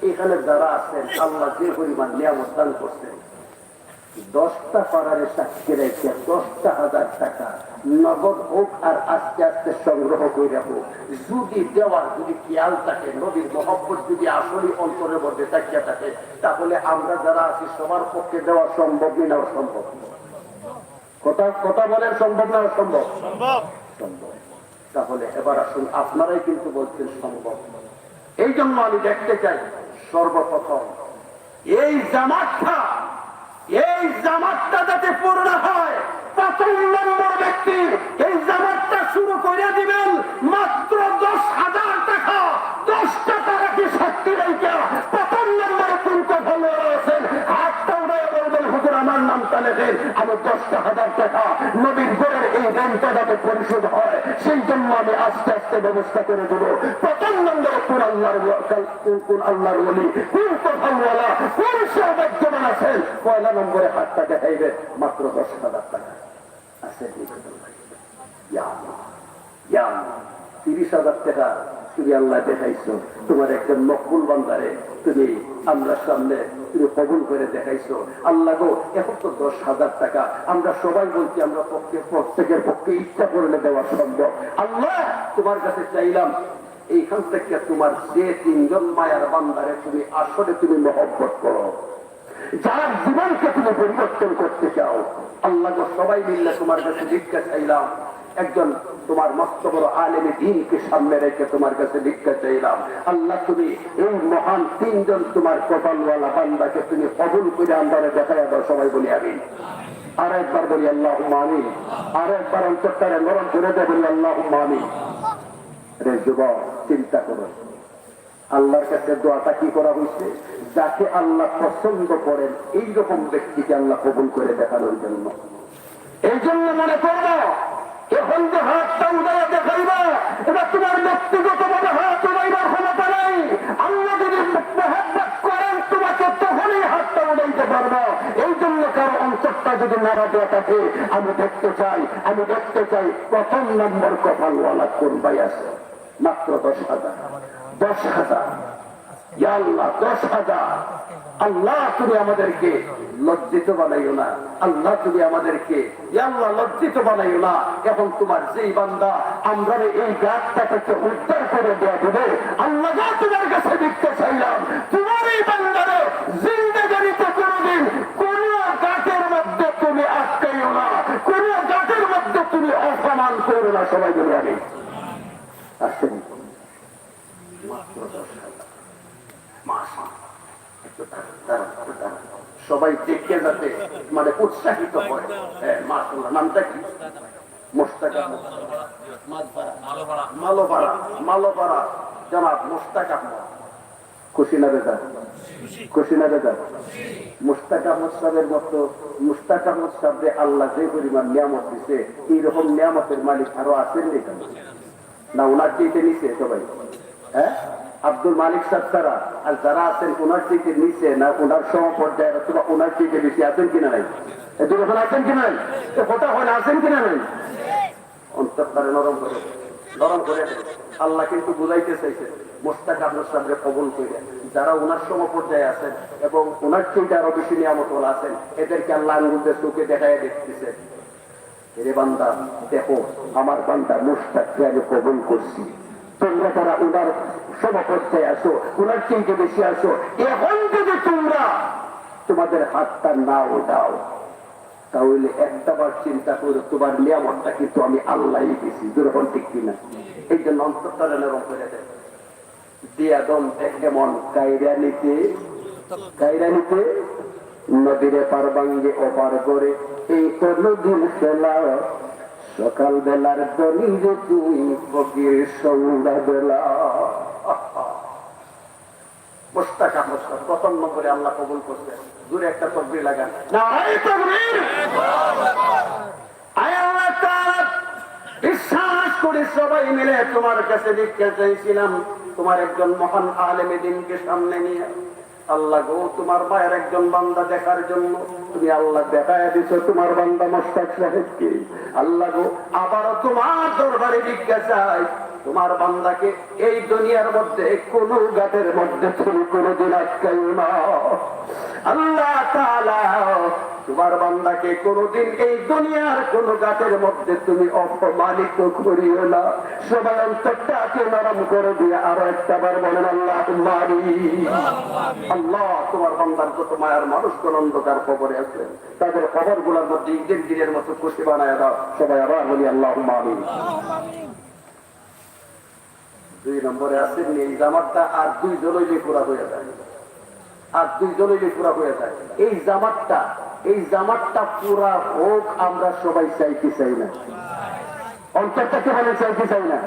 Speaker 2: এখানে যারা আছেন আল্লাহ যে পরিমাণ নিয়ামত দান করছেন, 10টা পাড়ারে সাক্ষী রেখে 10,000 টাকা নগদ হোক আর আস্তে আস্তে সংগ্রহ করে হোক, যদি দেওয়ার যদি খেয়াল থাকে, নবীর মহব্বত যদি আসলে অন্তরের মধ্যে তাকিয়ে থাকে, তাহলে আমরা যারা আছি সবার পক্ষে দেওয়া সম্ভব না? সম্ভব। কথা বলেন, সম্ভব না অসম্ভব? সম্ভব। তাহলে এবার আসুন, আপনারাই কিন্তু বলছেন সম্ভব। এই জন্য আমি দেখতে চাই, সর্বপ্রথম এই জামাতটা যাতে পূর্ণ হয়, 1ম নম্বর ব্যক্তি এই জামাতটা শুরু করে দিবেন মাত্র 10,000 টাকা। 10টা টাকাকে সাক্ষী রেখে 1ম নম্বরে কোন কথা রয়েছেন, হাতটা উড়াইয়া বলবেন, হুজুর আমার নামটা লেখেন, আমি 10,000 টাকা নবীর ঘরের এই ঋণটা যাতে পরিশোধ হয়, সেই জন্য আমি আস্তে আস্তে ব্যবস্থা করে দেব। 1ম নম্বরে কোন আল্লাহর ওলি, কোন কথাওয়ালা, কোন সৌভাগ্যবান আছেন, 1 নম্বরে হাতটা দেখাইবে, মাত্র 10,000 টাকা আছে। 30,000 টাকা তুমি আল্লাহ দেখাইছো, তোমার একজন মকবুল বান্দারে তুমি আমরা সামনে তুমি কবুল করে দেখাইছো। আল্লাহ গো, এখন তো 10,000 টাকা আমরা সবাই বলছি, আমরা প্রত্যেকের পক্ষে ইচ্ছা করলে দেওয়া সম্ভব। আল্লাহ, তোমার কাছে চাইলাম, এইখান থেকে তোমার যে 3 জন মায়ার বান্দারে তুমি আসলে তুমি মহব্বত করো, যার জীবনকে তুমি পরিবর্তন করতে চাও, আল্লাহ গো, সবাই মিললে তোমার কাছে ভিক্ষা চাইলাম। একজন তোমার মস্ত বড় আলেমে দ্বীনকে সামনে রেখে তোমার কাছে ভিক্ষা চাইলাম। আল্লাহ, তুমি এই মহান 3 জন তোমার কপালওয়ালা বান্দাকে তুমি কবুল করে আমরা দেখাইয়া দাও। সবাই বলি আমিন। আর একবার বলি আল্লাহুম্মা আমিন। আর একবার অন্তরটারে নরম করে দেয়, বলি আল্লাহুম্মা আমিন। রে যুবক, চিন্তা করো, আল্লাহর কাছে দোয়াটা কি করা হয়েছে? যাকে আল্লাহ পছন্দ করেন এইরকম ব্যক্তিকে আল্লাহ কবুল করে দেখানোর জন্য। এই জন্য মনে করবো, এখন যে হাতটা উদায় দেখাইবা, এটা তোমার ব্যক্তিগত ভাবে হাত উদাইবার ক্ষমতা নেই। আল্লাহ যদি মহব্বত করেন তোমাকে, তখনই হাতটা উদাইতে পারবো। এই জন্য কারো অন্তরটা যদি নাড়া দেওয়া থাকে, আমি দেখতে চাই 1ম নম্বর কপালওয়ালা কোন ভাই আছে? মাত্র 10,000। 10,000। ইয়া আল্লাহ, 10,000। আল্লাহ, তুমি আমাদেরকে লজ্জিত বানাইও না। আল্লাহ, তুমি আমাদেরকে আল্লাহ লজ্জিত বানাইও না। এখন তোমার যেই বান্দা আমরা এই গাছটা থেকে উদ্ধার করে দেওয়া দেবে, আল্লাহ তোমার কাছে দেখতে চাইলাম, তোমার এই বান্দারে জিন্দেগারিতে কোনোদিন কোন গাছের মধ্যে তুমি আটকাইও না, কোন গাছের মধ্যে তুমি অপমান করো না। সবাই বলে আমি আসেন মাত্র 10,000। মাশাআল্লাহ। একটু দাঁড়ান। সবাই দেখে যাতে মানে উৎসাহিত হয়। হ্যাঁ মাশাআল্লাহ। নামটা কি? মোস্তাক আহমদ। মালোপাড়া জনাব মোস্তাক আহমদ। খুশি না বেজার? খুশি না বেজার? মুস্তাক আহমদ সাহেবের মতো মুস্তাক আহমদ সাহেবকে আল্লাহ যে পরিমাণ নিয়ামত দিচ্ছে, এইরকম নিয়ামতের মালিক আরো আছেন না? ওনার চেয়ে নিচে সবাই? হ্যাঁ, আব্দুল মালিক সাহেব ছাড়া আর যারা আছেন ওনার চেয়ে নিচে না ওনার সমপর্যায়ে অথবা ওনার চেয়ে বেশি আছেন কিনা নাই? দুজন আছেন কিনা নাই? কথা হয় না, আছেন কিনা নাই? অন্তঃকরণে নরম করে আল্লাহ কিন্তু বুঝাইতে চাইছে মোস্তাক আহমদ সাহেবকে কবুল করে যারা ওনার সমপর্যায়ে আছেন এবং ওনার চেয়ে আরো বেশি নিয়ামত আছেন, এদেরকে আল্লাহ আঙ্গুলের চোখে দেখায় দেখতেছে, রে বান্দা দেখো আমার বান্দা মোস্তাককে আমি কবুল করছি, তোমরা যারা ওনার সমপর্যায়ে আসো ওনার চেয়ে বেশি আসো, এখন যদি তোমরা তোমাদের হাতটা নাও দাও তাহলে একটাবার চিন্তা করে তোমার নিয়ামতটা কিন্তু আমি আল্লাহ দিয়েছি। দুরকম ঠিক কিনা? এই জন্য অন্তরটা নরম করে দেয় দিয়া দম এমন কায়রা নিতে নদীরে পারবাঙ্গে ওপার করে এই তো নদীর খেলা সকাল বেলার দলিরে তুই ফকির সন্ধ্যা বেলা। মোস্তাক আহমদ প্রথম নম্বরে আল্লাহ কবুল করছে। দূরে একটা তকবীর লাগান, নারায়ে তাকবীর। আয় আল্লাহ তাআলা বিশ্বাস করে সবাই মিলে তোমার কাছে ভিক্ষা চাইছিলাম, তোমার একজন মহান আলেমে দ্বীনকে সামনে নিয়ে। আল্লাহ গো তোমার মায়ের একজন বান্দা দেখার জন্য তুমি আল্লাহ দেখায় দিছো তোমার বান্দা মোস্তাক সাহেবকে। আল্লাহ গো আবারও তোমার দরবারে ভিক্ষা চাই, তোমার বান্দাকে এই দুনিয়ার মধ্যে কোন ঘাটের মধ্যে তুমি কোনদিন আটকাইও না। আল্লাহ তাআলা তোমার বান্দাকে কোনদিন এই দুনিয়ার কোন ঘাটের মধ্যে তুমি অপমানিত করিও না। সবাই অন্তরটাকে নরম করে দিয়ে আরো একটাবার বলেন আল্লাহুম্মা আমিন। আল্লাহ তোমার বান্দার যত মায়ার মানুষগণ অন্ধকার কবরে আছেন তাদের কবর গুলার মধ্যে ঈদের দিনের মতো খুশি বানায় দাও। সবাই আবার বলি আল্লাহুম্মা আমিন। 2 নম্বরে আছেন এই জামাতটা আর 2 জনই পুরা হয়ে যায়, এই জামাতটা পুরা হোক আমরা সবাই চাইতে চাই না। অন্তরটাকে বলে চাইতে চাই না।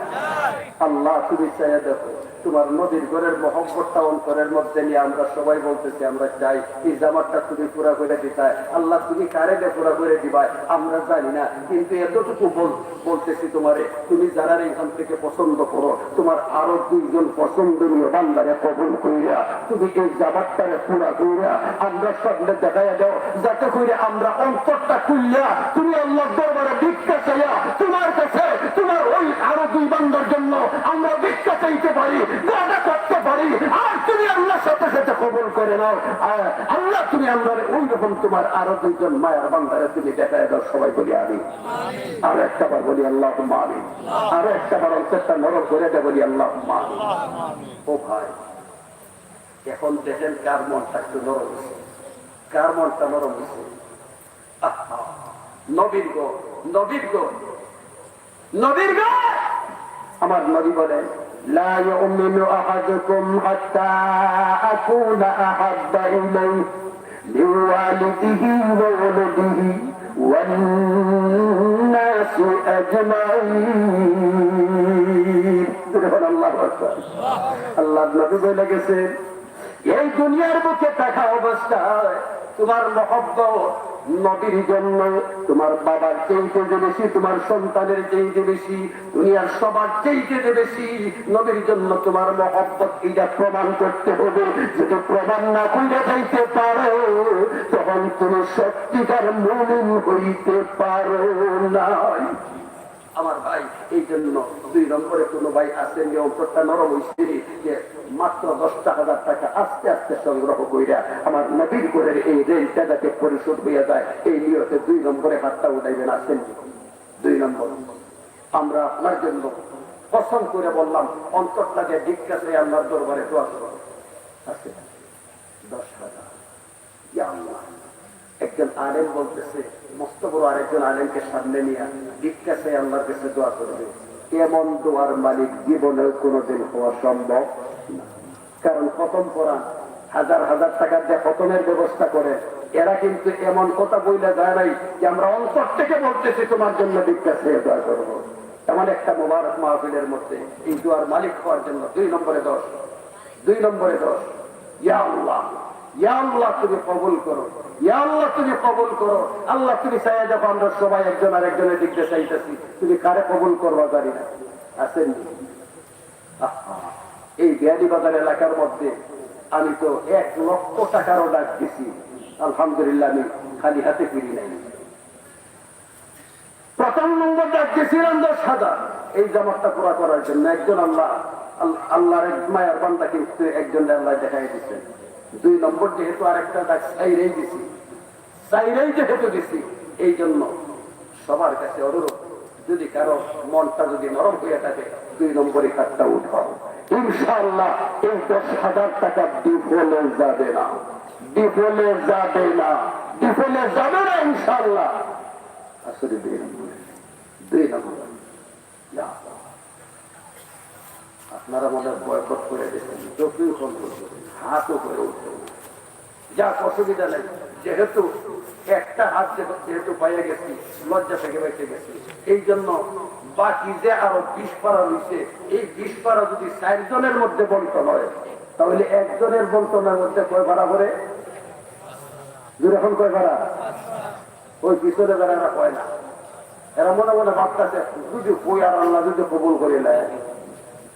Speaker 2: আল্লাহ তুমি চাইয়া দেখো তোমার নদীর ঘরের মহব্বতটা অন্তরের মধ্যে নিয়ে আমরা সবাই বলতেছি আমরা চাই এই জামাতটা তুমি পুরা করে দিতাই। আল্লাহ তুমি কারে দিয়ে পুরা করে দিবাই আমরা জানি না, কিন্তু এতটুকু বলতেছি তোমারে, তুমি যারা এখান থেকে পছন্দ করো তোমার আরো 2 জন পছন্দনীয় বান্দারে কবুল কইরা তুমি এই জামাতটারে পুরা কইরা আমরা সামনে দেখাইয়া দাও, যাতে করে আমরা অন্তরটা খুললা তুমি আল্লাহর দরবারে ভিক্ষা চাইয়া তোমার কাছে তোমার ওই আরো 2 বান্দার জন্য আমরা ভিক্ষা চাইতে পারি, দাদা করতে পারি, আর তুমি আল্লাহর সাথে সাথে কবুল করে নাও। আল্লাহ তুমি আমরা ওই রকম তোমার আরো 2 জন মায়ের বান্দারে তুমি দেখায় দাও। সবাই বলি আমিন। আর একটাবার বলি আল্লাহুম্মা আমিন। আর একটাবার অন্তরটা নরম করে দেয় বলি আল্লাহুম্মা আমিন। ও ভাই এখন দেখেন কার মনটা একটু নরম হয়েছে, কার মনটা নরম হয়েছে। নবীর গো আমার নবী বলেন لا يؤمن أحدكم حتى أكون أحب إليه من والده وولده والناس أجمعين. আল্লাহ নবী বলে গেছেন এই দুনিয়ার বুকে থাকা অবস্থায় তোমার মহব্বত নবীর জন্য তোমার বাবার চাইতে বেশি, তোমার সন্তানের চাইতে বেশি, দুনিয়ার সবার চাইতে বেশি নবীর জন্য তোমার মহব্বত। এটা প্রমাণ করতে হবে। যদি প্রমাণ না করে যাইতে পারো তখন তুমি সত্যিকার মুমিন হইতে পারো না। আমার ভাই এই জন্য 2 নম্বরে কোন ভাই আছেন যে অন্তরটা নরম হয়েছে যে মাত্র 10,000 টাকা আস্তে আস্তে সংগ্রহ কইরা আমার নবীর ঘরের এই রেলটা যাতে পরিশোধ হইয়া যায় এই নিয়তে 2 নম্বরে হাতটা উঠাইবেন। আসেন 2 নম্বর আমরা আপনার জন্য কসম করে বললাম অন্তরটাকে ভিক্ষা চাই আল্লাহর দরবারে দোয়া করব। আছে 10,000 ইয়া আল্লাহ। একজন আলেম বলতেছে মস্ত বড় আরেকজন আলেমকে সামনে নিয়ে ভিক্ষা চাই আল্লাহর কাছে দোয়া করবে। এমন দোয়ার মালিক জীবনে কোনোদিন হওয়া সম্ভব না। কারণ খতম কোরআন হাজার হাজার টাকা দিয়ে খতমের ব্যবস্থা করে, এরা কিন্তু এমন কথা বইলে যায় নাই যে আমরা অন্তর থেকে বলতেছি তোমার জন্য ভিক্ষা চেয়ে দোয়া করবো। এমন একটা মোবারক মাহফিলের মধ্যে এই দোয়ার মালিক হওয়ার জন্য 2 নম্বরে 10 ইয়া আল্লাহ, ইয়া আল্লাহ তুমি কবুল করো, ইয়া আল্লাহ তুমি কবুল করো। আল্লাহ তুমি চাইয়া দেখো, আমরা সবাই একজন আর একজনের দিকে চাইতেছি, তুমি কারে কবুল করবা জানি না। আছেন এই বিয়ানীবাজার এলাকার মধ্যে আমি তো 1 লক্ষ টাকারও ডাক দিছি, আলহামদুলিল্লাহ আমি খালি হাতে ফিরি নাই। প্রথম নম্বর ডাক দিয়েছিলাম 10,000 এই জামাতটা পুরা করার জন্য। একজন আল্লাহর মায়ের বান্দা কিন্তু একজন আল্লাহ দেখাই দিচ্ছেন। 2 নম্বর যেহেতু আরেকটা ডাক চাইরেই যেহেতু দিছি, এই জন্য সবার কাছে অনুরোধ, যদি কারো মনটা যদি নরম হয়ে থাকে 2 নম্বরই খাতটা উঠাও, ইনশাআল্লাহ এই 10,000 টাকা বিফলে যাবে না, ইনশাআল্লাহ। আসলে 2 নম্বর আপনারা মনে বয়কট করে দিচ্ছেন, চোখেও ফোন করছেন, হাতও করে উঠছেন, যা অসুবিধা নেই। যেহেতু একটা হাত যেহেতু পাইয়া গেছি, লজ্জা থেকে বেঁচে গেছি, এই জন্য বাকি যে আরো 20 পারা রয়েছে, এই 20 পারা যদি 4 জনের মধ্যে বন্টন হয়, তাহলে একজনের বন্টনের মধ্যে কয় ভাড়া করে? এখন কয় ভাড়া? ওই পিছনে বেড়ারা কয় না, এরা মনে মনে ভাবতেছে যদি কই আর আল্লাহ যদি কবুল করে নেয়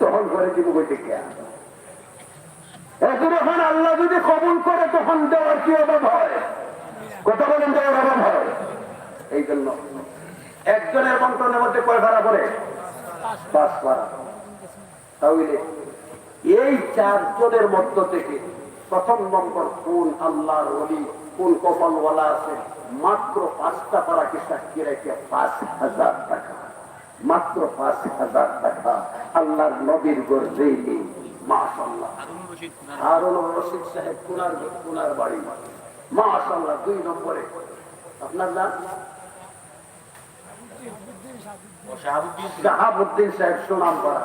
Speaker 2: তখন করে দিব বইতে কে। এখন আল্লাহ যদি কবুল করে তখন দেওয়ার কি অভাব হয়? কথা বলেন, দেওয়ার অভাব হয়। এই জন্য একজনের বন্টনের মধ্যে কয় ভাড়া পড়ে? 5 ভাড়া। তাহলে এই 4 জনের মধ্য থেকে প্রথম নম্বর কোন আল্লাহর ওলি, কোন কপালওয়ালা আছে, মাত্র 5টা পারাকে সাক্ষী রেখে 5,000 টাকা, মাত্র 5,000 টাকা আল্লাহর নবীর গর্জেই নেই। মাশাআল্লাহ, হারুন রশিদ সাহেব কুনার বাড়ি, মাশাআল্লাহ। 2 নম্বরে আপনার নাম শাহাবুদ্দিন সাহেব, সুনাম করা,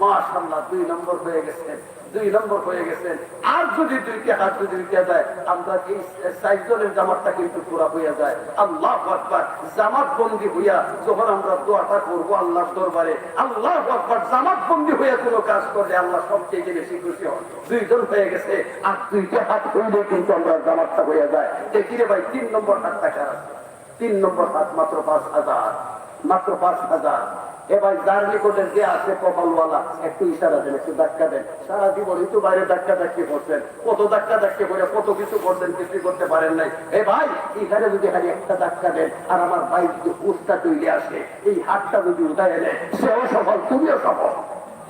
Speaker 2: মাশাআল্লাহ। 2 নম্বর হয়ে গেছেন, 2 নম্বর হয়ে গেছেন। আর যদি 2টা হাত যদি উঠে যায়, আমরা এই 4 জনের জামাতটা কিন্তু পুরা হয়ে যায়। আল্লাহু আকবার। জামাত বন্দী হইয়া যখন আমরা দোয়াটা করবো আল্লাহর দরবারে, আল্লাহু আকবার, জামাত বন্দী হইয়া কোনো কাজ করলে আল্লাহ সবচেয়ে বেশি খুশি হন। 2 জন হয়ে গেছে, আর 2টা হাত হইলে কিন্তু আমরা জামাতটা হয়ে যায়। দেখি রে ভাই, 3 নম্বর হাতটা কার আছে? 3 নম্বর হাত মাত্র 5,000, মাত্র 5,000। এ ভাই, যার নিকটে যে আছে কপালওয়ালা, একটু ইশারা দেন, একটু ধাক্কা দেন। সারা জীবনই তো বাইরে ধাক্কা ধাক্কি করছেন, কত ধাক্কা ধাক্কি করে কত কিছু করছেন, কিছু করতে পারেন নাই। এ ভাই, এখানে যদি খালি একটা ধাক্কা দেন, আর আমার ভাই যদি উঠটা তৈরি আসে, এই হাতটা যদি উঠায় এনে, সেও সফল, তুমিও সফল,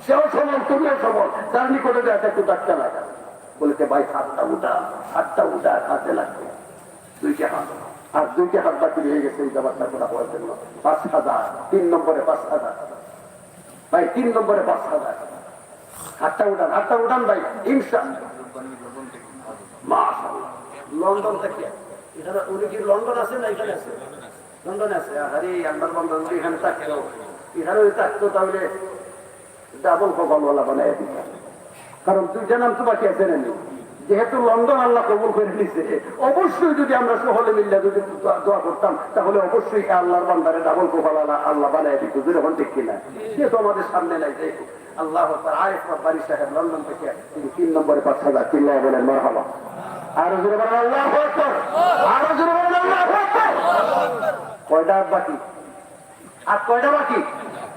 Speaker 2: সেও সফল, তুমিও সফল। যার নিকটে যে আছে একটু ধাক্কা লাগা, বলেছে ভাই হাতটা উঠা, হাতে লাগবে। 2টা হাত, আর 2টা হাত বাকি হয়ে গেছে এই জামাতটা করা হওয়ার জন্য। 5,000, 3 নম্বরে 5,000 ভাই, 3 নম্বরে 5,000। হাতটা উঠান ভাই, ইনশাআল্লাহ। মাশাআল্লাহ। লন্ডন থেকে এখানে, উনি কি লন্ডন আছে না এখানে আছে? লন্ডনে আছে। আরে আল্লাহর বান্দা যদি এখানে থাকতো, তাহলে ডাবল কপালওয়ালা বানায় দিত। কারণ 2টা নাম তো বাকি আছে না, যেহেতু লন্ডন আল্লাহ কবুল করে দিচ্ছে, অবশ্যই যদি আমরা সকলে মিলে যদি দোয়া করতাম, তাহলে অবশ্যই আল্লাহর বান্দারে ডাবল কপালওয়ালা আল্লাহ বানায় দিত। যখন ঠিক কিনা, যেহেতু আমাদের সামনে নাই। যেহেতু আল্লাহ আরিফ বাড়ি সাহেব লন্ডন থেকে, তিনি 3 নম্বরে 5,000। চিল্লাহ বলেন মারহাবা। আরো জোরে বলেন আল্লাহু আকবার, আরো জোরে বলেন আল্লাহু আকবার। কয়টা বাকি? আর কয়টা বাকি?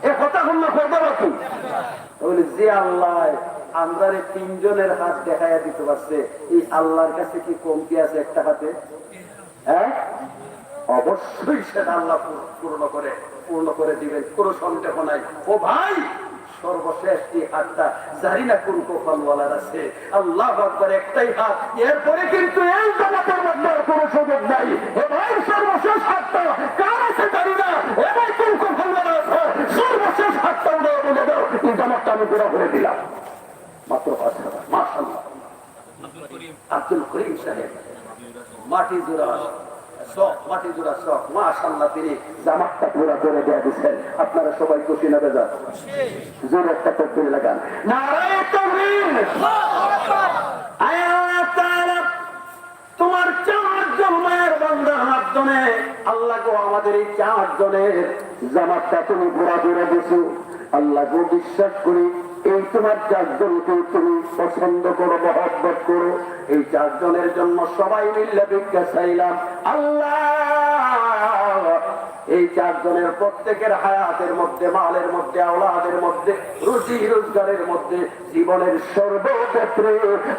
Speaker 2: এ কথা বললো কয়টা বাকি? তাহলে যে আল্লাহ আমরা 3 জনের হাত দেখাইয়া দিতে পারছে, এই আল্লাহর কাছে কি কমতি আছে একটা হাতে? হ্যাঁ, অবশ্যই সেটা আল্লাহ পূর্ণ করে দিবেন, কোনো সন্দেহ নাই। ও ভাই, সর্বশেষ এই হাতটা জানি না কোন কপালওয়ালার আছে। আল্লাহু আকবার, একটাই হাত, এরপরে কিন্তু এই জামাতের মধ্যে আর কোনো সুযোগ নাই। ও ভাই, সর্বশেষ হাতটা কার আছে জানি না। এ ভাই, কোন কপালওয়ালা আছে? সর্বশেষ হাতটা উঠে বলে দাও, এই জামাতটা আমি পুরো করে দিলাম। মাত্র 5,000। মাশাআল্লাহ। আব্দুল করিম সাহেব, মাটি জোড়া শখ, মাটি জোড়া শখ, মাশাআল্লাহ তিনি জামাতটা পুরা করে দেয়া দিচ্ছেন। আপনারা সবাই খুশি না বেজার? জোরে একটা তাকবীর লাগান। নারায়ে তাকবীর। আল্লাহ তাআলা তোমার 4 জন মায়ের বান্দার মাধ্যমে আল্লাহ গো আমাদের এই 4 জনের জামাতটা তুমি পুরা করে দিছো। আল্লাহ গো বিশ্বাস করি এই তোমার 4 জনকে তুমি পছন্দ করো, মহব্বত করো। এই 4 জনের জন্য সবাই মিলে ভিক্ষা চাইলাম। আল্লাহ এই 4 জনের প্রত্যেকের হায়াতের মধ্যে, মালের মধ্যে, আওলাদের মধ্যে, রুজি রোজগারের মধ্যে, জীবনের সর্বক্ষেত্রে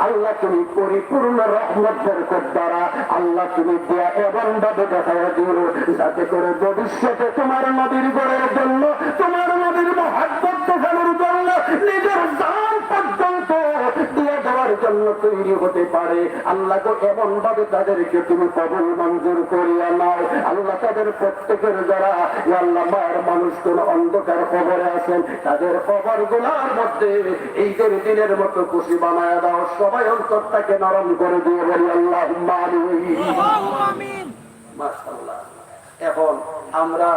Speaker 2: আল্লাহ তুমি পরিপূর্ণ রহমত বরকত দ্বারা আল্লাহ তুমি দেয়া এমন ভাবে দেখায় দিও যাতে করে ভবিষ্যতে তোমার নবীর গড়ের জন্য, তোমার নবীর মহব্বত দেখানোর জন্য নিজের জান পর্যন্ত দিয়ে দেওয়ার জন্য তৈরি হতে পারে। আল্লাহ তো এমন ভাবে তাদেরকে তুমি কবুল মঞ্জুর করিয়া নাও। আল্লাহ তাদের প্রত্যেকের যারা আল্লাহ মায়ের মানুষ কোন অন্ধকার খবরে আছেন তাদের খবর গুলার মধ্যে এইদের দিনের মতো খুশি বানায় দাও। সবাই অন্তরটাকে নরম করে দিয়ে বলি আল্লাহুম্মা আমিন। মাশাআল্লাহ। এখন আমরা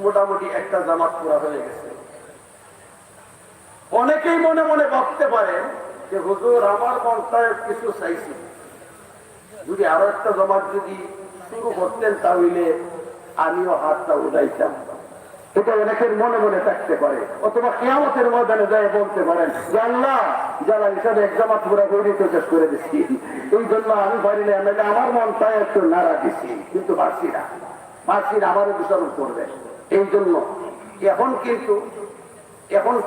Speaker 2: মোটামুটি একটা জামাত পুরা হয়ে গেছে। অনেকেই মনে মনে ভাবতে পারেন যে হুজুর আমার মনটা কিছু চাইছি, যদি আরো একটা জামাত যদি শুরু করতেন তাহলে আমিও হাতটা উঠাইতাম। এটা অনেকের মনে মনে থাকতে পারে, অথবা কিয়ামতের ময়দানে যায় বলতে পারেন যে আল্লাহ যারা হিসাবে এক জামাত পুরা করে শেষ করে দিচ্ছি, এই জন্য আমি পারি না, আমার মনটা একটু নাড়া দিচ্ছি কিন্তু পারছি না, আমারও দোষারোপ করবে। এই জন্য এখন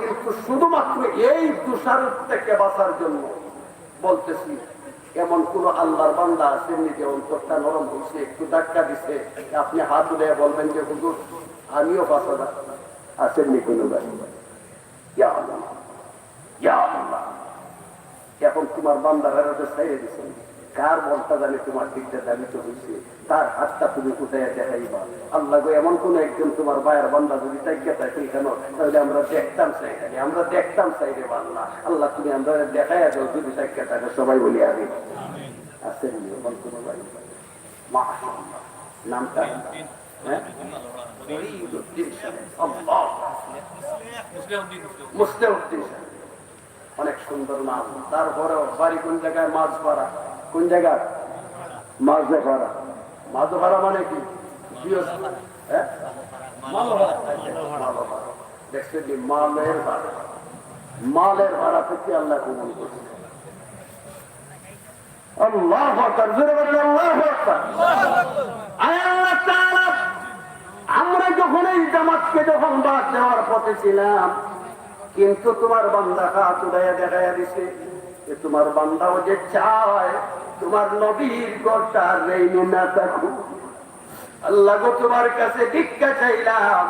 Speaker 2: কিন্তু শুধুমাত্র এই দোষারোপ থেকে বাঁচার জন্য বলতেছি, এমন কোন আল্লাহর বান্দা আসেননি যে অন্তরটা নরম হয়েছে, একটু ধাক্কা দিচ্ছে, আপনি হাত উঠে বলবেন যে হুজুর আমিও বাঁচা আসেননি কোন এখন তোমার বান্দার ছাইড়ে দিচ্ছেন, কার মনটা জানি তোমার দিকটা দাবিত হয়েছে, তার হাতটা তুমি উঠাইয়া দেখাইবা। আল্লাহ গো এমন কোন একজন তোমার বায়ের বান্দা যদি তাইকে থাকে কেন, তাহলে আমরা দেখতাম চাই, রে আল্লাহ। আল্লাহ তুমি আমরা দেখাইয়া দাও যদি তাইকে থাকে। সবাই বলি আমি আসেন কোনো ভাই মাশাআল্লাহ নামটা মুসলিউদ্দিন, অনেক সুন্দর নাম। তারপরেও বাড়ি কোন জায়গায়? মাছ ভাড়া। কোন জায়গায়? মাঝে ভাড়া। মাঝে ভাড়া মানে কি? দেখছেন মালের ভাড়া, মালের ভাড়া থেকে আল্লাহ কবুল করছে। আল্লাহু আকবার, জোরে বলেন আল্লাহু আকবার। আল্লাহ তাআলা আমরা যখন এই জামাতকে যখন বাদ দেওয়ার পথে ছিলাম, কিন্তু তোমার বান্দা হাত উঠাইয়া দেখাইয়া দিছে যে তোমার বান্দাও যে চায় তোমার নবীর ঘরটা রেইনি না থাকুক। আল্লাহ গো তোমার কাছে ভিক্ষা চাইলাম,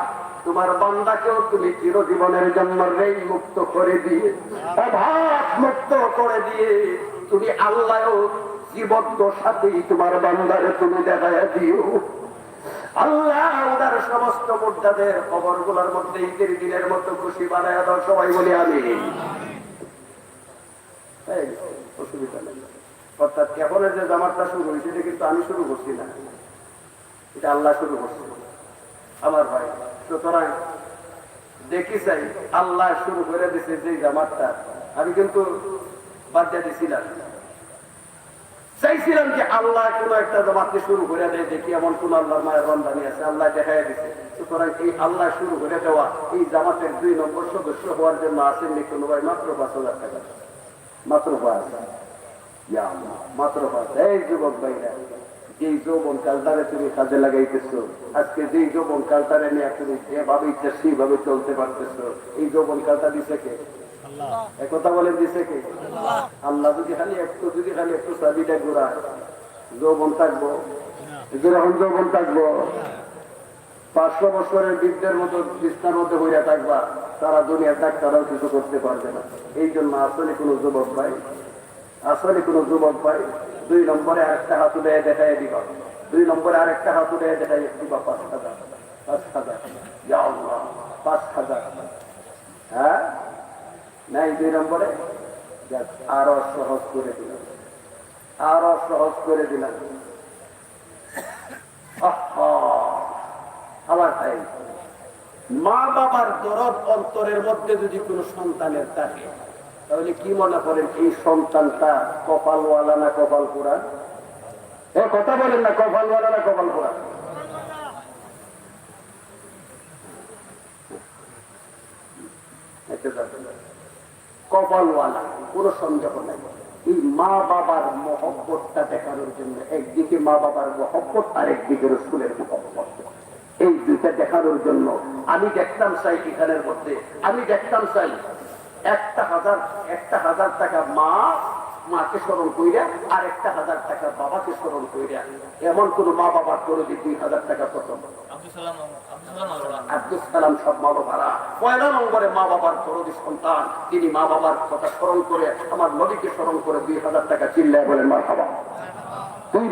Speaker 2: তোমার বান্দাকেও তুমি চিরজীবনের জন্য রেই মুক্ত করে দিয়ে, অভাব মুক্ত করে দিয়ে তুমি আল্লাহও জীবদ্দ সাথেই তোমার বান্দারে তুমি দেখাইয়া দিও। আল্লাহ ওনার সমস্ত মুর্দাদের খবর গুলার মধ্যে ঈদের দিনের মতো খুশি বানায় দাও। সবাই বলি আমি। অসুবিধা নেই। অর্থাৎ এখন যে জামাতটা শুরু হয়েছে এটা কিন্তু আমি শুরু করছি না, এটা আল্লাহ শুরু করছে আমার ভাই। সুতরাং দেখি চাই আল্লাহ শুরু করে দিছে যে জামাতটা, আমি কিন্তু বাদ দিয়ে দিছিলাম, চাইছিলাম যে আল্লাহ কোন একটা জামাতকে শুরু করে দেয়, দেখি এমন কোন আল্লাহর মায়ের বান্দানি আছে, আল্লাহ দেখাই দিছে। সুতরাং এই আল্লাহ শুরু করে দেওয়া এই জামাতের 2 নম্বর সদস্য হওয়ার জন্য আসেননি কোন ভাই? মাত্র 5,000 টাকা, মাত্র 5, মাত্র 5। এই যুবক ভাইরা, যেই যৌবন কালটারে তুমি কাজে লাগাইতেছো, আজকে যেই যৌবন কালটারে নিয়ে তুমি যেভাবে ইচ্ছা সেইভাবে চলতে পারতেছো, এই যৌবন কালটা দিছে কে? একথা বলে দিছে কে? আল্লাহ। যদি খালি একটু চাবিটা ঘোরা যৌবন থাকবো, যখন যৌবন থাকবো 500 বছরের বৃদ্ধের মতো বিছনার মধ্যে হইয়া থাকবা, তারা দুনিয়ার ডাক্তাররাও কিছু করতে পারবে না। এই জন্য আসলে কোনো যুবক ভাই 2 নম্বরে আরেকটা হাত উঠে দেখাই দিবা, 2 নম্বরে আরেকটা হাত উঠে দেখাই দিবা 5,000, 5,000, 5,000। হ্যাঁ নাই 2 নম্বরে আরো সহজ করে দিলাম, আবার তাই মা বাবার দরদ অন্তরের মধ্যে যদি কোনো সন্তানের থাকে তাহলে কি মনে করেন এই সন্তানটা কপালওয়ালা না কপাল পোড়া? কথা বলেন না, কপালওয়ালা না কপাল পোড়া? কপালওয়ালা, কোনো সন্দেহ নাই। এই মা বাবার মহব্বতটা দেখানোর জন্য একদিকে মা বাবার মহব্বত আর একদিকে রসুলের মহব্বত, এই দুইটা দেখানোর জন্য আমি দেখতাম চাই এখানের মধ্যে, আমি দেখতাম চাই 1,000 টাকা মাকে স্মরণ কইরা আর 1,000 টাকা বাবাকে স্মরণ কইরা, এমন কোন মা বাবার করে 2,000 টাকা প্রথম আব্দুল সালাম সব মালো ভাড়া। পয়লা নম্বরে মা বাবার দরদি সন্তান, তিনি মা বাবার কথা স্মরণ করে আমার নবীকে স্মরণ করে 2,000 টাকা চিল্লায় বলেন মারহাবা। 2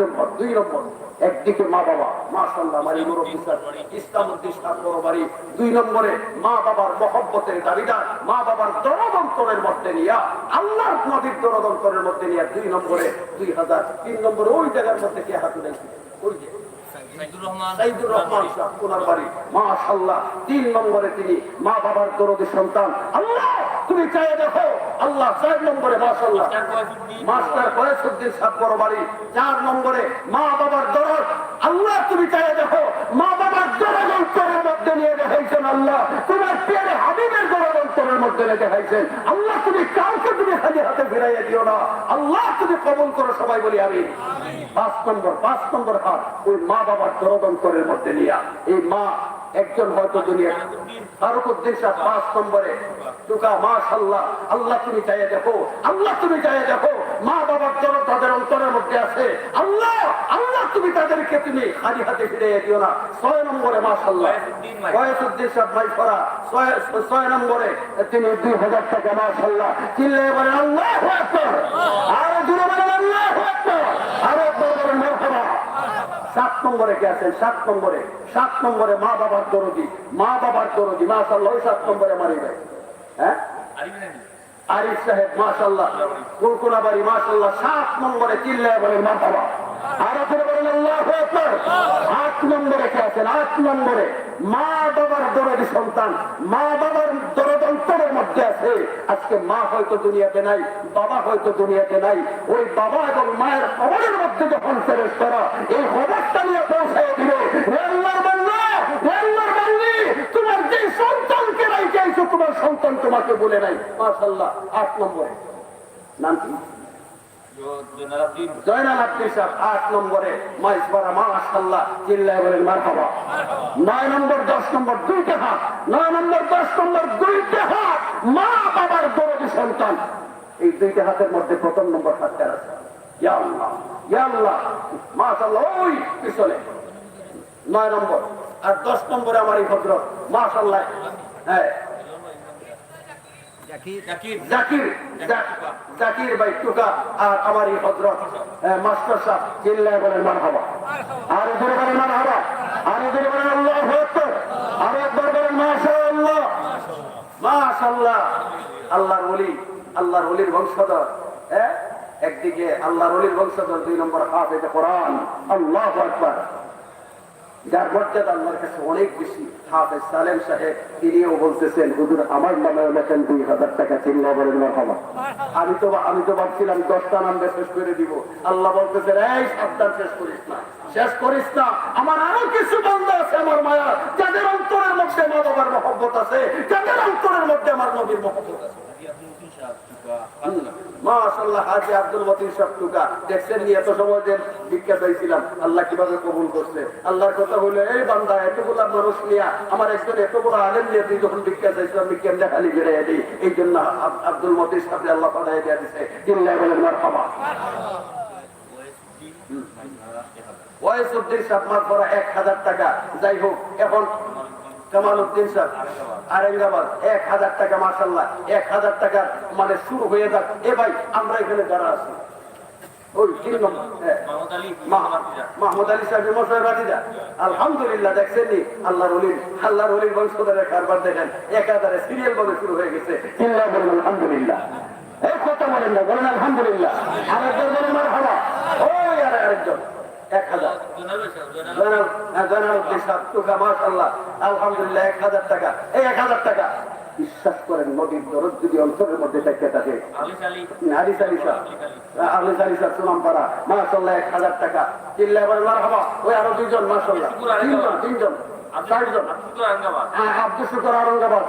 Speaker 2: নম্বর একদিকে মা বাবা, মাশাআল্লাহ আমার এই মুরব্বি স্যার ইসলামউদ্দিন সাহেব বড় বাড়ি। 2 নম্বরে মা বাবার মহব্বতের দাবিদার, মা বাবার দরদ অন্তরের মধ্যে নিয়া, আল্লাহর নবীর দরদ অন্তরের মধ্যে নিয়া 2 নম্বরে 2,000। 3 নম্বরে ওই জায়গার মধ্যে কে হাত উঠাইছে? ওই যে সাইদুর রহমান সাহেব ওনার বাড়ি, মাশাআল্লাহ। 3 নম্বরে তিনি মা বাবার দরদি সন্তান। আল্লাহ তুমি চাইয়ে দেখো, আল্লাহ 4 নম্বরে মাশাআল্লাহ মাস্টার কয়েসউদ্দিন সাহেব বড় বাড়ি। 4 নম্বরে মা বাবার দরদ, আল্লাহ তুমি চাইয়ে দেখো, মা বাবার দরদ অন্তরের মধ্যে নিয়ে দেখাইছেন। আল্লাহ তোমার প্রিয় হাবিবের দরদ অন্তরের মধ্যে নিয়ে দেখাইছেন। আল্লাহ তুমি কাউকে তুমি খালি হাতে ফিরাইয়া দিও না, আল্লাহ তুমি কবুল করো, সবাই বলি আমিন। 5 নম্বর হাত ওই মা বাবার দরদ অন্তরের মধ্যে নিয়ে, এই মা একজন হয়তো দুনিয়া ফারুকুদ্দিন সাহেব 5 নম্বরে টুকা, মাশাআল্লাহ। আল্লাহ তুমি চাইয়ে দেখো, আল্লাহ তুমি চাইয়ে দেখো, মা বাবার দরদ তাদের অন্তরের মধ্যে আছে। আল্লাহ আল্লাহ তুমি তাদেরকে তুমি খালি হাতে ফিরিয়ে দিও না। 6 নম্বরে মাশাআল্লাহ কয়েসউদ্দিন সাহেব মাইফরা, 6 নম্বরে তিনি 2,000 টাকা মাশাআল্লাহ চিল্লায়ে বলেন আল্লাহু আকবার, আর জোরে বলেন আল্লাহু আকবার, আর বলেন মারহাবা। 7 নম্বরে কে আছেন? 7 নম্বরে মা বাবার দরদি, মা বাবার দরদি মাশাআল্লাহ। 7 নম্বরে মারি ভাই, হ্যাঁ আরিফ সাহেব মাশাআল্লাহ কুলকুনাবাড়ি মাশাআল্লাহ। 7 নম্বরে চিল্লায়ে বলেন মারহাবা, আর জোরে বলেন আল্লাহু আকবার। 8 নম্বরে কে আছেন? 8 নম্বরে মা বাবার দরদি সন্তান, মা বাবার দরদ অন্তরের মধ্যে আছে। আজকে মা হয়তো দুনিয়াতে নাই, বাবা হয়তো দুনিয়াতে নাই, ওই বাবা এবং মায়ের খবরের মধ্যে যখন ফেরেশতারা এই খবরটা নিয়ে পৌঁছায় দিল, হে আল্লাহর বান্দা, হে আল্লাহর বান্দি, তোমার যে সন্তানকে রাইখাইছো তোমার সন্তান তোমাকে বলে নাই। মাশাআল্লাহ। 8 নম্বরে নাম কি? জয়নাল আব্দিন সাহেব 8 নম্বরে মাইসপাড়া মাশাআল্লাহ চিল্লায়ে বলেন মারহাবা। 9 নম্বর 10 নম্বর 2টা হাত, 9 নম্বর 10 নম্বর 2টা হাত মা বাবার দরদি সন্তান। এই 2টা হাতের মধ্যে প্রথম নম্বর হাতটা আছে ইয়া আল্লাহ, ইয়া আল্লাহ মাশাআল্লাহ। ওই পিছনে 9 নম্বর আর 10 নম্বরে আমার এই ভদ্র মাশাআল্লাহ, হ্যাঁ জাকির ভাই টুকা আর আমার এই হযরত মাস্টার সাহেব চিল্লায়ে বলেন মারহাবা, আর জোরে বলেন মারহাবা, আর জোরে বলেন আল্লাহু আকবার, আর একবার বলেন মাশাআল্লাহ মাশাআল্লাহ। আল্লাহর ওলি, আল্লাহর ওলির বংশধর, একদিকে আল্লাহর ওলির বংশধর, 2 নম্বর হাফেজ কোরআন, আল্লাহু আকবার, যার মর্যাদা আল্লাহর কাছে অনেক বেশি। হাফেজ সালেম সাহেব তিনিও বলতেছেন হুজুর আমার নামে লেখেন 2,000 টাকা, চিল্লায়ে বলেন মারহাবা। আমি তো ভাবছিলাম 10টা নাম শেষ করে দিব, আল্লাহ বলতেছেন এই সাবধান, শেষ করিস না, শেষ করিস না। আমার আরো কিছু বান্দা আছে আমার মায়া, যাদের অন্তরের মধ্যে মা বাবার মহব্বত আছে, যাদের অন্তরের মধ্যে আমার নবীর মহব্বত আছে। মাশাআল্লাহ হাজী আব্দুল মতিন সাহেব টুকা, দেখছেন নি এত সময় যে ভিক্ষা চাইছিলাম, আল্লাহ কিভাবে কবুল করছে। আল্লাহর কথা হইলো এই বান্দা এতগুলা মানুষ নিয়ে, আমার একজন এত বড় আলেম নিয়ে তুই যখন ভিক্ষা চাইছিলাম আমি কেমনে খালি বেড়ে দিই, এই জন্য আব্দুল মতিন সাহেব আল্লাহ পাঠায় দিয়ে দিছে। চিল্লায়ে বলেন মারহাবা। ওয়াইসউদ্দিন সাহেব মারফরা 1,000 টাকা। যাই হোক, এখন কামালউদ্দিন সাহেব আরেঙ্গাবাদ 1,000 টাকা মাশাআল্লাহ। 1,000 টাকা মানে শুরু হয়ে যাক। এ ভাই আমরা এখানে যারা আছি, ওই 3 নম্বর মাহমুদ আলী সাহেব মশাই রাজিদা, আলহামদুলিল্লাহ দেখছেন নি আল্লাহর ওলির বংশধরের কারবার দেখেন, 1,000 সিরিয়াল ভাবে শুরু হয়ে গেছে। চিল্লায়ে বলেন আলহামদুলিল্লাহ। এই কথা বলেন না, বলেন আলহামদুলিল্লাহ। আরেকজন বলেন মারহাবা। ওই আরেকজন 1,000 জয়নালউদ্দিন সাহেব টুকা মাশাআল্লাহ আলহামদুলিল্লাহ 1000 টাকা এই 1000 টাকা বিশ্বাস করেন নদীর দরদ যদি অন্তরের মধ্যে থেকে থাকে আলিস আলী সাহেব সুনামপাড়া মাশাআল্লাহ 1000 টাকা চিল্লায় বলেন মারহাবা ওই আরো দুইজন মাশাআল্লাহ তিনজন চারজন আব্দুল শুকর আরঙ্গাবাদ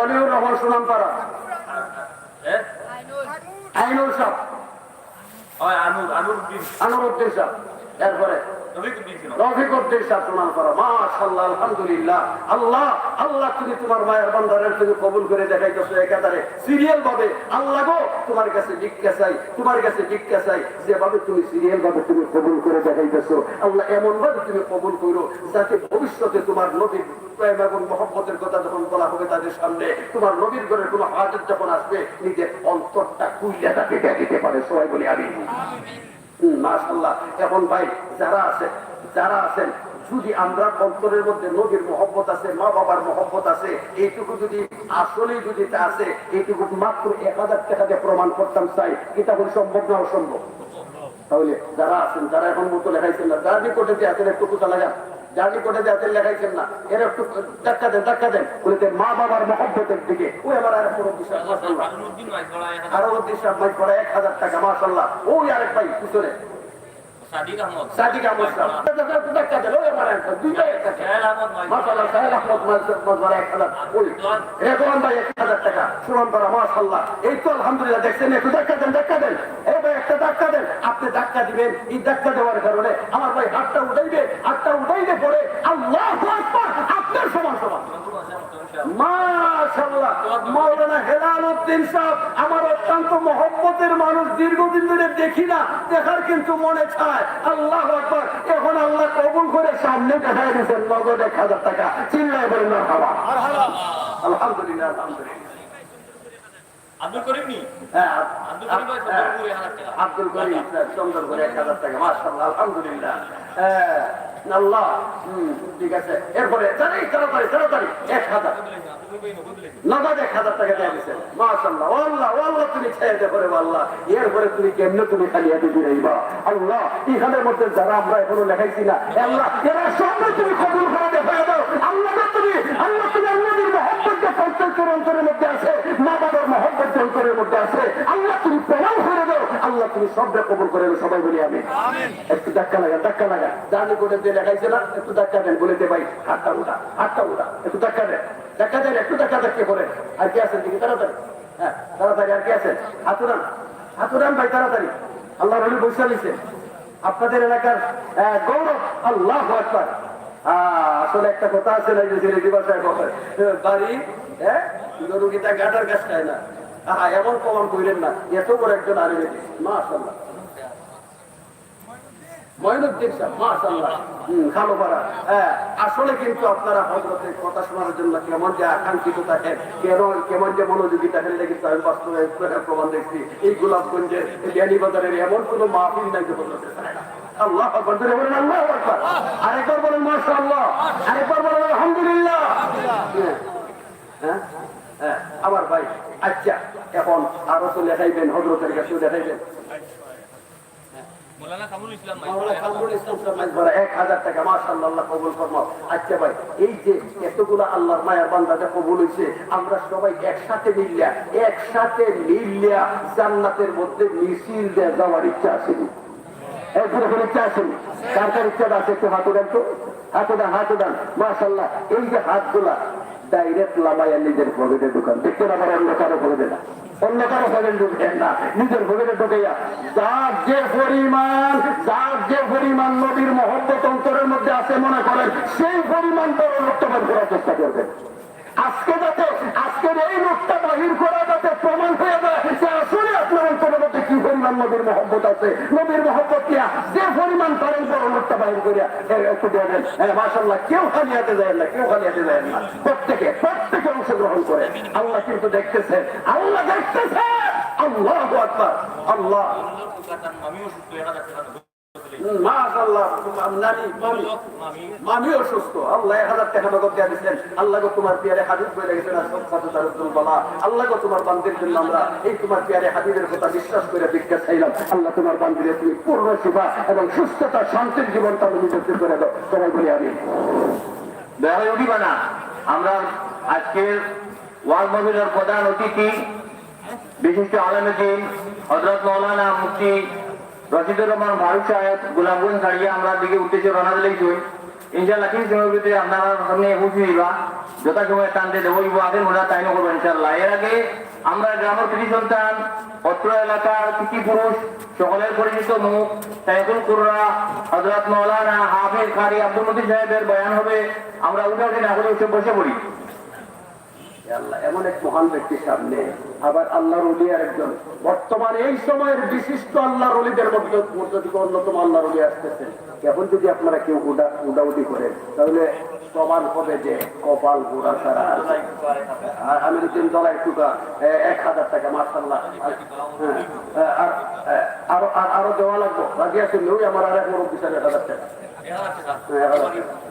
Speaker 2: অলিউর রহমান সুনামপাড়া আইনুল সাহেব আনুরুদ্দিন সাহেব এরপরে রফিকুদ্দিন সাহেব সুনামপাড়া মাশাআল্লাহ আলহামদুলিল্লাহ আল্লাহ আল্লাহ তুমি তোমার মায়ের বান্দারের তুমি কবুল করে দেখাইতেছো একাধারে সিরিয়াল ভাবে আল্লাহ গো তোমার কাছে ভিক্ষা চাই যেভাবে তুমি সিরিয়াল ভাবে তুমি কবুল করে দেখাইতেছো আল্লাহ এমন ভাবে তুমি কবুল করো যাতে ভবিষ্যতে তোমার নবীর প্রেম এবং মহব্বতের কথা যখন বলা হবে তাদের সামনে তোমার নবীর ঘরের কোনো হাজত যখন আসবে নিজের অন্তরটা কুইলা তাকে দিতে পারে সবাই বলি আমি মাশাআল্লাহ এখন ভাই যারা আছেন যদি আমরা অন্তরের মধ্যে নবীর মহব্বত আছে মা বাবার মহব্বত আছে এইটুকু যদি আসলে যদি তা আছে এইটুকু মাত্র 1000 টাকা দিয়ে প্রমাণ করতাম চাই এটা হল সম্ভব না অসম্ভব তাহলে যারা আছেন যারা এখন মতো লেখাইছেন না যারা নিকটে যে আছেন একটু কোথা লাগান জার্নি কোটে যে আছেন লেখাইছেন না এর একটু ধাক্কা দেন বলতে মা বাবার মহব্বতের দিকে ওই আমার আর পুরো বিশ্বাস মাশাআল্লাহ আরউদ্দিন সাহেব মাই পড়া 1000 টাকা মাশাআল্লাহ ওই আরেক ভাই পিছনে সাদিক আহমদ ধাক্কা দেন ওই আমার একটা দুইটা একটা মাশাআল্লাহ সাহেব আহমদ মাঝবারে 1000 ওই রেদওয়ান ভাই 1000 টাকা সুনামপাড়া মাশাআল্লাহ এই তো আলহামদুলিল্লাহ দেখছেন একটু ধাক্কা দেন এই ভাই একটা ধাক্কা দেন আপনি ধাক্কা দিবেন এই ধাক্কা দেওয়ার কারণে আমার ভাই হাতটা উঠাইবে পরে আল্লাহু আকবার আপনার সমান মাশাআল্লাহ মাওলানা হেলালউদ্দিন সাহেব আমার অত্যন্ত মহব্বতের মানুষ দীর্ঘদিন ধরে দেখি না দেখার কিন্তু মনে চায় আল্লাহু আকবার এখন আল্লাহ কবুল করে সামনে দেখাই দিয়েছেন নগদ 1000 টাকা চিল্লায় বলেন মারহাবা আলহামদুলিল্লাহ
Speaker 4: আব্দুল করিম নি
Speaker 2: আব্দুল করিম চন্দনপুরে 1000 টাকা মাশাআল্লাহ আলহামদুলিল্লাহ আল্লাহ ঠিক আছে এরপরে তাড়াতাড়ি 1000 নগদ 1000 টাকা দিয়ে দিয়েছেন মাশাআল্লাহ আল্লাহ তুমি ছেড়ে দে করে আল্লাহ এরপরে তুমি কেমনে তুমি খালি হাতে ফিরাইবা আল্লাহ এখানের মধ্যে যারা আমরা এখনো লেখাইছি না আল্লাহ এরা সবই তুমি কবুল করে দেখাই দাও আল্লাহ তুমি আল্লাহর মহব্বত অন্তরের মধ্যে আছে মা বাবার মহব্বত অন্তরের মধ্যে আছে আল্লাহ তুমি প্রমাণ করে দাও আল্লাহ তুমি সবটা কবুল করে দাও সবাই বলি আমি একটু ধাক্কা লাগা জানি করে দিয়ে লেখাইছে না একটু ধাক্কা দেন বলে দে ভাই হাতটা উঠা একটু ধাক্কা দেন একটু ধাক্কা করে আর কি আছেন দিকে তাড়াতাড়ি আর কি আছেন হাতুরান ভাই তাড়াতাড়ি আল্লাহ রবি বৈশা নিছে আপনাদের এলাকার গৌরব আল্লাহু আকবার আসলে একটা কথা আছে না যে ভাষায় বাড়ি গরু গীতা গাটার গাছ খায় না এমন প্রমাণ করিলেন না এত বড় একজন আলিম মাশাআল্লাহ মঈনুদ্দিন সাহেব মাশাআল্লাহ খালোপাড়া আসলে কিন্তু আপনারা হযরতের কথা শোনার জন্য কেমন যে আকাঙ্ক্ষিত থাকেন কেমন যে মনোযোগী থাকেন এটা কিন্তু আমি বাস্তবে প্রমাণ দেখছি এই গোলাপগঞ্জের বিয়ানীবাজারের এমন কোনো মাহফিল নাই যে বলতে চায় না আল্লাহ আকবার ধরে বলেন আল্লাহু আকবার আরেকবার বলেন মাশাআল্লাহ আরেকবার বলেন আলহামদুলিল্লাহ আমার ভাই আচ্ছা এখন আরো তো লেখাইবেন হযরতের কাছে দেখাইবেন
Speaker 4: মাওলানা কামরুল ইসলাম
Speaker 2: 1000 টাকা মাশাআল্লাহ আল্লাহ কবুল ফরমাও আচ্ছা ভাই এই যে এতগুলা আল্লাহর মায়ের বান্দাটা কবুল হইছে আমরা সবাই একসাথে মিললিয়া জান্নাতের মধ্যে মিছিল দিয়ে যাওয়ার ইচ্ছা আছে ইচ্ছা আছে কার ইচ্ছা আছে একটু হাত উঠান মাশাআল্লাহ এই যে হাতগুলা ডাইরেক্ট লামাইয়া নিজের পকেটে ঢুকান দেখতে না পারে অন্য কারো পকেটে ঢুকেন না নিজের পকেটে ঢুকাইয়া যার যে পরিমাণ নবীর মহব্বত অন্তরের মধ্যে আছে মনে করেন সেই পরিমাণ বড় লোকটা বের করার চেষ্টা করবেন আজকের এই লোকটা বাহির করা যাতে প্রমাণ হয়ে যায় যে আসলে আপনার অন্তরের মধ্যে কি পরিমাণ নবীর মহব্বত আছে নবীর মহব্বত নিয়ে যে পরিমাণ পারেন বড় লোকটা বাহির করিয়া একটু দেবেন মাশাআল্লাহ কেউ খালি হাতে যায় না প্রত্যেকে অংশগ্রহণ করে আল্লাহ কিন্তু দেখতেছেন আল্লাহু আকবার আল্লাহ
Speaker 4: আমিও সুস্থ
Speaker 2: মাশাআল্লাহ, নানি মামি অসুস্থ, আল্লাহ 1000 টাকা নগদ দিয়ে দিচ্ছেন। আল্লাহ গো তোমার পিয়ারে হাবিব বলে গেছেন আল্লাহ গো তোমার বান্দির জন্য আমরা এই তোমার পিয়ারে হাবিবের কথা বিশ্বাস করে ভিক্ষা চাইলাম। আল্লাহ তোমার বান্দিরে তুমি পূর্ণ সেবা এবং সুস্থতা শান্তির জীবন তার নিযুক্ত করে দাও। সবাই বলি আমি
Speaker 4: দয়া উঠিবা না। আমরা আজকের ওয়াজ মাহফিলের প্রধান অতিথি বিশিষ্ট আলেমে দ্বীন হযরত মাওলানা মুফতি রশিদুর রহমান ফারুক সাহেব গোলাপগঞ্জ ছাড়িয়ে আমরা দিকে উদ্দেশ্যে রওনা দিলেই ইনশাআল্লাহ কিছু সময়ের ভিতরে আপনারা সামনে পৌঁছে দিবা। যথাসময়ে টানতে দেবো আগের মনে তাই করবো ইনশাআল্লাহ। এর আগে আমরা গ্রামের কৃষি সন্তান অত্র এলাকার কৃষি পুরুষ সকলের পরিচিত মুখ সাইকুল কুররা হযরত মাওলানা হাফিজ কারি আব্দুল মতিন সাহেবের বয়ান হবে। আমরা উঠাউঠি না করে বসে পড়ি।
Speaker 2: আল্লাহ এমন এক মহান ব্যক্তির সামনে আবার আল্লাহর ওলি আর একজন বর্তমানে এই সময়ের বিশিষ্ট আল্লাহর ওলিদের মধ্যে অন্যতম আল্লাহর ওলি আসতেছেন। এখন যদি আপনারা কেউ উডাউডি করেন তাহলে প্রমাণ হবে যে কপাল গোড়া ছাড়া। আমি দিন ডলার টুকা 1000 টাকা মাশাআল্লাহ। আরো দেওয়া লাগবো রাজি আছেন ওই আমার আর এক মুরব্বী সাহেব 1000 টাকা,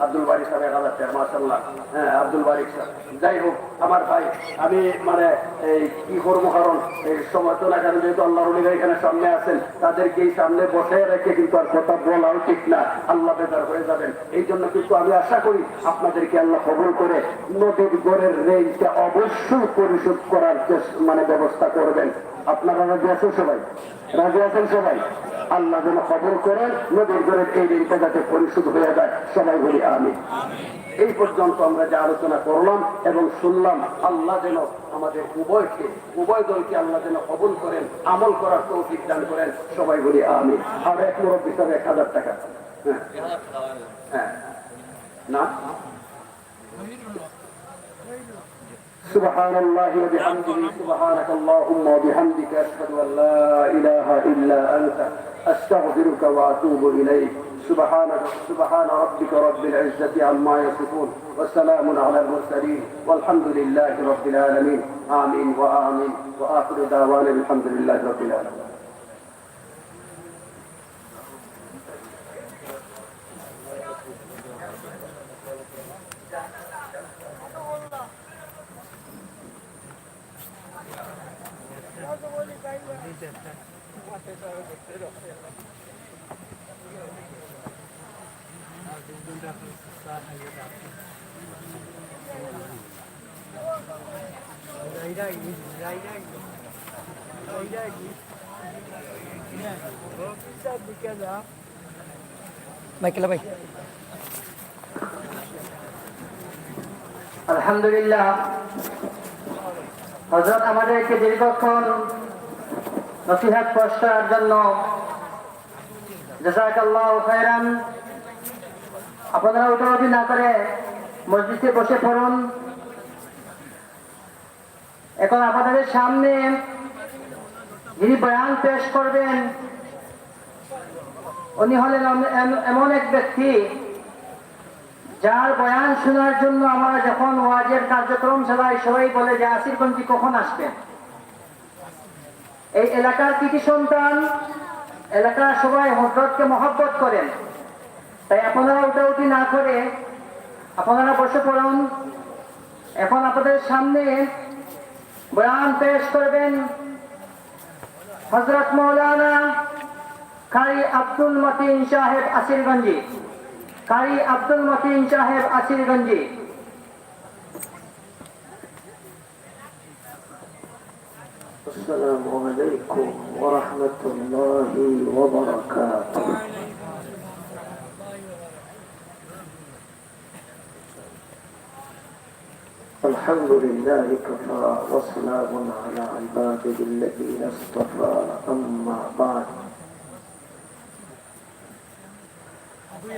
Speaker 2: আব্দুল বারিক সাহেব 1000 টাকা মাশাআল্লাহ। হ্যাঁ আব্দুল বারিক সাহেব। যাই হোক আমার ভাই, আমি মানে এই কি করবো, কারণ এই সময় তো না, কারণ যেহেতু আল্লাহর ওলিরা এখানে সামনে আছেন তাদেরকে এই সামনে বসে রেখে কিন্তু আর কথা বলাও ঠিক না, আল্লাহ বেজার হয়ে যাবেন। এই জন্য কিন্তু আমি আশা করি আপনাদেরকে আল্লাহ কবুল করে নদীর গড়ের রেঞ্জটা অবশ্যই পরিশোধ করার মানে ব্যবস্থা করবেন। আপনারা রাজি আছেন সবাই? রাজি আছেন সবাই? আল্লাহ যেন কবুল করেন নদীর গড়ের এই ঋণটা যাতে পরিশোধ হয়ে যায়। সবাই বলি আমিন। এই পর্যন্ত আমরা যে আলোচনা করলাম এবং শুনলাম, আল্লাহ যেন আমাদের উভয় দলকে আল্লাহ যেন কবুল করেন, আমল করার তৌফিক দান করেন। সবাই বলি আমিন। আর এক মুরব্বী হিসাবে 1000 টাকা। হ্যাঁ না سبحان الله وبحمده سبحانك اللهم وبحمدك أشهد أن لا إله إلا أنت أستغفرك وأتوب إليك. سبحان ربك رب العزة عما يصفون وسلام على المرسلين والحمد لله رب العالمين. آمين وآمين وآخر دعوانا الحمد لله رب العالمين.
Speaker 4: আলহামদুলিল্লাহ, হযরত আমাদেরকে দীর্ঘক্ষণ নসিহত প্রচারের জন্য জাযাকাল্লাহু খায়রান। আপনারা উঠাউঠি না করে মসজিদে বসে পড়ুন। এখন আপনাদের সামনে যিনি বয়ান পেশ করবেন উনি হলেন এমন এক ব্যক্তি যার বয়ান শোনার জন্য আমরা যখন ওয়াজের কার্যক্রম চালাই সবাই বলে যে আসিরগঞ্জি কখন আসবেন। এই এলাকার কৃতি সন্তান, এলাকার সবাই হযরতকে মহব্বত করেন, তাই আপনারা উঠাউঠি না করে আপনারা বসে পড়ুন। এখন আপনাদের সামনে বয়ান পেশ করবেন হযরত মাওলানা কারি আব্দুল মতিন সাহেব আসিরগঞ্জি। কারি আব্দুল মতিন সাহেব আসিরগঞ্জি।
Speaker 2: আসসালামু আলাইকুম ওয়া রাহমাতুল্লাহি ওয়া বারাকাতুহু। الحمد لله كفى وسلام على عباده الذين اصطفى. أما بعد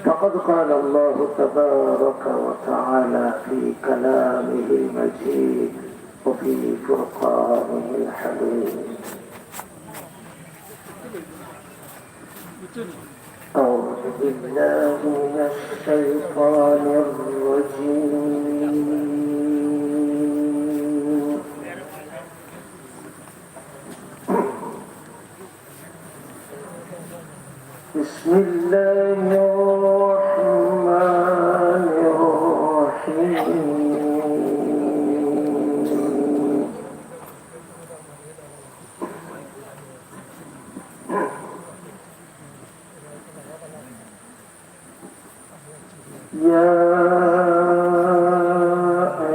Speaker 2: فقد قال الله تبارك وتعالى في كلامه المجيد وفي فرقانه الحميد. أعوذ بالله من الشيطان الرجيم. بسم الله الرحمن الرحيم يا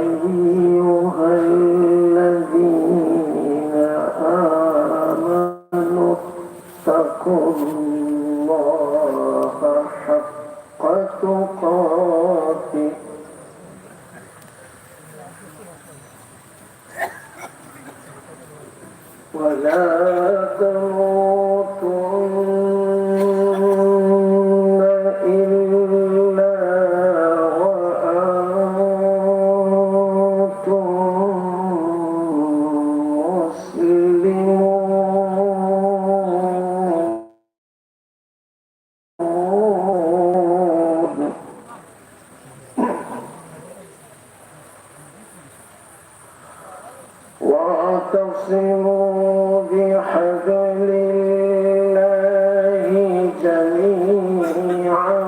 Speaker 2: أيها الذين آمنوا اتقوا الله حق تقاته ولا تموتن إلا وأنتم مسلمون واعتصموا بحبل الله جميعا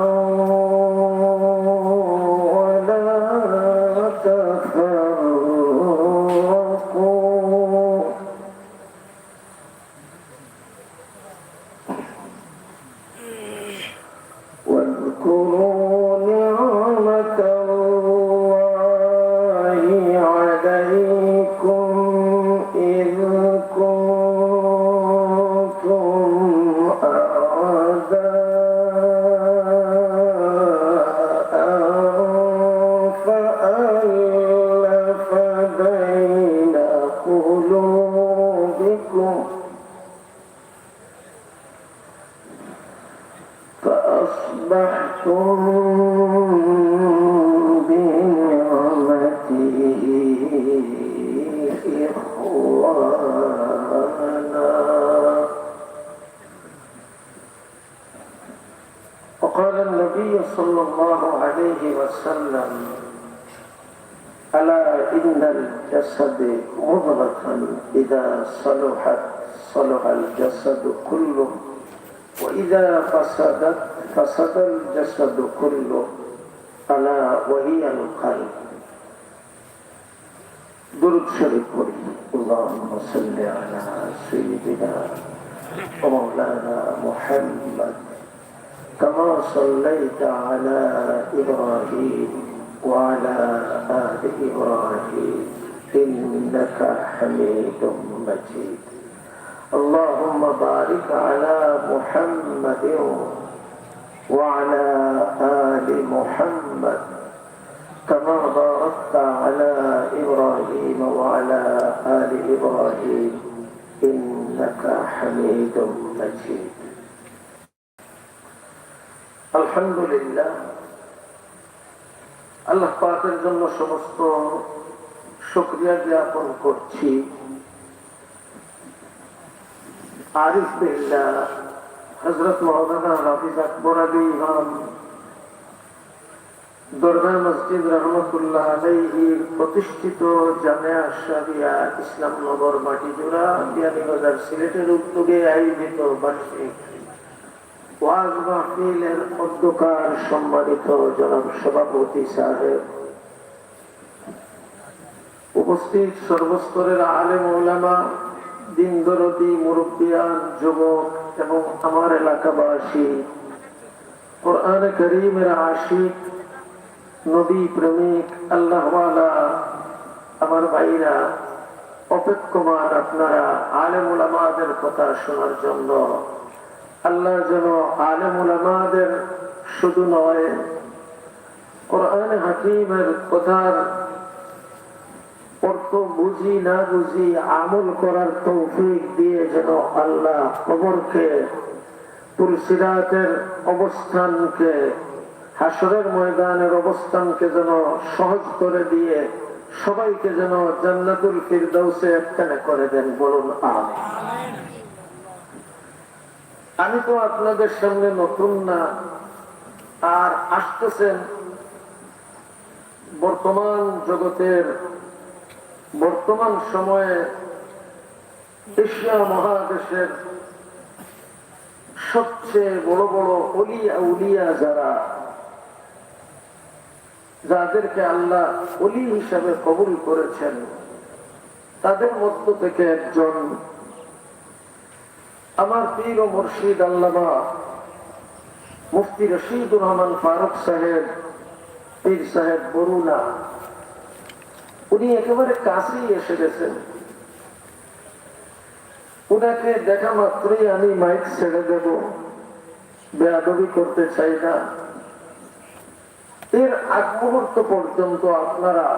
Speaker 2: ولا تفرقوا واذكروا نعمة الله عليكم إذ كنتم أعداء فألف بين قلوبكم فأصبحتم بنعمته إخوانا وقال النبي صلى الله عليه وسلم ألا إن الجسد مضغة إذا صلحت صلح الجسد كله وإذا فسدت فسد الجسد كله ألا وهي القلب درود شريف قولي اللهم صل على سيدنا ومولانا محمد كما صليت على إبراهيم وعلى آل إبراهيم إنك حميد مجيد اللهم بارك على محمد وعلى آل محمد كما باركت على إبراهيم وعلى آل إبراهيم إنك حميد مجيد الحمد لله আল্লাহ পাকের জন্য সমস্ত শুকরিয়া জ্ঞাপন করছি আরিফ বিল্লাহ হযরত মাওলানা হাফিজ আকবর আলী ইমাম দরগাহ মসজিদ রহমতুল্লাহ আলাইহির প্রতিষ্ঠিত জামিয়া শরিয়া ইসলাম নগর মাটিজোড়া বিয়ানীবাজার সিলেটের উদ্যোগে আয়োজিত বার্ষিক ওয়াজ মাহফিলের অধ্যক্ষার সম্মানিত জনাব সভাপতি সাহেব, উপস্থিত সর্বস্তরের আলেম ওলামা, দিন দরদি মুরব্বিয়ান, যুবক এবং আমার এলাকাবাসী, কোরআন কারীমের আশিক, নবী প্রেমিক, আল্লাহওয়ালা আমার ভাইরা, অপেক্ষমান আপনারা আলেম ওলামাদের কথা শোনার জন্য। আল্লাহ যেন আলেম ওলামাদের শুধু নয়, কোরআন হাকিমের কথার অর্থ বুঝি না বুঝি আমল করার তৌফিক দিয়ে যেন আল্লাহ কবরকে, পুলসিরাতের অবস্থানকে, হাসরের ময়দানের অবস্থানকে যেন সহজ করে দিয়ে সবাইকে যেন জান্নাতুল ফিরদাউসে একখানে করে দেন। বলুন আমিন। আমি তো আপনাদের সামনে নতুন না, আর আসতেছেন বর্তমান জগতের, বর্তমান সময়ে এশিয়া মহাদেশের সবচেয়ে বড় বড় ওলিয়া উলিয়া যারা, যাদেরকে আল্লাহ ওলি হিসাবে কবুল করেছেন, তাদের মধ্য থেকে একজন আমার পীর ও মুর্শিদ আল্লামা মুফতি রশিদুর রহমান ফারুক সাহেব, পীর সাহেব বরুণা, উনি একেবারে কাছেই এসে গেছেন। উনাকে দেখা মাত্রই আমি মাইক ছেড়ে দেব, বেয়াদবি করতে চাই না। এর আগ মুহূর্ত পর্যন্ত আপনারা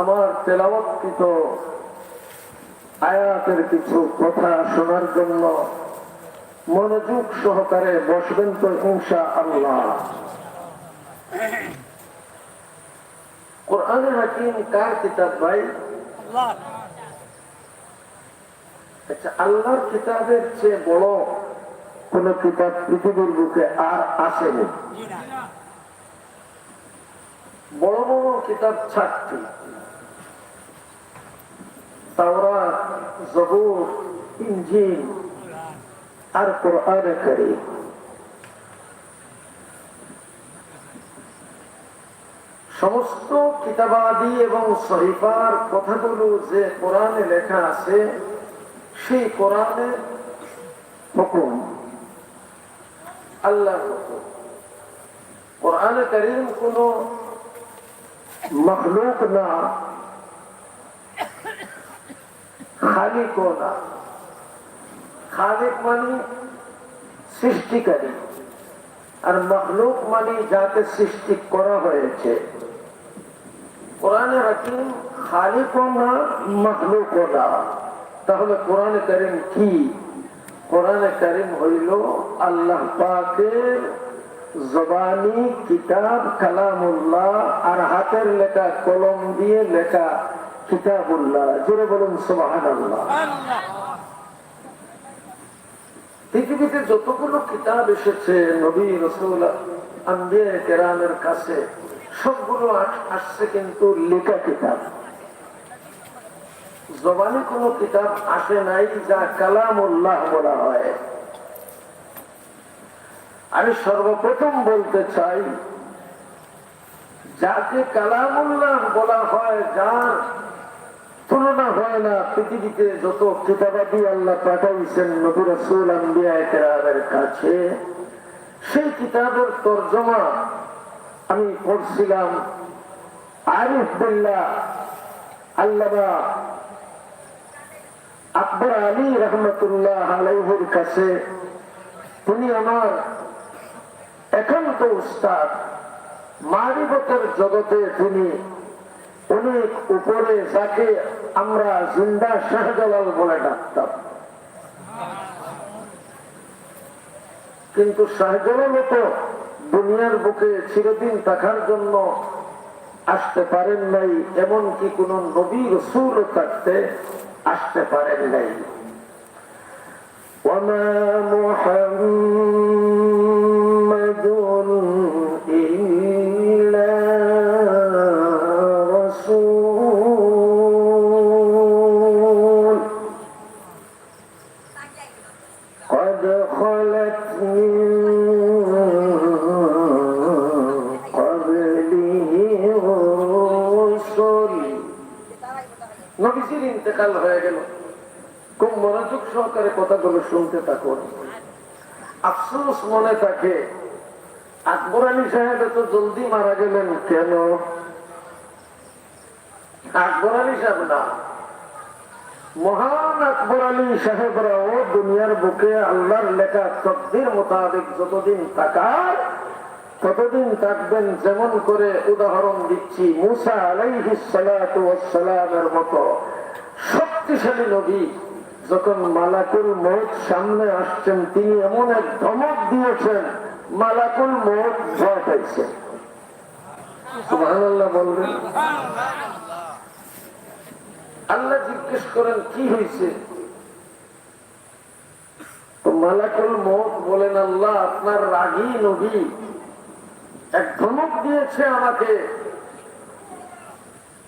Speaker 2: আমার তেলাওয়াতকৃত আয়াতের কিছু কথা শোনার জন্য মনোযোগ সহকারে বসবেন তো ইনশাআল্লাহ। কোরআনে হাকিম কার কিতাব ভাই?
Speaker 3: আল্লাহ।
Speaker 2: আচ্ছা, আল্লাহর কিতাবের চেয়ে বড় কোন কিতাব পৃথিবীর বুকে আর আসেনি।
Speaker 3: জি না।
Speaker 2: বড় বড় কিতাব 4টি, তাওরাত, জবুর, ইনজিল আর কোরআনে কারীম। সমস্ত কিতাবাদি এবং সহিফার কথাগুলো যে কোরআনে লেখা আছে, সেই কোরআনে হুকুম, আল্লাহর হুকুম। কোরআনে কারীম কোন মখলুক না, খালিক না। খালিক মানে সৃষ্টিকারী, আর মখলুক মানে যাকে সৃষ্টি করা হয়েছে। কোরআনে হাকিম খালিক না, মখলুক না। তাহলে কোরআনে কারীম কি? কোরআনে কারীম হইল আল্লাহ পাকের জবানি কিতাব, কালামুল্লাহ, আর হাতের লেখা, কলম দিয়ে লেখা কিতাবুল্লাহ। জোরে বলুন সুবহানাল্লাহ। পৃথিবীতে যতগুলো কিতাব এসেছে নবী, রাসূল, আম্বিয়া কেরামের কাছে, সবগুলো আসছে কিন্তু লেখা কিতাব। জবানি কোন কিতাব আসে নাই যা কালামুল্লাহ বলা হয়। আমি সর্বপ্রথম বলতে চাই, যাকে কালামুল্লাহ বলা হয়, যার তুলনা হয় না পৃথিবীতে যত কিতাবাদি আল্লাহ পাঠাইছেন নবী, রাসূল, আম্বিয়া কেরামের কাছে, সেই কিতাবের তরজমা আমি পড়ছিলাম আরিফ বিল্লাহ আল্লামা আকবর আলী রহমতুল্লাহ আলাইহির কাছে। তিনি আমার একান্ত উস্তাদ। মারিফতের জগতে তিনি অনেক উপরে, যাকে আমরা জিন্দা শাহজালাল বলে ডাকতাম। কিন্তু শাহজালালও তো দুনিয়ার বুকে চিরদিন থাকার জন্য আসতে পারেন নাই, এমনকি কোন নবী রাসূল থাকতে আসতে পারেন নাই। ওয়ামা মুহাম্মাদুন ইল্লা রাসূল قد خلت من قبله الرسل। নবীজির ইন্তেকাল হয়ে গেল। খুব মনোযোগ সহকারে কথাগুলো শুনতে থাকুন। আফসোস মনে থাকে, আকবর আলী সাহেব এত জলদি মারা গেলেন কেন? আকবর আলী সাহেব না, মহান আকবর আলী সাহেবরাও দুনিয়ার বুকে আল্লাহর লেখা তকদির মোতাবেক যতদিন থাকার ততদিন থাকবেন। যেমন করে উদাহরণ দিচ্ছি, মুসা আলাইহিস সালাতু ওয়াস সালামের মতো শক্তিশালী নবী যখন মালাকুল মউত সামনে আসছেন, তিনি এমন এক ধমক দিয়েছেন, মালাকুল মউত ভয় পাইছে। সুবহানাল্লাহ বলবেন। আল্লাহ জিজ্ঞেস করেন কি হয়েছে? তো মালাকুল মউত বলেন, আল্লাহ আপনার রাগী নবী এক ধমক দিয়েছে আমাকে,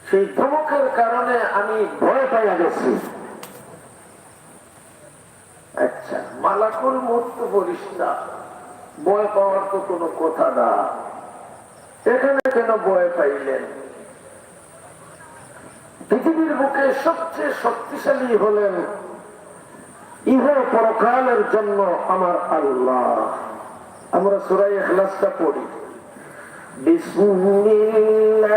Speaker 2: সেই ধমকের কারণে আমি ভয় পাইয়া গেছি। আচ্ছা, মালাকুল মউত তো ফেরেশতা, ভয় পাওয়ার তো কোনো কথা না। এখানে কেন ভয় পাইলেন? পৃথিবীর বুকে সবচেয়ে শক্তিশালী হলেন ইহ পরকালের জন্য আমার আল্লাহ। আমরা সূরা ইখলাসটা পড়ি। বিসমিল্লাহির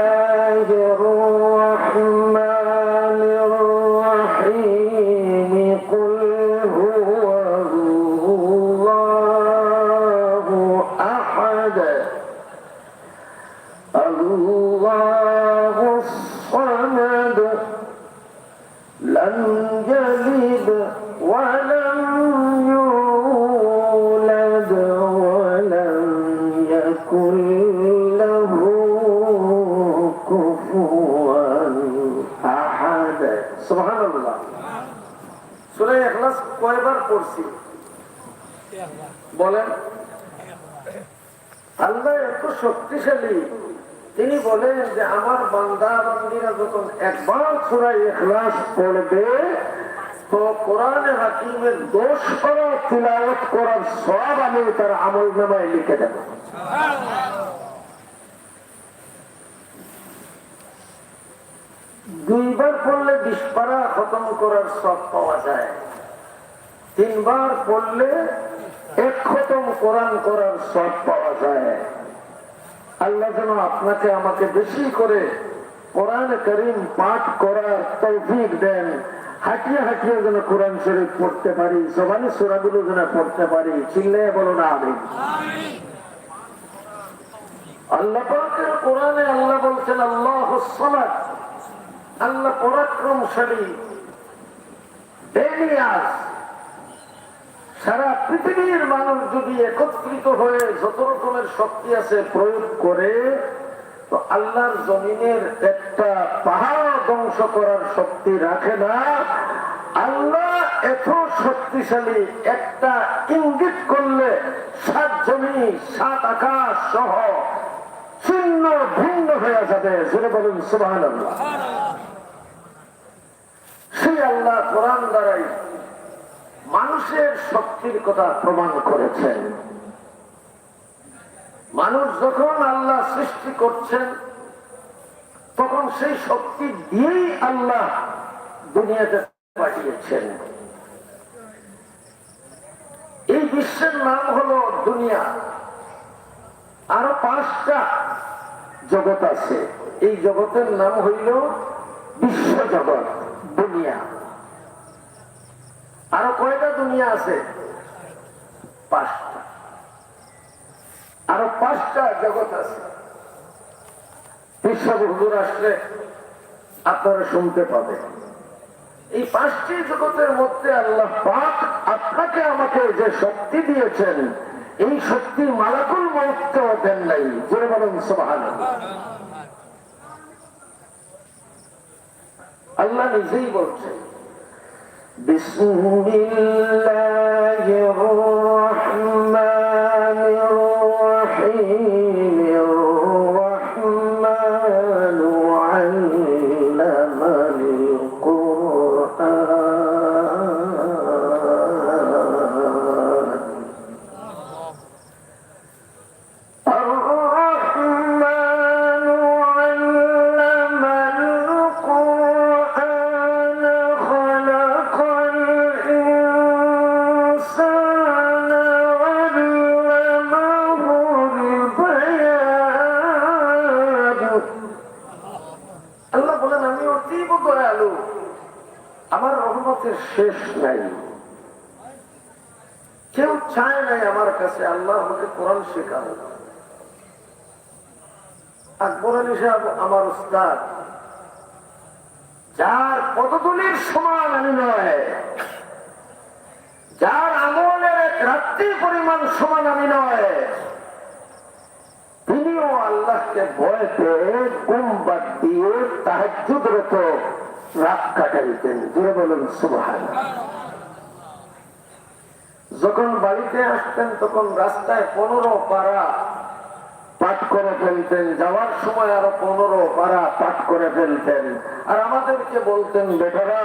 Speaker 2: রাহমানির রাহিম। কুল হুয়াল্লাহু আহাদ আল্লাহুস সামাদ লাম ইয়ালিদ ওয়া লাম ইউলাদ ওয়া লাম ইয়াকুল লাহু কুফুয়ান আহাদ। সুবহানাল্লাহ। সূরা ইখলাস কয়বার পড়ছি বলেন? আল্লাহ এত শক্তিশালী, তিনি বলেন যে আমার বান্দা বান্দীরা যখন একবার সূরা ইখলাস পড়বে তো কোরআনে হাকিমের 10 পারা তিলাওয়াত করার সওয়াব আমি তার আমলনামায় লিখে দেব। দুইবার পড়লে 20 পারা খতম করার সওয়াব পাওয়া যায়। 3 বার পড়লে 1 খতম কোরআন করার সওয়াব পাওয়া যায়। আল্লাহ যেন আপনাকে আমাকে বেশি করে কোরআন কারীম পাঠ করার তৌফিক দেন। হাঁটিয়ে হাঁটিয়ে যেন কোরআন শরীফ পড়তে পারি, জবানি সূরাগুলো যেন পড়তে পারি। চিল্লায়ে বলো না আমিন। আল্লাহ পাকের কোরআনে আল্লাহ বলছেন আল্লাহুস সামাদ, আল্লাহ পরাক্রমশালী, বেনিয়াজ। সারা পৃথিবীর মানুষ যদি একত্রিত হয়ে যত রকমের শক্তি আছে প্রয়োগ করে তো আল্লাহর জমিনের একটা পাহাড় ধ্বংস করার শক্তি রাখে না। আল্লাহ এত শক্তিশালী, একটা ইঙ্গিত করলে 7 জমি 7 আকাশ সহ ছিন্ন ভিন্ন হয়ে যাবে। জোরে বলুন সুবহানাল্লাহ। সেই আল্লাহ কোরআন দ্বারাই মানুষের শক্তির কথা প্রমাণ করেছেন। মানুষ যখন আল্লাহ সৃষ্টি করছেন তখন সেই শক্তি দিয়েই আল্লাহ দুনিয়াতে পাঠিয়েছেন। এই বিশ্বের নাম হলো দুনিয়া। আরো 5টা জগৎ আছে। এই জগতের নাম হইল বিশ্ব জগৎ, দুনিয়া। আরো কয়টা দুনিয়া আছে? 5টা। আরো 5টা জগৎ আছে। বিশ্ব হুজুর আসলে আপনারা শুনতে পাবেন। এই 5টি জগতের মধ্যে আল্লাহ পাক আপনাকে আমাকে যে শক্তি দিয়েছেন এই শক্তি মালাকুল মউতকেও দেন নাই। জোরে বলুন সুবহানাল্লাহ। আল্লাহ নিজেই বলছেন বিসমিল্লাহির রাহমানির রাহিম। الرحمن علم আমার রহমতের শেষ নাই। কেউ চায় নাই আমার কাছে আল্লাহ আমাকে কোরআন শেখানো। আকবর আলী সাহেব আমার উস্তাদ, যার পদতলির সমান আমি নয়, যার আমলের এক রাত্রি পরিমাণ সমান আমি নয়, তিনিও আল্লাহকে ভয় পেয়ে ঘুম বাদ দিয়ে তাহাজ্জুদরত রাত কাটাইতেন। জোরে বলুন সুবহানাল্লাহ। যখন বাড়িতে আসতেন তখন রাস্তায় 15 পারা পাঠ করে ফেলতেন, যাওয়ার সময় আরো 15 পারা পাঠ করে ফেলতেন, আর আমাদেরকে বলতেন বেটারা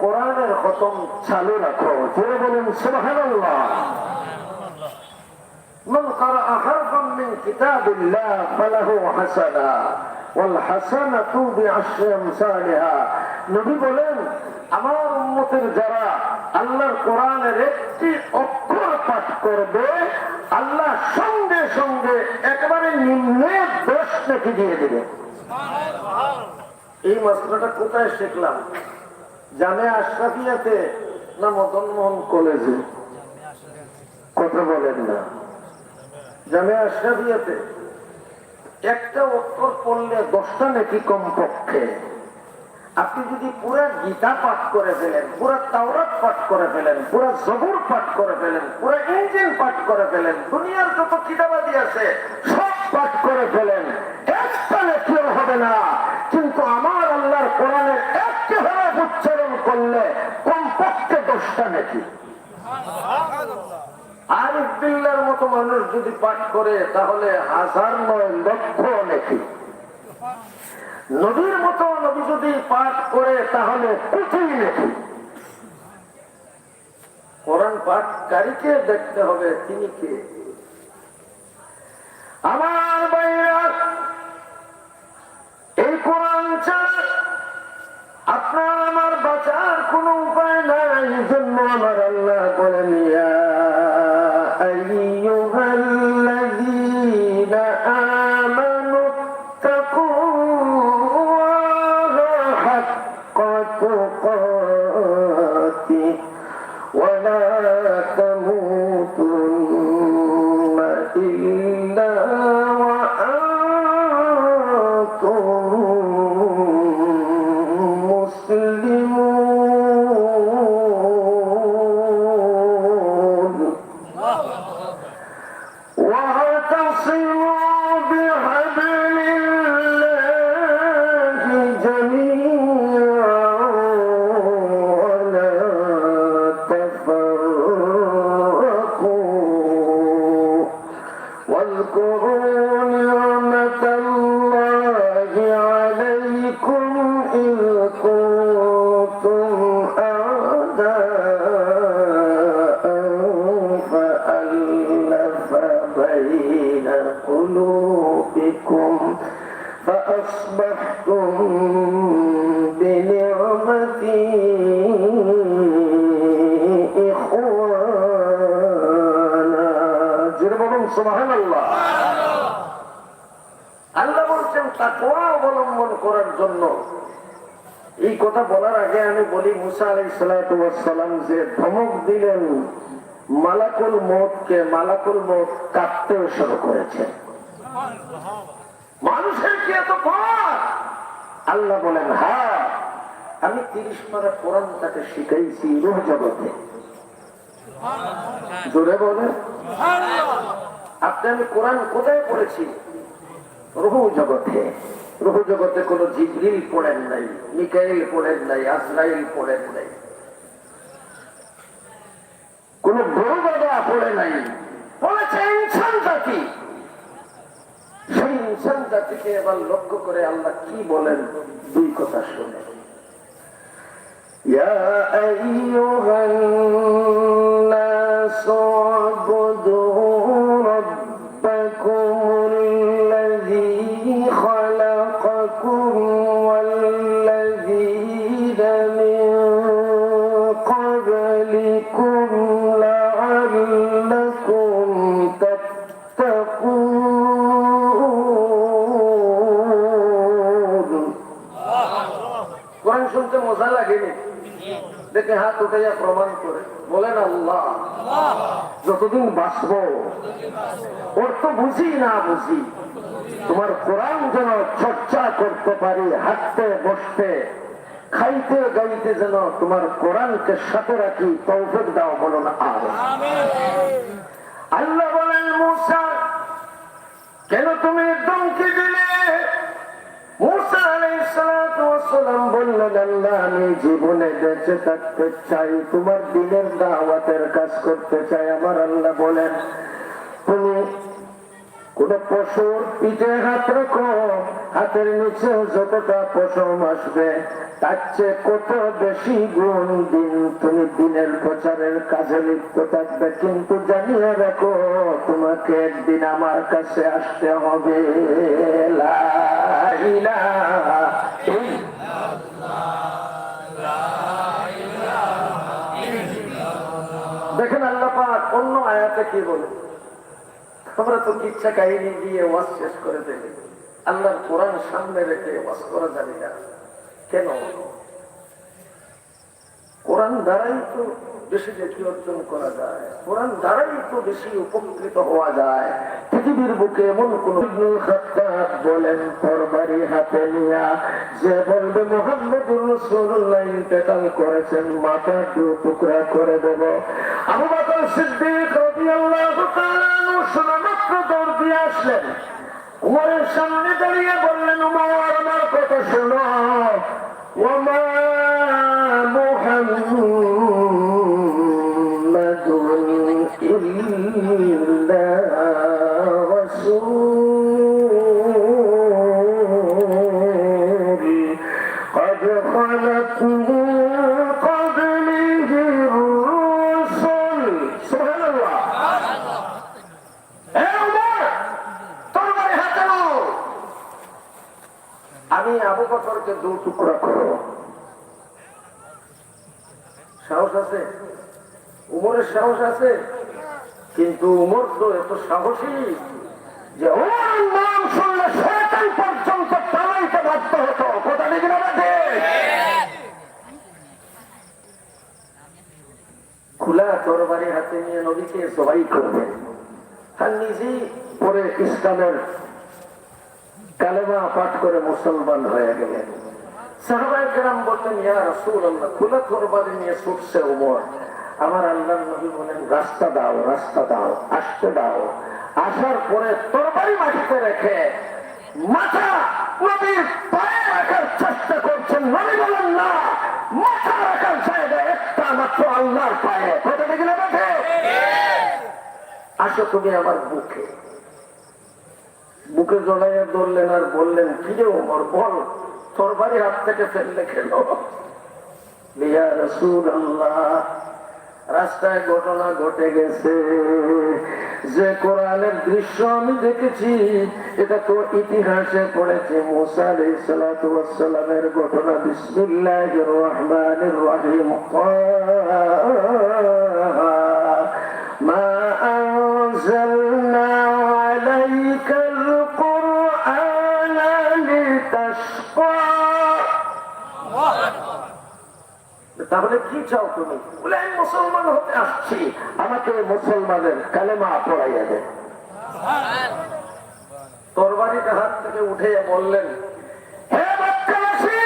Speaker 2: কোরআনের খতম চালু রাখো। জোরে বলুন সুবহানাল্লাহ। من قرأ حرفا من كتاب الله فله حسنة والحسنة بعشر أمثالها। নবী বলেন আমার উম্মতের যারা আল্লাহর কোরআনের একটি অক্ষর পাঠ করবে আল্লাহ সঙ্গে সঙ্গে একেবারে নিম্নে 10 নেকি দিয়ে দেবে। এই মাসলাটা কোথায় শিখলাম? জামিয়া আশরাফিয়াতে না মদন মোহন কলেজে? কথা বলেন না। জামিয়া আশরাফিয়াতে একটা অক্ষর পড়লে 10টা নেকি কমপক্ষে। আপনি যদি পুরা গীতা পাঠ করে ফেলেন, পুরা তাওরাত পাঠ করে ফেলেন, পুরা জবুর পাঠ করে ফেলেন, পুরা ইনজিল পাঠ করে ফেলেন, দুনিয়ার যত কিতাবাদি আছে সব পাঠ করে ফেলেন, একটা নেকিও হবে না। কিন্তু আমার আল্লাহর কোরআনের একটি হরফ উচ্চারণ করলে কমপক্ষে 10টা নেকি। আরিফ বিল্লাহর মতো মানুষ যদি পাঠ করে তাহলে 1000 নয় লক্ষ নেকি। নবীর মতো নবী যদি পাঠ করে তাহলে কোটি নেকি। কোরআন পাঠকারীকে দেখতে হবে তিনি কে। আমার ভাইরা, এই কোরআন ছাড়া আপনার আমার বাঁচার কোন উপায় নাই। জন্য আমার আল্লাহ বলেন ইয়া আইয়ুহাল্লাযীনা আমানু তাকুল্লাহা হাক্কা তুকাতিহি ওয়া লা তামুতুন্না ইল্লা ওয়া আনতুম মুসলিমুন واعتصموا بحبل الله جميعا ولا تفرقوا واذكروا نعمة الله عليكم إذ كنتم أعداء فألف بين قلوبكم فأصبحتم بنعمته إخوانا। جربهم سبحان الله। আল্লাহ বলছেন তাকওয়া অবলম্বন করার জন্য। এই কথা বলার আগে আমি বলি মুসা আলাইহিস সালাতু ওয়াস সালাম যে ধমক দিলেন মালাকুল মউতকে, মালাকুল মউত কাঁপতে শুরু করেছে। মানুষের কি এত ভয়? আল্লাহ বলেন হ্যাঁ, আমি 30 পারা কোরআন তাকে শিখাইছি রূহ জগতে। জোরে বলে আপনি আমি কোরআন কোথায় পড়েছি? রূহ জগতে। রূহ জগতে কোন জিবরিল পড়েন নাই, মিকাইল পড়েন নাই, আজরাইল পড়েন নাই, কোন গরু বাবা পড়ে নাই, পড়েছে ইনসান জাতি। সেই ইনসান জাতিকে এবার লক্ষ্য করে আল্লাহ কি বলেন দুই কথা শুনে। ইয়া আইয়ুহান নাসু উবুদু রাব্বাকুমুল্লাযী খালাকাকুম ওয়াল্লাযীনা মিন ক্বাবলিকুম লাআল্লাকুম তাত্তাকুন। কোরআন শুনতে মজা লাগেনি? দেখে হাত উঠাইয়া প্রমাণ করে বলেন আল্লাহ। যতদিন বাঁচবো অর্থ বুঝি না বুঝি তোমার কোরআন যেন চর্চা করতে পারি, হাঁটতে বসতে খাইতে গাইতে যেন তোমার কোরআনকে সাথে রাখি, তৌফিক দাও বলো না আমিন। আল্লাহ বলেন মুসা কেন তুমি ধমকি দিলে? মুসা আলাইহিস সালাতু ওয়াস সালাম বললেন আল্লাহ আমি জীবনে বেঁচে থাকতে চাই, তোমার দ্বীনের দাওয়াতের কাজ করতে চাই। আমার আল্লাহ বলেন তুমি কোন পশুর পিঠে হাত রাখো, হাতের নিচে যতটা পশম আসবে তার চেয়ে কত বেশি গুণ দিন তুমি দিনের প্রচারের কাজে লিপ্ত থাকবে। কিন্তু জানিয়ে রাখো তোমাকে একদিন আমার কাছে আসতে হবে। লা ইলাহা দেখেন আল্লাহ পাক অন্য আয়াতে কি বলে, তোমরা তো কিচ্ছা কাহিনী দিয়ে ওয়াজ শেষ করে দেবে, আল্লাহর কোরআন সামনে রেখে ওয়াজ করা যাবে না কেন? কোরআন দ্বারাই তো বেশি নেকি অর্জন করা যায়, কোরআন দ্বারাই তো বেশি উপকৃত হওয়া যায়। পৃথিবীর বুকে এমন কোন খাত্তাব বলেন তরবারি হাতে নিয়া যে বলবে মুহাম্মদুর রাসূলুল্লাহ ইন্তেকাল করেছেন, মাথা দু টুকরা করে দেব। আবু বকর সিদ্দিক রাদিয়াল্লাহু তাআলা আনহু শুধুমাত্র দৌড় দিয়ে আসলেন, উমরের সামনে দাঁড়িয়ে বললেন, উমর আমার কথা শোনো, ওমা মুহাম্মাদুন ইল্লা রাসূল قد خلت من قبله الرسل سبحان الله আমি আবু বকরকে দু টুকরা করো। সাহস আছে? উমরের সাহস আছে, কিন্তু উমর তো এত সাহসী যে ওর নাম শুনলে শয়তান পর্যন্ত তাড়াইতে বাধ্য হতো। কথা ঠিক না বাজে? খোলা তরবারি হাতে নিয়ে নবীকে জবাই করবেন, আর নিজেই পরে ইসলামের কালেমা পাঠ করে মুসলমান হয়ে গেলেন। সাহাবায়ে কেরাম বললেন, ইয়া রাসূলুল্লাহ, খোলা তরবারি নিয়ে ছুটছে ওমর। আমার আল্লাহর নবী বলেন, রাস্তা দাও, রাস্তা দাও, আসতে দাও। আসার পরে তরবারি মাটিতে রেখে মাথা নবীর পায়ে রাখার চেষ্টা করছেন। নবী বলেন, না, মাথা রাখার জায়গায় একটা মাত্র আল্লাহর পায়ে। কথা ঠিক না বাজে? আসো তুমি আমার বুকে। বুকে জড়াইয়া ধরলেন আর বললেন, কি রে ওমর, বল, তরবারি হাত থেকে ফেললে কেন? ইয়া রাসূলুল্লাহ, রাস্তায় ঘটনা ঘটে গেছে, যে কোরআনের দৃশ্য আমি দেখেছি এটা তো ইতিহাসে পড়েছে। মুসা আলাইহিস সালাতু ওয়াস সালামের ঘটনা। বিসমিল্লাহির রহমানির রহিম। মা আনজালনা আলাইকাল কুরআনা লিতাশকা। তাহলে কি চাও তুমি? বলে আমি মুসলমান হতে আসছি, আমাকে মুসলমানের কালেমা পড়াইয়া দেন। তরবারিটা হাত থেকে উঠে বললেন, হে মক্কাবাসী,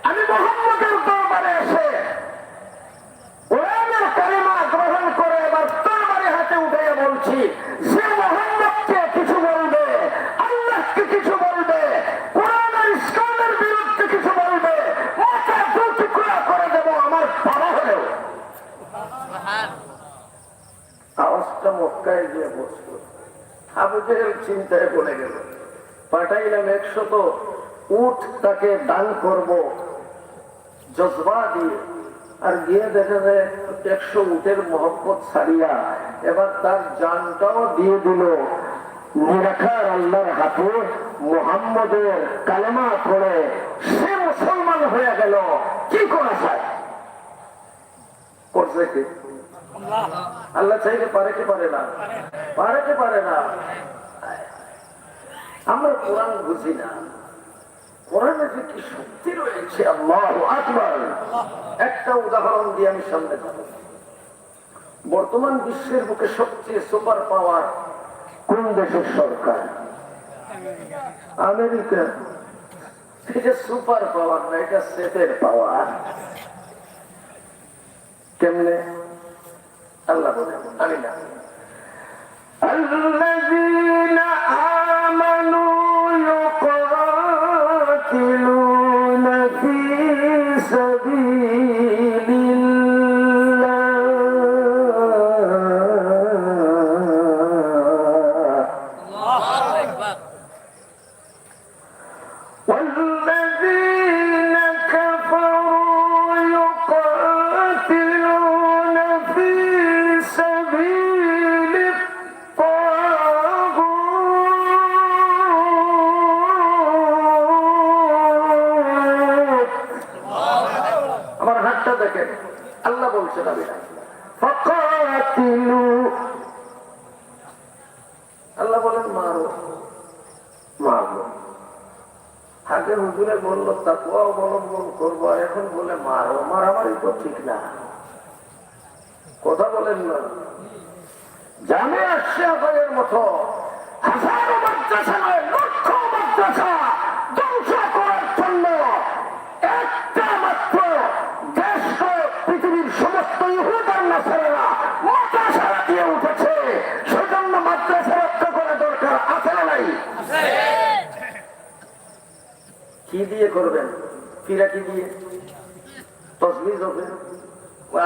Speaker 2: আমি মুহাম্মদের দরবারে এসে কোরআনের কালেমা গ্রহণ করে এবার তরবারি হাতে উঠে বলছি, যে মুহাম্মদকে কিছু বলবে, আল্লাহকে কিছু বলবে, কোরআনের ইসলামের বিরুদ্ধে কিছু বলবে, মাথা দু টুকরা করে দেব, আমার বাবা হলেও। আওয়াজটা মক্কায় গিয়ে বসলো। আবু জেহেল চিন্তায় পড়ে গেল, পাঠাইলাম 100 উট তাকে দান করব জজবা দিয়ে, আর গিয়ে দেখা যায় 100 উটের মহব্বত ছাড়িয়া এবার তার জানটাও দিয়ে দিল নিরাকার আল্লাহর হাতে। মুহাম্মদের কালেমা পড়ে সে মুসলমান হয়ে গেল। কি করা যায়? করছে কি? আল্লাহ চাইলে পারে কি পারে না? পারে কি পারে না? আমরা কোরআন বুঝি না, কোরআনে যে কি শক্তি রয়েছে। আল্লাহু আকবার। একটা উদাহরণ দিয়ে আমি সামনে যাব। বর্তমান বিশ্বের বুকে সবচেয়ে সুপার পাওয়ার কোন দেশের সরকার? আমেরিকা। এটা সুপার পাওয়ার না, এটা সেটের পাওয়ার। কেমনে? আল্লাহ বলেন, আমি না। আল্লাযীনা আমানু ইউকাতিলুনা ফী সাবিলিল্লাহ আল্লাহ বলেন মারো, মারলো। আগে হুজুরে বললো তাকওয়া অবলম্বন করবো, আর এখন বলে মারো। মারামারি তো ঠিক না, কথা বলেন না। জানে আসছে আপনাদের মতো হাজারো মাদ্রাসা নয়, লক্ষ মাদ্রাসা ধ্বংস করার জন্য একটা মাত্র দেশ পৃথিবীর সমস্ত ইহুদ আর নাসারারা মাদ্রাসা দিয়ে উঠেছে। সেজন্য মাদ্রাসা রক্ষা করা দরকার, আছে না নাই? কি দিয়ে করবেন? ফিরা কি দিয়ে? তসবিজ হবে?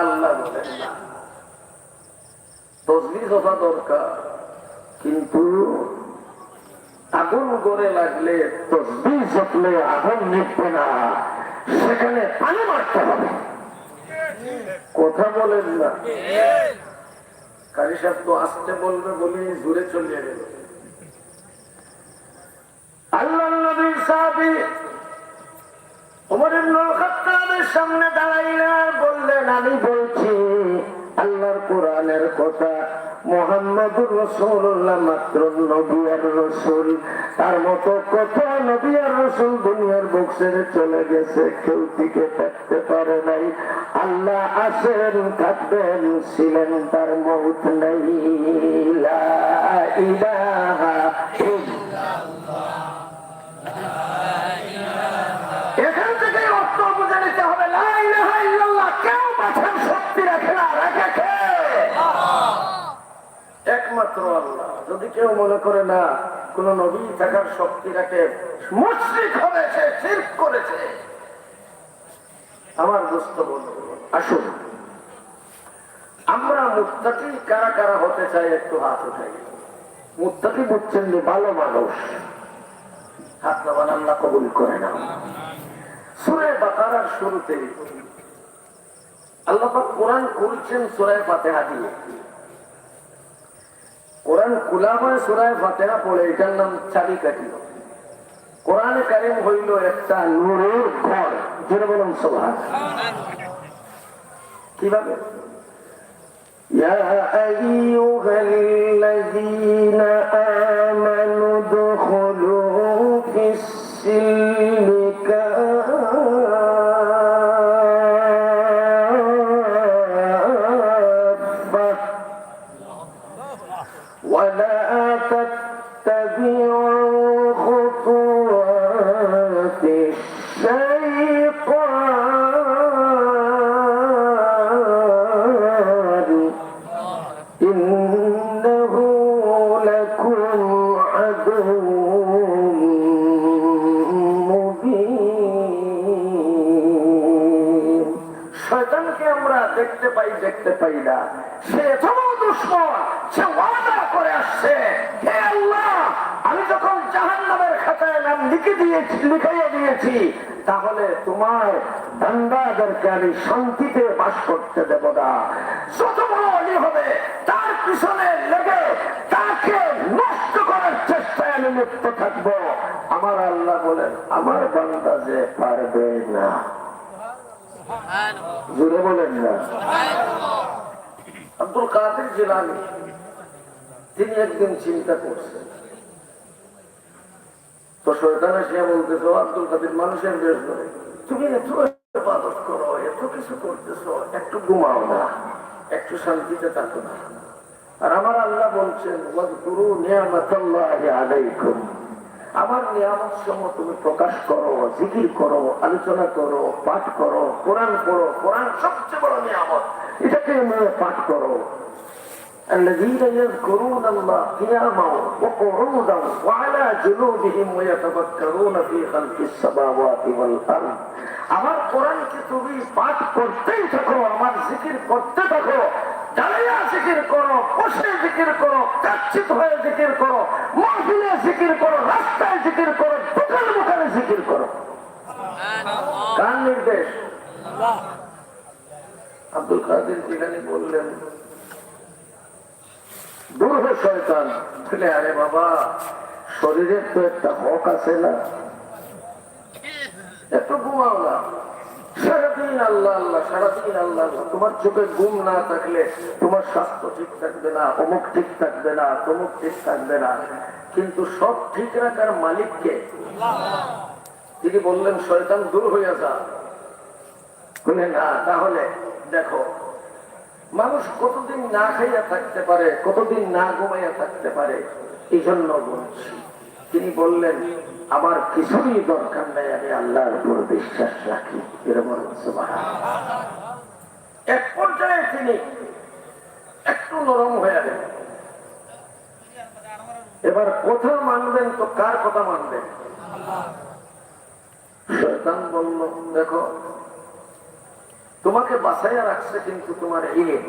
Speaker 2: আল্লাহ বলেন না, তসবিজ হওয়া দরকার, কিন্তু আগুন গড়ে লাগলে তসবিজ হলে আগুন নিবে না, সেখানে পানি মারতে হবে। কথা বলেন না। কারি সাহেব তো আসতে বলবে বলে জুড়ে চলিয়ে গেল। আল্লাহ নবী সাহাবী ওমর ইবনে খাত্তাবের সামনে দাঁড়াইয়া বললেন, আমি বলছি আল্লাহর কোরআনের কথা, মুহাম্মদুর রাসূলুল্লাহ মাত্র নবী আর রাসূল, তার মতো কত নবী আর রাসূল দুনিয়ার বুক ছেড়ে চলে গেছে, কেউ টিকে থাকতে পারে নাই। আল্লাহ আছেন, থাকবেন, ছিলেন, তার মউত নাই। লা ইলাহা ইল্লাল্লাহ। এখান থেকে অর্থ বুঝে নিতে হবে, লা ইলাহা ইল্লাল্লাহ। কেউ মাথার শক্তি রাখে না, রাখে কে? একমাত্র আল্লাহ। যদি কেউ মনে করে না কোন নবী থাকার শক্তি রাখে, মুশরিক হবে, সে শিরক করেছে। আমার দোস্ত বন্ধু, আসুন আমরা মুত্তাকি কারা কারা হতে চাই একটু হাত উঠাই। মুত্তাকি বুঝছেন যে ভালো মানুষ, হাত নামান, আল্লাহ কবুল করে না। সূরা বাকারার শুরুতে আল্লাহ পাক কোরআন খুলছেন সূরা ফাতিহা দিয়ে। কোরআন খোলা হয় সূরা ফাতিহা পড়ে, এটার নাম চাবিকাঠি। কোরআন কারীম হইল একটা নূরের ঘর, যেটা বলুন সুবহানাল্লাহ। কিভাবে? ইয়া আইয়ুহাল্লাযীনা আমানু দুখুলু ফিস-সিলমি কাফা ولا تتبعوا خطوات الشيطان إنه لكم عدو مبين। শয়তানকে আমরা দেখতে পাই না, সে এত দুশ্মন, সে ওয়াদা করে আসছে, হে আল্লাহ, আমি যখন জাহান্নামের খাতায় নাম লিখাইয়া দিয়েছি, তাহলে তোমার বান্দাদেরকে আমি শান্তিতে বাস করতে দেব না। যত বড় অলি হবে তার পিছনে লেগে তাকে নষ্ট করার চেষ্টায় আমি লিপ্ত থাকবো। আমার আল্লাহ বলেন, আমার বান্দা যে পারবে না। জোরে বলেন না। আব্দুল কাদের জিলানী তিনি একদিন চিন্তা করছেন, তো শয়তান এসে বলতেছো, আব্দুল কাদের মানুষের বেশ করে, তুমি এত ইবাদত করো, এত কিছু করতেছো, একটু ঘুমাও না, একটু শান্তিতে থাকো না। আর আমার আল্লাহ বলছেন, ওয়াজকুরু নিয়ামাতাল্লাহি আলাইকুম, আমার নিয়ামত সমূহ তুমি প্রকাশ করো, জিকির করো, আলোচনা করো, পাঠ করো, কোরআন পড়ো। কোরআন সবচেয়ে বড় নিয়ামত, এটাকে পাঠ করো। الذين يذكرون الله قياما وقعودا وعلى جنوبهم ويتفكرون في خلق السماوات والارض। আমার কোরআনকে তুমি পাঠ করতেই থাকো, আমার জিকির করতে থাকো, দাঁড়িয়ে জিকির করো, বসে জিকির করো, কাচ্ছিত হয়ে জিকির করো, মাহফিলে জিকির করো, রাস্তায় জিকির করো, দোকানে দোকানে জিকির করো। কার নির্দেশ? আব্দুল কাদের জিলানী বললেন, দূর হ শয়তান। বলে, আরে বাবা, শরীরের তো একটা হক আছে না, একটু ঘুমাও না, সারাদিন আল্লাহ আল্লাহ, সারাদিন আল্লাহ আল্লাহ। তোমার চোখে ঘুম না থাকলে তোমার স্বাস্থ্য ঠিক থাকবে না, অমুক ঠিক থাকবে না, তমুক ঠিক থাকবে না। কিন্তু সব ঠিক রাখার মালিককে তিনি বললেন শয়তান দূর হইয়া যা। বললেন না, তাহলে দেখো মানুষ কতদিন না খাইয়া থাকতে পারে, কতদিন না ঘুমাইয়া থাকতে পারে, এই জন্য বলছি। তিনি বললেন আমার কিছুই দরকার নাই, আমি আল্লাহর উপর বিশ্বাস রাখি। এরকম সুবহানাল্লাহ। এক পর্যায়ে তিনি একটু নরম হয়ে গেলেন। এবার কথা মানবেন তো কার কথা মানবেন? শয়তান বলল দেখো তোমাকে বাঁচাইয়া রাখছে কিন্তু তোমার ইলম,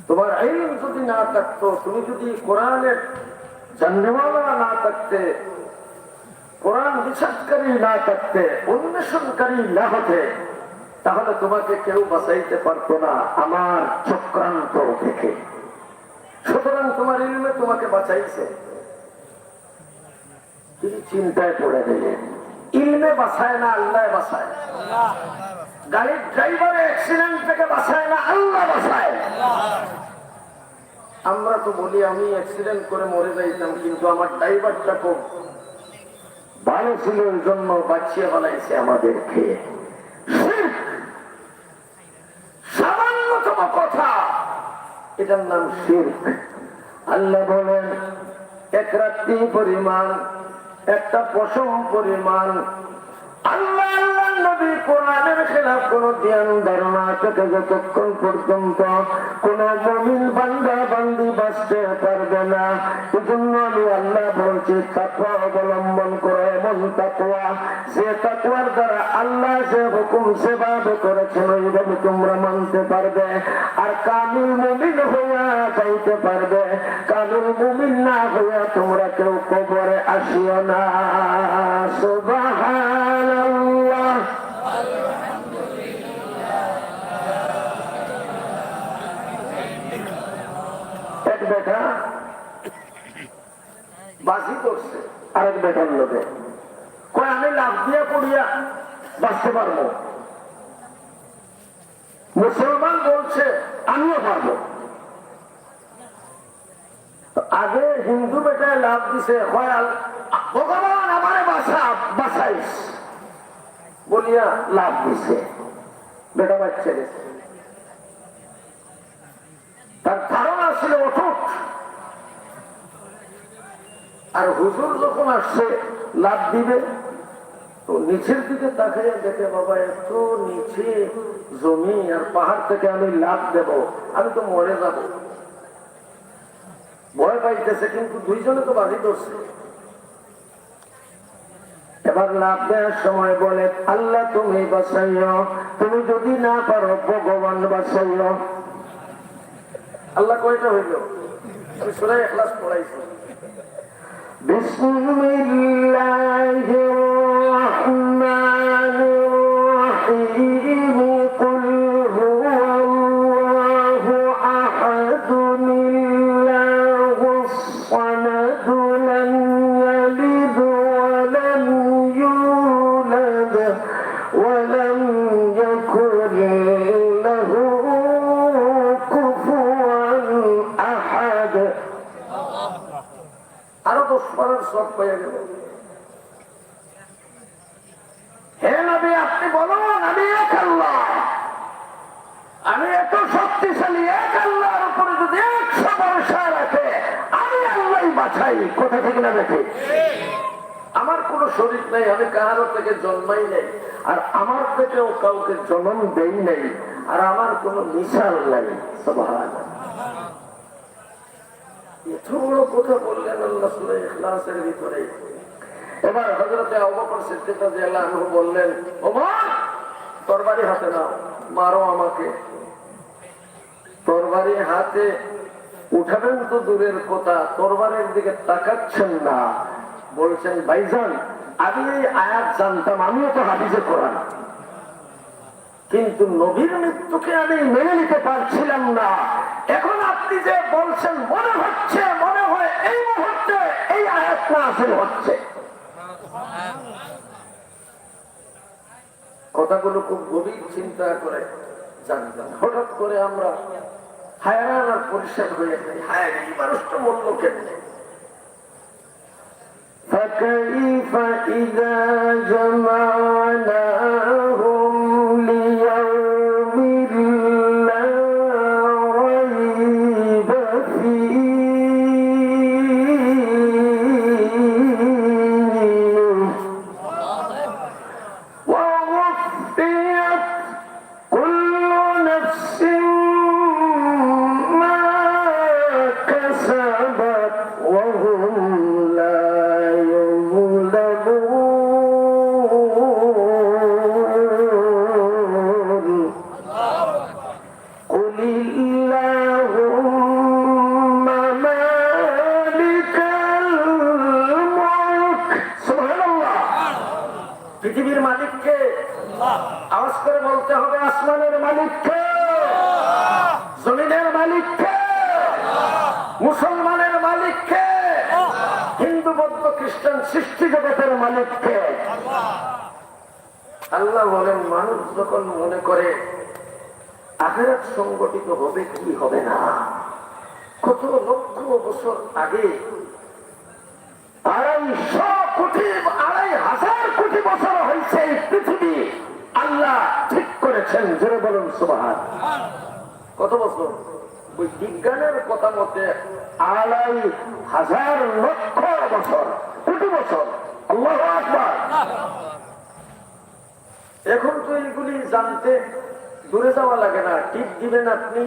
Speaker 2: তোমার ইলম যদি না থাকতো, তুমি যদি কোরআনের জাননেওয়ালা না থাকতে, কোরআন রিসার্চকারী না থাকতে, অন্বেষণকারী না হতে, তাহলে তোমাকে কেউ বাঁচাইতে পারতো না আমার চক্রান্ত থেকে। সুতরাং তোমার ইলমে তোমাকে বাঁচাইছে। তিনি চিন্তায় পড়ে গেলেন, ইলমে বাঁচায় না, আল্লাহ বাঁচায়। গাড়ির ড্রাইভারে অ্যাক্সিডেন্ট থেকে বাঁচায় না, আল্লাহ বাঁচায়। আমরা তো বলি আমি অ্যাক্সিডেন্ট করে মরে যাইতাম, কিন্তু আমার ড্রাইভারটা খুব ভালো ছিল, ওই জন্য বাঁচিয়ে বানাইছে আমাদেরকে। সামান্যতম কথা, এটার নাম শিরক। আল্লাহ বলেন এক রাত্রি পরিমাণ, একটা পশম পরিমাণ আল্লাহ আল্লাহ নবী কোরআনের খেলাফ কোন জ্ঞান ধারণা থেকে যতক্ষণ পর্যন্ত কোন মুমিন বান্দা বান্দি বাঁচতে পারবে না। এজন্য আমি আল্লাহ বলছি তাকওয়া অবলম্বন করো, এমন তাকওয়া যে তাকওয়ার দ্বারা আল্লাহ যে হুকুম সেভাবে করেছেন ওইভাবে তোমরা মানতে পারবে, আর কামিল মুমিন হইয়া যাইতে পারবে। কামিল মুমিন না হইয়া তোমরা কেউ কবরে আসিও না। সুবহানাল্লাহ। এক বেটা বাজি করছে আরেক বেটার লোকে, কয় আমি লাভ দিয়া পড়িয়া বাঁচতে পারবো। মুসলমান বলছে আমিও পারবো। আগে হিন্দু বেটায় লাভ দিছে, ভগবান আমারে বাঁচাইস বলিয়া লাভ দিছে, বেটা বাচ্চা গেছে। তার ধারণা ছিল অটুট। আর হুজুর যখন আসছে লাভ দিবে, তো নিচের দিকে তাকাইয়া দেখে বাবা এত নিচে জমি আর পাহাড় থেকে আমি লাভ দেব, আমি তো মরে যাব। ভয় পাইতেছে, কিন্তু দুইজনে তো বাজি ধরছে। এবার লাভ দেওয়ার সময় বলে আল্লাহ তুমি বাঁচাইও, তুমি যদি না পারো ভগবান বাঁচাইও। আল্লাহ কয়টা হইল? আমি সূরা ইখলাস পড়াইছি। বিসমিল্লাহির রাহমানির রাহিম। কুল হুয়াল্লাহু আহাদুন আল্লাহুস সামাদ লাম ইয়ালিদ ওয়া লাম ইউলাদ ওয়া লাম ইয়াকুল লাহু কুফুয়ান আহাদ। আরো 10 পারার সব পেয়ে গেল। হে নবী আপনি বলুন আমি এক আল্লাহ, আমি এত শক্তিশালী, এক আল্লাহর উপরে যদি 100 ভরসা রাখে আমি আল্লাহই বাঁচাই। কোথা থেকে না দেখে আমার কোন শরীর নেই, আমি কারো থেকে জন্মাই নেই, আর আমার থেকেও কাউকে জন্ম দেই নাই, আর আমার কোন মিশাল নাই। সুবহানাল্লাহ। এত বড় কথা বললেন আল্লাহ সূরা ইখলাসের ভিতরে। এবার হযরতে আবু বকর সিদ্দিক রাদিয়াল্লাহু আনহু বললেন ওমর তরবারি হাতে নাও, মারো আমাকে। তরবারি হাতে উঠাবেন তো দূরের কথা, তরবারের দিকে তাকাচ্ছেন না। বলছেন ভাইজান আমি এই আয়াত জানতাম, আমিও তো হাদিসে কোরআন, কিন্তু নবীর মৃত্যুকে আমি মেনে নিতে পারছিলাম না। এখন আপনি যে বলছেন মনে হচ্ছে, মনে হয় এই মুহূর্তে এই আয়াত নাযিল হচ্ছে। কথাগুলো খুব গভীর চিন্তা করে জানতাম। হঠাৎ করে আমরা হায়রান আর পরিষ্কার হয়ে যাই, হায় এই মানুষটা মূল্য কেমনে। فكيف إذا جمعناهم ليوم لا ريب فيه ووفيت كل نفس ما كسبت وهم لا يظلمون قل اللهم مالك الملك سبحان الله পৃথিবীর মালিককে আওয়াজ করে বলতে হবে, আসমানের মালিককে, জমিনের মালিককে, মুসলমানের মালিককে, হিন্দু বৌদ্ধ খ্রিস্টান সৃষ্টি জগতের মালিককে। আল্লাহ বলেন, মানুষ যখন মনে করে আখিরাত সংগঠিত হবে কি হবে না, কত লক্ষ বছর আগে 2,500 কোটি বছর হয়েছে এই পৃথিবী আল্লাহ ঠিক করেছেন। জোরে বলুন সুবহান। কত বছর? ওই বিজ্ঞানের কথা মতে 2,500 লক্ষ বছর, কোটি বছর। আল্লাহু আকবার। এখন তো এইগুলি জানতে দূরে যাওয়া লাগে না, টিপ দিবেন আপনি,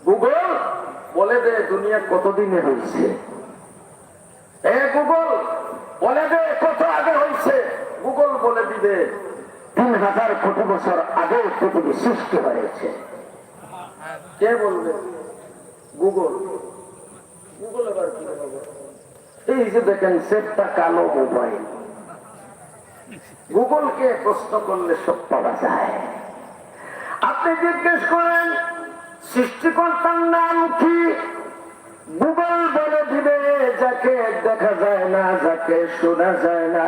Speaker 2: গুগল বলে দে দুনিয়া কতদিনে হয়েছে। গুগল বলে দে কত আগে হয়েছে, গুগল বলে দিবে 3,000 কোটি বছর আগে পৃথিবী সৃষ্টি হয়েছে। কে বলবে? গুগল। গুগল আবার কি হবে? এই যে দেখেন সেটটা কালো মোবাইল, গুগলকে প্রশ্ন করলে সব পাওয়া যায়। আপনি জিজ্ঞেস করেন সৃষ্টিকর্তার নাম কি, গুগল বলে দিবে যাকে দেখা যায় না, যাকে শোনা যায় না,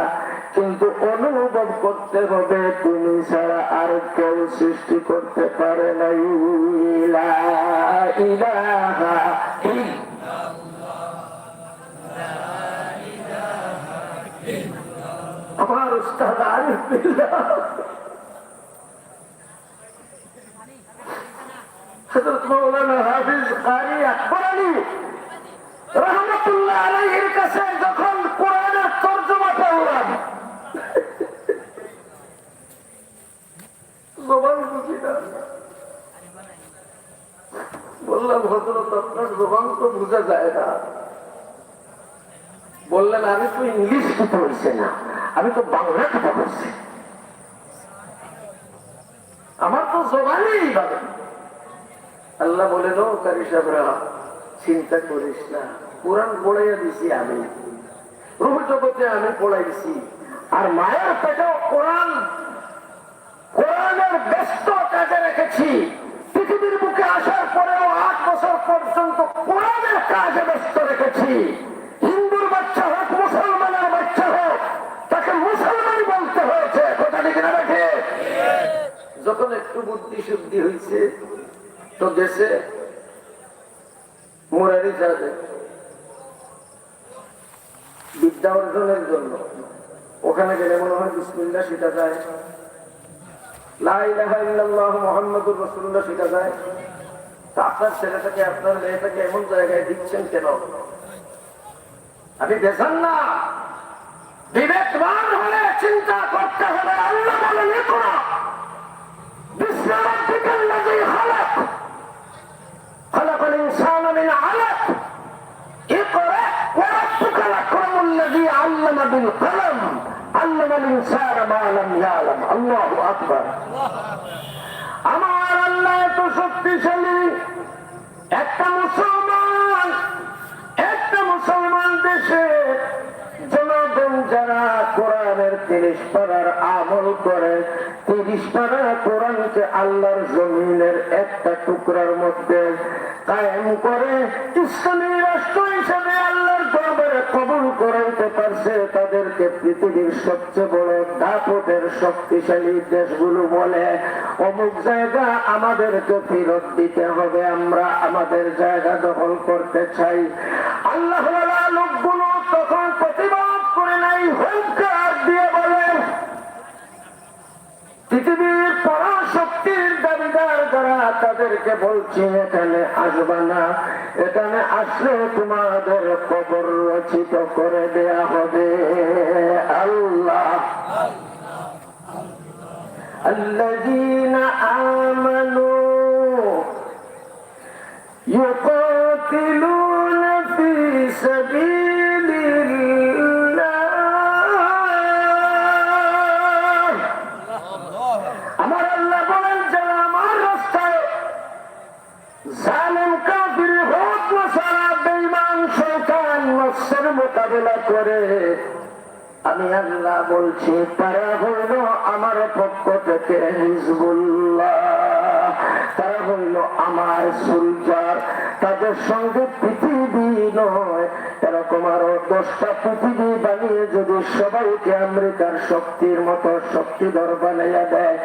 Speaker 2: কিন্তু অনুভব করতে হবে তুমি ছাড়া আর কেউ সৃষ্টি করতে পারে না। লা ইলাহা ইল্লাল্লাহ। আমার উস্তাদ আরিফ বিল্লাহ হযরত মাওলানা হাফিজ কারি আকবর আলী রহমতুল্লাহ আলাইহির কাছে যখন কোরআনের তরজমা পড়লাম, জবান বুঝি না, বললাম হযরত আপনার জবান তো বোঝা যায় না। বললেন আমি তো ইংলিশ কথা বলছি না, আমি তো বাংলা কথা বলছি, আমার তো জবানই এইভাবে। আল্লাহ বলেন, ও কারি সাহেবরা চিন্তা করিস না, কোরআন পড়াইয়া দিছি আমি, রূহ জগতে আমি পড়াইছি, আর মায়ের পেটেও কোরআনের ব্যস্ত কাজে রেখেছি। পৃথিবীর বুকে আসার পরেও 8 বছর পর্যন্ত কোরআনের কাজে ব্যস্ত রেখেছি। হিন্দুর বাচ্চা হোক, মুসলমানের বাচ্চা হোক, তাকে মুসলমান বলতে হয়েছে। কথা ঠিক না রাখে? যখন একটু বুদ্ধি শুদ্ধি হয়েছে তো দেশে মুরারি যাবে বিদ্যা অর্জনের জন্য, ওখানে গেলে মনে হয় বিসমিল্লাহ শিখা যায়, লা ইলাহা ইল্লাল্লাহ মুহাম্মাদুর রাসূলুল্লাহ শিখা যায়। তা আপনার ছেলেটাকে আপনার মেয়েটাকে এমন জায়গায় দিচ্ছেন কেন? আপনি দেখেন না, বিবেকবান হলে চিন্তা করতে হবে। আল্লাহ বলেন, ইকরা বিসমি রাব্বিকাল্লাযী খালাক খালাকাল ইনসানা মিন আলাক ইকরা ওয়া রাব্বুকাল আকরামুল্লাযী আল্লামা বিল কলম আল্লামাল ইনসানা মা লাম ইয়ালাম। আল্লাহু আকবার। আমার আল্লাহ এত শক্তিশালী। একটা মুসলমান দেশে জনগণ যারা কোরআনের 30 পারার আমল করে, 30 পারা কোরআনকে আল্লাহর জমিনের একটা টুকরার মধ্যে কায়েম করে ইসলামী রাষ্ট্র হিসেবে আল্লাহর দরবারে কবুল করাইতে পারছে, তাদেরকে পৃথিবীর সবচেয়ে বড় দাপটের শক্তিশালী দেশগুলো বলে অমুক জায়গা আমাদেরকে ফেরত দিতে হবে, আমরা আমাদের জায়গা দখল করতে চাই। আল্লাহ লোকগুলো তখন প্রতিবাদ করে নাই, হুঙ্কার দিয়ে বলে পৃথিবীর পরাশক্তির দাবিদার যারা, তাদেরকে বলছি এখানে আসবা না, এখানে আসলে তোমাদের কবর রচিত করে দেয়া হবে। আল্লাহ الذين آمنوا يقاتلون في سبيل الله আমার আল্লাহ বলেন যারা আমার রাস্তায় জালেম কাফির হোক না সারা বেঈমান শয়তান নফসের মোকাবেলা করে, আমি আল্লাহ বলছি তারা হইল আমার পক্ষ থেকে হিজবুল্লাহ, তারা হইল আমার সোলজার। তাদের সঙ্গে পৃথিবী নয়, এরকম আরো 10টা পৃথিবী বানিয়ে যদি সবাইকে আমেরিকার শক্তির মতো শক্তিধর বানাইয়া দেয়,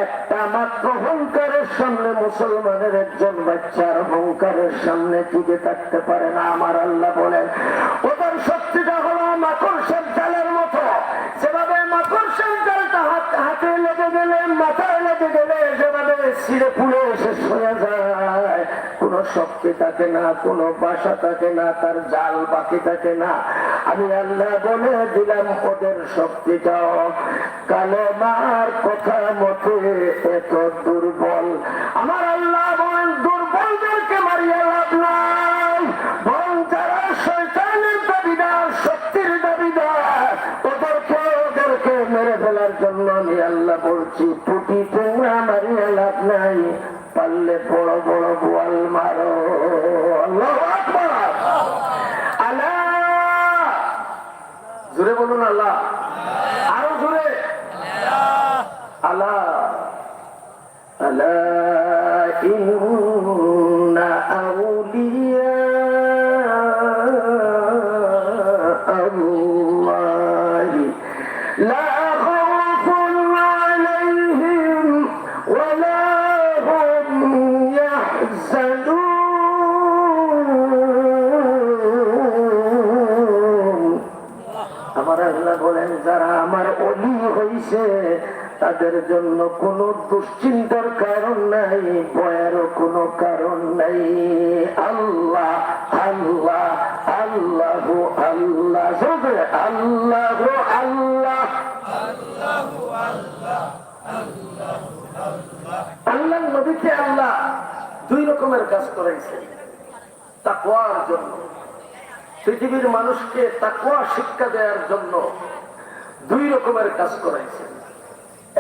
Speaker 2: একটা মাত্র হুঙ্কারের সামনে মুসলমানের একজন বাচ্চার হুঙ্কারের সামনে টিকে থাকতে পারে না। আমার আল্লাহ বলেন ওদের শক্তিটা হলো মাকড়সার জালের মতো, যেভাবে মাকড়সার জালটা হাতে লেগে গেলে মাথায় লেগে গেলে যেভাবে ছিঁড়ে ফুলে শেষ হয়ে যায়, কোন শক্তি থাকে না, কোন বাসা থাকে না, তার জাল বাকি থাকে না। আমি আল্লাহ বলে দিলাম ওদের শক্তিটাও কালেমার কথা মতে এত দুর্বল। আমার আল্লাহ বলেন দুর্বলদেরকে মারিয়া লাভ নাই, বরং যারা শয়তানের দাবিদার, শক্তির দাবিদার, ওদেরকে মেরে ফেলার জন্য আমি আল্লাহ বলছি টুটি টুংরা মারিয়া লাভ নাই, পারলে বড় বড় বোয়াল মারো। আল্লাহু আকবার। আল্লাহ জোরে বলুন আল্লাহ, আরো জোরে আল্লাহ। আলা ইন্না আউলিয়া আল্লাহি লা খাউফুন আলাইহিম ওয়া লা হুম ইয়াহজানুন। আমার আল্লাহ বলেন যারা আমার ওলি হইছে তাদের জন্য কোনো দুশ্চিন্তার কারণ নাই, ভয়েরও কোনো কারণ নাই। আল্লাহ আল্লাহ আল্লাহ আল্লাহ আল্লাহ আল্লাহ আল্লাহ নবীকে আল্লাহ 2 রকমের কাজ করাইছে তাকওয়ার জন্য, পৃথিবীর মানুষকে তাকওয়া শিক্ষা দেওয়ার জন্য 2 রকমের কাজ করাইছে।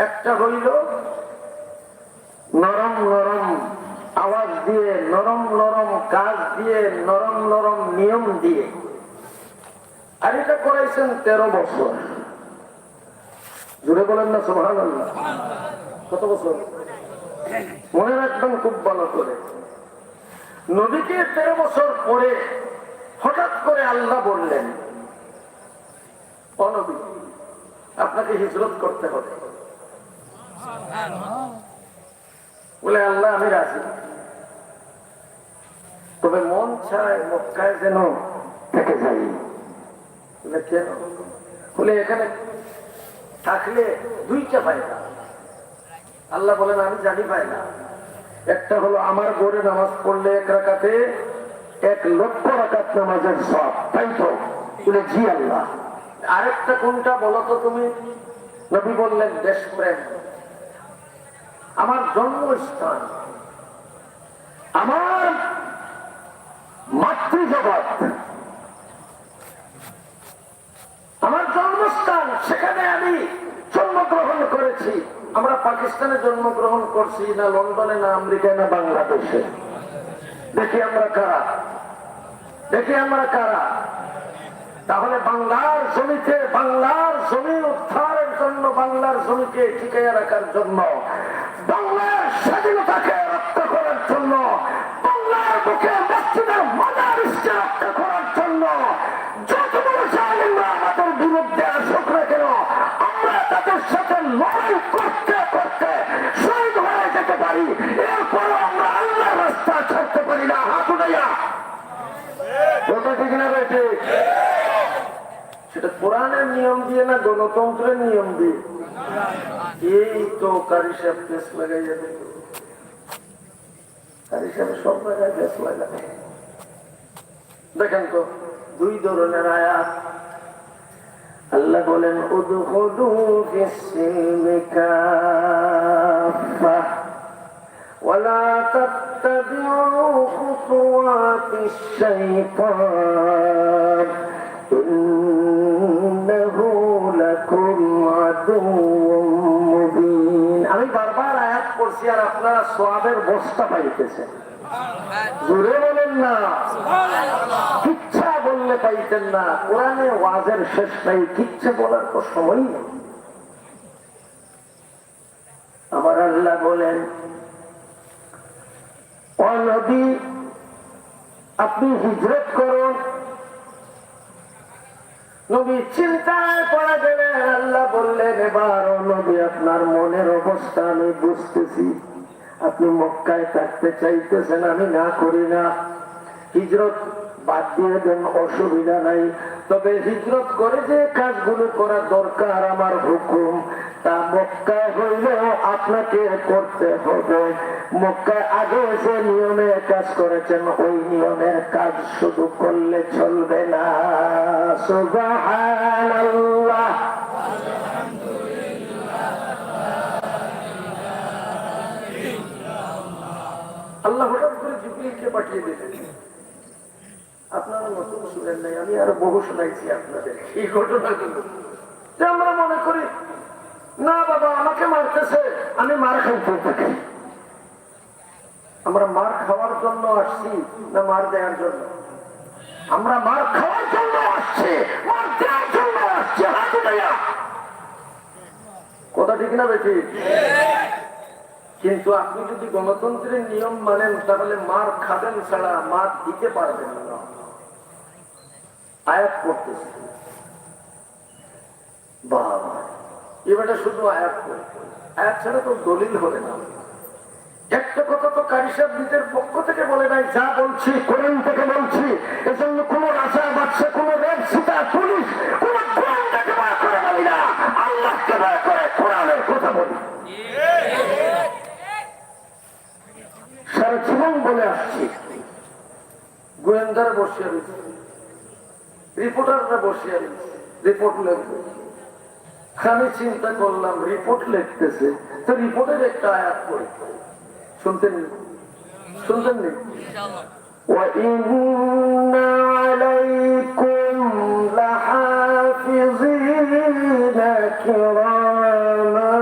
Speaker 2: একটা হইল নরম নরম আওয়াজ দিয়ে, নরম নরম কাজ দিয়ে, নরম নরম নিয়ম দিয়ে, আর এটা করাইছেন 13 বছর। জুড়ে বলেন না সুবহানাল্লাহ। কত বছর মনে রাখবেন খুব ভালো করে। নবীকে 13 বছর পরে হঠাৎ করে আল্লাহ বললেন ও নবী আপনাকে হিজরত করতে হবে। বলে আল্লাহ আমি রাজি, তবে মন চায় মক্কায় যেন থেকে যাই। বলে কেন? বলে এখানে থাকলে 2টা ফায়দা। আল্লাহ বলেন আমি জানি ফায়দা। একটা হলো আমার ঘরে নামাজ পড়লে 1 রাকাতে 1 লক্ষ রাকাত নামাজের সওয়াব, তাই তো? বলে জি আল্লাহ। আরেকটা কোনটা বলো তো তুমি? নবী বললেন দেশপ্রেম, আমার জন্মস্থান, আমার মাতৃজগৎ, আমার জন্মস্থান, সেখানে আমি জন্মগ্রহণ করেছি। আমরা পাকিস্তানে জন্মগ্রহণ করছি না লন্ডনে না আমেরিকায় না বাংলাদেশে? দেখি আমরা কারা, দেখি আমরা কারা। তাহলে বাংলার জমিতে বাংলার জমি উদ্ধারের জন্য, বাংলার জমিকে টিকিয়ে রাখার জন্য, বাংলার স্বাধীনতাকে রক্ষা করার জন্য, বাংলার বুকে মসজিদের মাদারিসকে রক্ষা করার জন্য যত বড় জালিমরা আমাদের বিরুদ্ধে আসুক না কেন, আমরা তাদের সাথে লড়াই করতে করতে শহীদ হয়ে যেতে পারি, এরপরও আমরা আল্লাহর রাস্তা ছাড়তে পারি না। হাত উঠাইয়া কথা ঠিক না বেটে? সেটা কোরআনের নিয়ম দিয়ে না গণতন্ত্রের নিয়ম দিয়ে? এই তো কারি সাহেব কেস লাগাই যাবে, কারি সাহেব সব জায়গায় কেস লাগাবে। দেখেন তো দুই ধরনের আয়াত। আল্লাহ বলেন উদখুলু ফিস-সিলমি কাফা ওয়ালা তাত্তাবিউ খুতুওয়াতিশ শাইতান ইন্নাহু লাকুম আদুউম মুবিন। আমি বারবার আয়াত পড়ছি আর আপনারা সওয়াবের বস্তা পাইতেছেন। জোরে বলেন না, কিচ্ছা বললে পাইতেন না। কোরআনে ওয়াজের শেষ নাই, কিচ্ছা বলার তো সময় নেই। আমার আল্লাহ বলেন ও নবী আপনি হিজরত করুন। নবী চিন্তায় পড়ে গেলেন। আল্লাহ বললেন এবার ও নবী আপনার মনের অবস্থা আমি বুঝতেছি, আপনি মক্কায় থাকতে চাইতেছেন, আমি না করি না, হিজরত বাদ দিয়ে দেন, অসুবিধা নাই। তবে হিজরত করে যে কাজগুলো করা দরকার আমার হুকুম, তা মক্কায় হইলেও আপনাকে করতে হবে। মক্কায় আগে যে নিয়মে কাজ করেছেন ওই নিয়মের কাজ শুধু করলে চলবে না। সুবহানাল্লাহ। আল্লাহ হঠাৎ করে জিবরিলকে পাঠিয়ে দিলেন। আপনারা নতুন শুনেন নাই, আমি আরো বহু শোনাইছি আপনাদের এই ঘটনাগুলো। যে আমরা মনে করি না বাবা আমাকে মারতেছে, আমি মার খাইতে থাকি। আমরা মার খাওয়ার জন্য আসছি না মার দেওয়ার জন্য? আমরা মার খাওয়ার জন্য আসছি, মার দেওয়ার জন্য আসছি। হাত উঠাইয়া কথা ঠিক না বেশি? কিন্তু আপনি যদি গণতন্ত্রের নিয়ম মানেন তাহলে মার খাবেন ছাড়া মার দিতে পারবেন না। আয়াত করতেছে বাবা, এবারে শুধু আয়াত করে, আয়াত ছাড়া তো দলিল হবে না। একটা কথা তো কারি সাহেব নিজের পক্ষ থেকে বলে নাই, যা বলছি কোরআন থেকে বলছি। এজন্য কোন রাজা বাদশা, কোন রেড সিটা পুলিশ, কোন কোরআনটাকে ভয় করে বলি না, আল্লাহকে ভয় করে কোরআনের কথা বলি। সারা জীবন বলে আসছি, গোয়েন্দারা বসিয়ে রয়েছে, রিপোর্টাররা বসিয়ে রয়েছে, রিপোর্ট লিখবে। আমি চিন্তা করলাম রিপোর্ট লিখতেছে তো রিপোর্টের একটা আয়াত পড়ে শুনতেন নি? وَإِنَّ عَلَيْكُمْ لَحَافِظِينَ كِرَامًا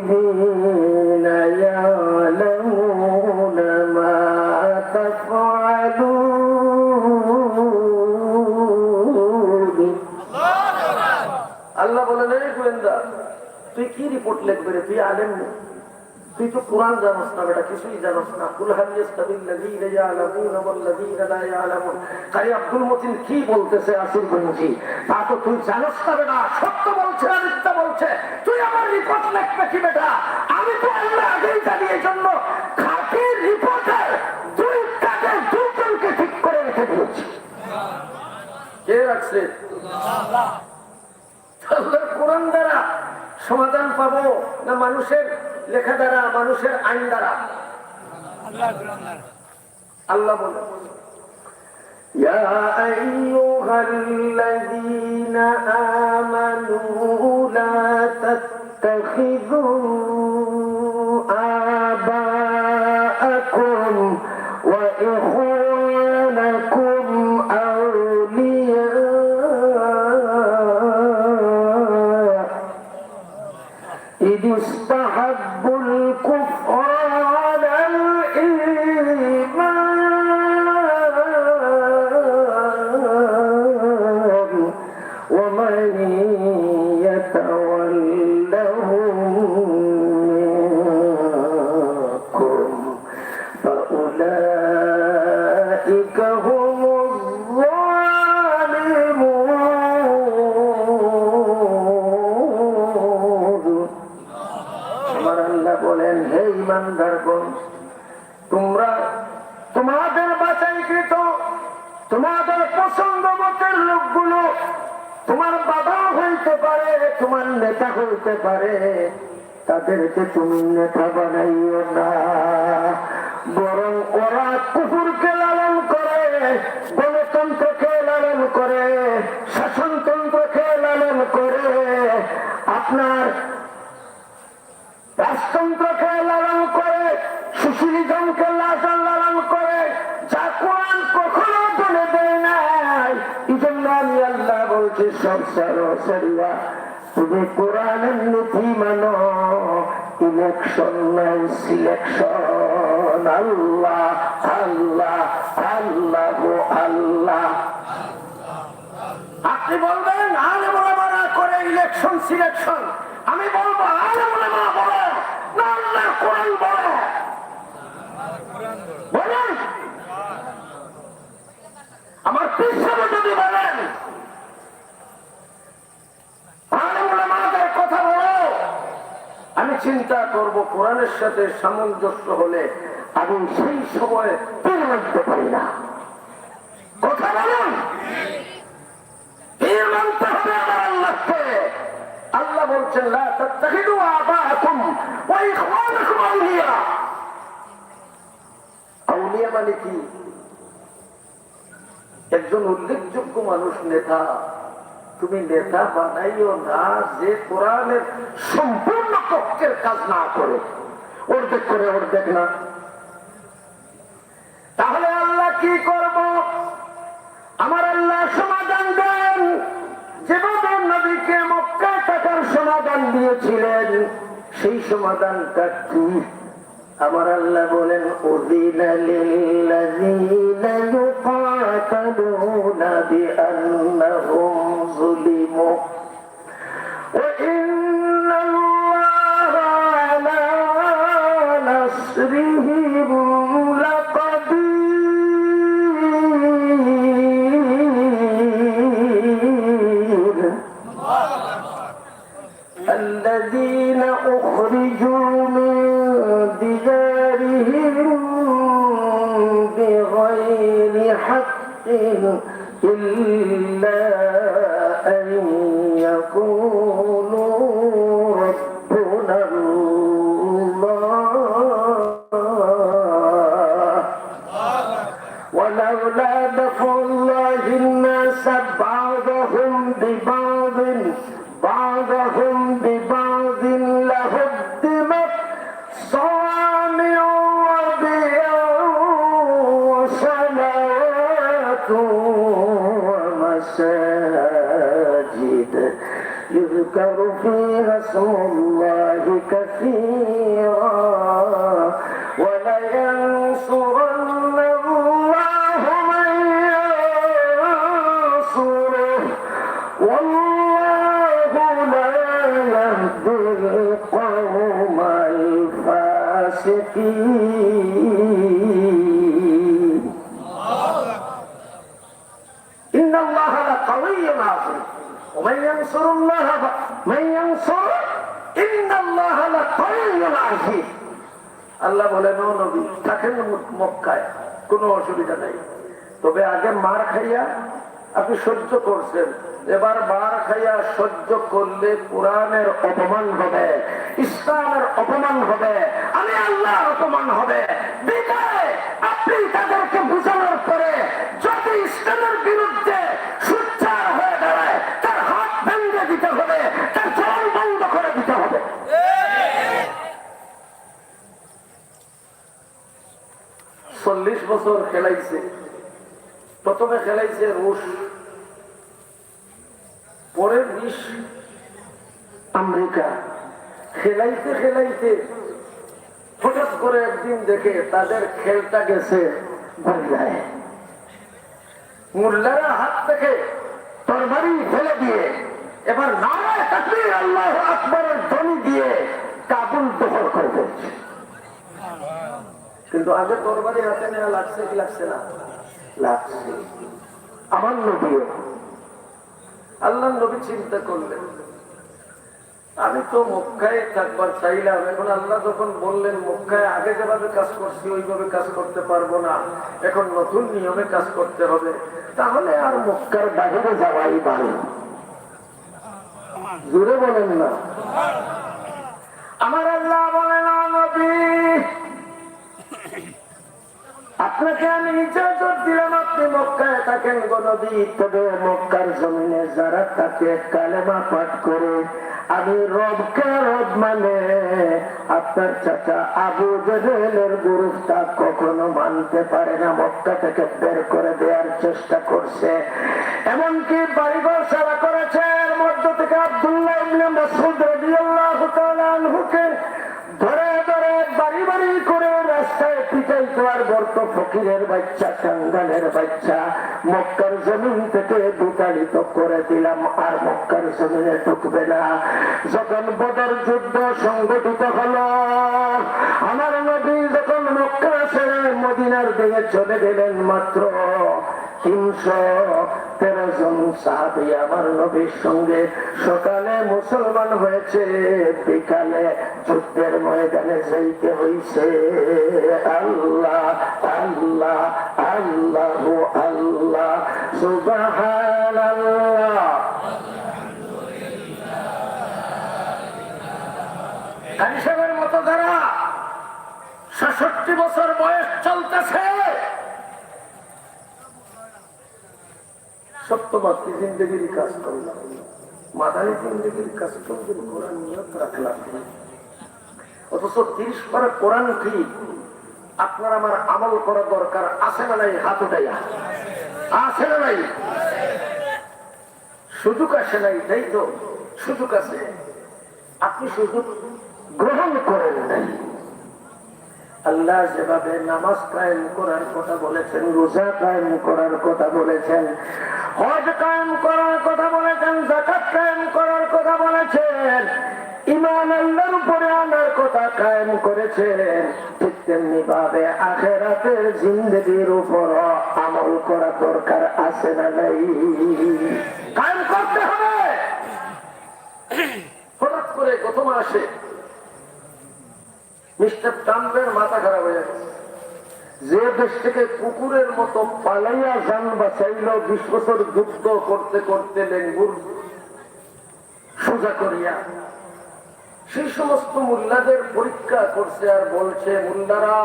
Speaker 2: كَاتِبِينَ يَعْلَمُونَ مَا تَفْعَلُونَ। আল্লাহ বলেন এই গোয়েন্দা তুই কি রিপোর্ট লিখবে রে? তুই আলেম না, তুই তো কোরআন জানোস না, বেটা কিছুই জানোস না। কুল হাল ইয়াস্তাবিল্লাযীনা ইয়ালামুনা ওয়াল্লাযীনা লা ইয়ালামুন। কারি আব্দুল মতিন কি বলতেছে আসিরগঞ্জি, তা তো তুই জানোস না বেটা। সত্য বলছে না মিথ্যা বলছে, তুই আমার রিপোর্ট লিখবে কি বেটা? আমি তো আল্লাহ আগেই জানি, এই জন্য খাঁটি রিপোর্টার দুই কাজে দুজনকে ঠিক করে রেখে দিয়েছি। কে রাখছে? আল্লাহ। আল্লাহর কোরআন দ্বারা সমাধান পাবো না মানুষের লেখা দ্বারা, মানুষের আইন দ্বারা? আল্লাহ বলে ইয়া আইয়ুহাল্লাযীনা আমানু লা তাত্তাখিযু আবাআকুম ওয়া ইখওয়ানাকুম আউলিয়া إذ استحبوا الكفر على الإيمان أولئك هم الظالمون আমার আল্লাহ বলেন, হে ঈমানদারগণ, তোমরা তোমাদের বাছাইকৃত তোমাদের পছন্দ মতের লোকগুলো তোমার বাবা হইতে পারে, তোমার নেতা হইতে পারে, তাদেরকে তুমি নেতা বানাইও না, বরং ওরা কুকুরকে লালন করে, গণতন্ত্রকে লালন করে, শাসনতন্ত্রকে লালন করে, আপনার রাজতন্ত্রকে লালন করে, সুশীলিজমকে লালন করে, যা কোরআন কখনো বলে দেয় নাই। এই জন্য আমি আল্লাহ বলছি, সব সারিয়া তুমি কোরআনের নীতি মানো, ইলেকশন নাই সিলেকশন। আল্লাহ আল্লাহ আল্লাহ আল্লাহ। আপনি বলবেন আলেম ওলামারা করে ইলেকশন সিলেকশন, আমি বলবো আলেম ওলামা বড় না আল্লাহ কোরআন বড়? বলেন, আমার পিছনে যদি বলেন আলেম ওলামাদের কথা বলো, আমি চিন্তা করব কোরআনের সাথে সামঞ্জস্য হলে আমি সেই সময় তীর মানতে পারি না। কথা বলুন, তীর মানতে হবে আমার আল্লাহকে। আল্লাহ বলছেন, লা তাত্তাখিযু আবাআকুম ওয়া ইখওয়ানাকুম আউলিয়া। আউলিয়া মানে কি? একজন উল্লেখযোগ্য মানুষ, নেতা। তুমি নেতা বানাইও না যে কোরআনের সম্পূর্ণ পক্ষের কাজ না করে, অর্ধেক করে অর্ধেক না। তাহলে আল্লাহ কি করব? আমার আল্লাহ সমাধান দেন, যেভাবে নবীকে মক্কায় থাকার সমাধান দিয়েছিলেন, সেই সমাধানটা কি? আমার আল্লাহ বলেন, উযিনা লিল্লাযীনা ইউকাতালুনা বিআন্নাহুম যুলিমু ওয়া ইন্নাল্লাহা আলা নাসরিহিম লাকাদীর। الذين أخرجوا من ديارهم بغير حق إلا أن يقولوا ربنا الله ولولا دفع الله الناس بعضهم ببعض ببعض لهدمت صوامع وبيع وصلوات ومساجد يذكر فيها اسم الله كثيرا ولينصرن الله من ينصره والله لا يهدي القوم الفاسقين. إن الله لقوي عزيز ومن ينصر الله من ينصر إن الله لقوي عزيز. আল্লাহ বলেন, ও নবী থাকেন মক্কায়, কোনো অসুবিধা নেই, তবে আগে মার খাইয়া আপনি সহ্য করছেন, এবার মার খাইয়া সহ্য করলে কোরআনের অপমান হবে, ইসলামের অপমান হবে, আমি আল্লাহর অপমান হবে। বিদায় আপনি তাদেরকে বুঝানোর পরে যদি ইসলামের বিরুদ্ধে সোচ্চার হয়ে দাঁড়ায়, তার হাত ভেঙে দিতে হবে, তার জল বন্ধ করে দিতে হবে। 40 বছর খেলাইছে। প্রথমে খেলাইছে রুশ, পরে বিশ আমেরিকা। খেলাইতে খেলাইতে হঠাৎ করে একদিন দেখে তাদের খেলটা গেছে বাংলায়। মোল্লারা হাত থেকে তরবারি ফেলে দিয়ে এবার নারায়ে তাকবীর আল্লাহু আকবারের ধ্বনি দিয়ে কাবুল দখল করে ফেলছে। কিন্তু আগে তরবারি হাতে নেওয়া লাগছে কি লাগছে না? লাগছে। আমার নবীও, আল্লাহ নবী চিন্তা করলেন আমি তো মক্কায় থাকবার চাইলাম, এখন আল্লাহ যখন বললেন মক্কায় আগে যেভাবে কাজ করছি ওইভাবে কাজ করতে পারবো না, এখন নতুন নিয়মে কাজ করতে হবে, তাহলে আর মক্কার বাইরে যাওয়াই ভালো। জোরে বলেন না। আমার আল্লাহ বলেন নবী আপনাকে আমি ইজাজত দিলাম আপনি মক্কায় থাকেন গো নবী, তবে মক্কার জমিনে যারা তাকে কালেমা পাঠ করে আমি রবকে রব মানে আপনার চাচা আবু জেহেলের গ্রুপটা কখনো মানতে পারে না, মক্কা থেকে বের করে দেওয়ার চেষ্টা করছে, এমনকি বাড়িঘর সারা করেছে। এর মধ্য থেকে আব্দুল্লাহ ইবনে মাসউদ রাদিয়াল্লাহু তাআলা আনহুকে ধরে ধরে বাড়ি বাড়ি করে রাস্তায় পিটাই দেওয়ার বর্ত ফকিরের বাচ্চা কাঙ্গালের বাচ্চা মক্কার জমিন থেকে বিতাড়িত করে দিলাম, আর মক্কার জমিনে ঢুকবে না। যখন বদর যুদ্ধ সংগঠিত হলো আমার নবী যখন মক্কা ছেড়ে মদিনার দিকে চলে গেলেন, মাত্র 313 জন সাহাবী আমার নবীর সঙ্গে সকালে মুসলমান হয়েছে, বিকালে যুদ্ধের ময়দানে যাইতে হইছে। আল্লাহ আল্লাহ আল্লাহ আল্লাহ সুবহানাল্লাহ। কারিসাবের মতো যারা 66 বছর বয়স চলতেছে, সত্যবাদী জিন্দগির কাজ করলাম, মাদানী জিন্দগির কাজ করবেন, কোরআন নিয়ত রাখলাম, অথচ 30 পারা কোরআন কি আপনার আমার আমল করা দরকার আছে না নাই? হাত উঠাইয়া আছে না নাই? সুযোগ আসে নাই, তাই তো? সুযোগ আছে, আপনি সুযোগ গ্রহণ করেন নাই। আল্লাহ যেভাবে নামাজ কায়েম করার কথা বলেছেন, রোজা কায়েম করার কথা বলেছেন, হজ কায়েম করার কথা বলেছেন, যাকাত কায়েম করার কথা বলেছেন, ঈমান আল্লাহর উপরে আনার কথা কায়েম করেছেন, ঠিক তেমনি ভাবে আখিরাতের জিন্দেগির উপর আমল করা দরকার আছে না নাই? কায়েম করতে হবে। হঠাৎ করে গত মাসে মিস্টার ট্রাম্পের মাথা খারাপ হয়ে গেছে, যে দেশ থেকে কুকুরের মতো পালাইয়া যান বাঁচাইল, 20 বছর যুদ্ধ করতে করতে লেঙ্গুর সোজা করিয়া, সেই সমস্ত মুল্লাদের পরীক্ষা করছে আর বলছে মুল্লারা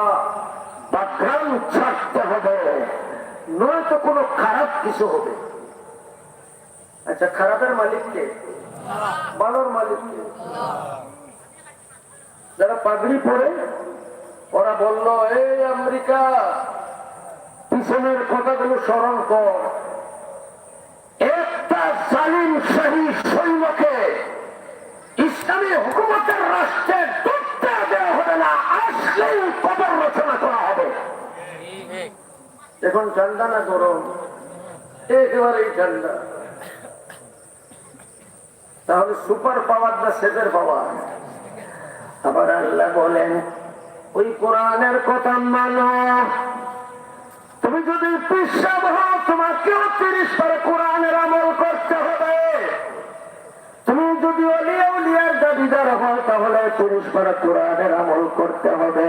Speaker 2: বাগান ছাড়তে হবে, নয়তো কোনো খারাপ কিছু হবে। আচ্ছা, খারাপের মালিককে? ভালোর মালিককে? যারা পাগড়ি পরে ওরা বলল এই আমেরিকা পিছনের কথাগুলো স্মরণ কর, একটা জালিম শাহী সৈন্যকে ইসলামী হুকুমতের রাষ্ট্রে ঢুকতে দেওয়া হবে না, আসলেই কবর রচনা করা হবে। এখন ঠান্ডা না গরম? একেবারেই ঠান্ডা। তাহলে সুপার পাওয়ার না সেভের পাওয়ার? আবার আল্লাহ বলেন ওই কোরআনের কথা মানো, তুমি যদি পিসাব হও তোমাকেও 30 পারা কোরআনের আমল করতে হবে। তুমি যদি ওলিয়া উলিয়ার দাবিদার হও তাহলে 30 পারা কোরআনের আমল করতে হবে।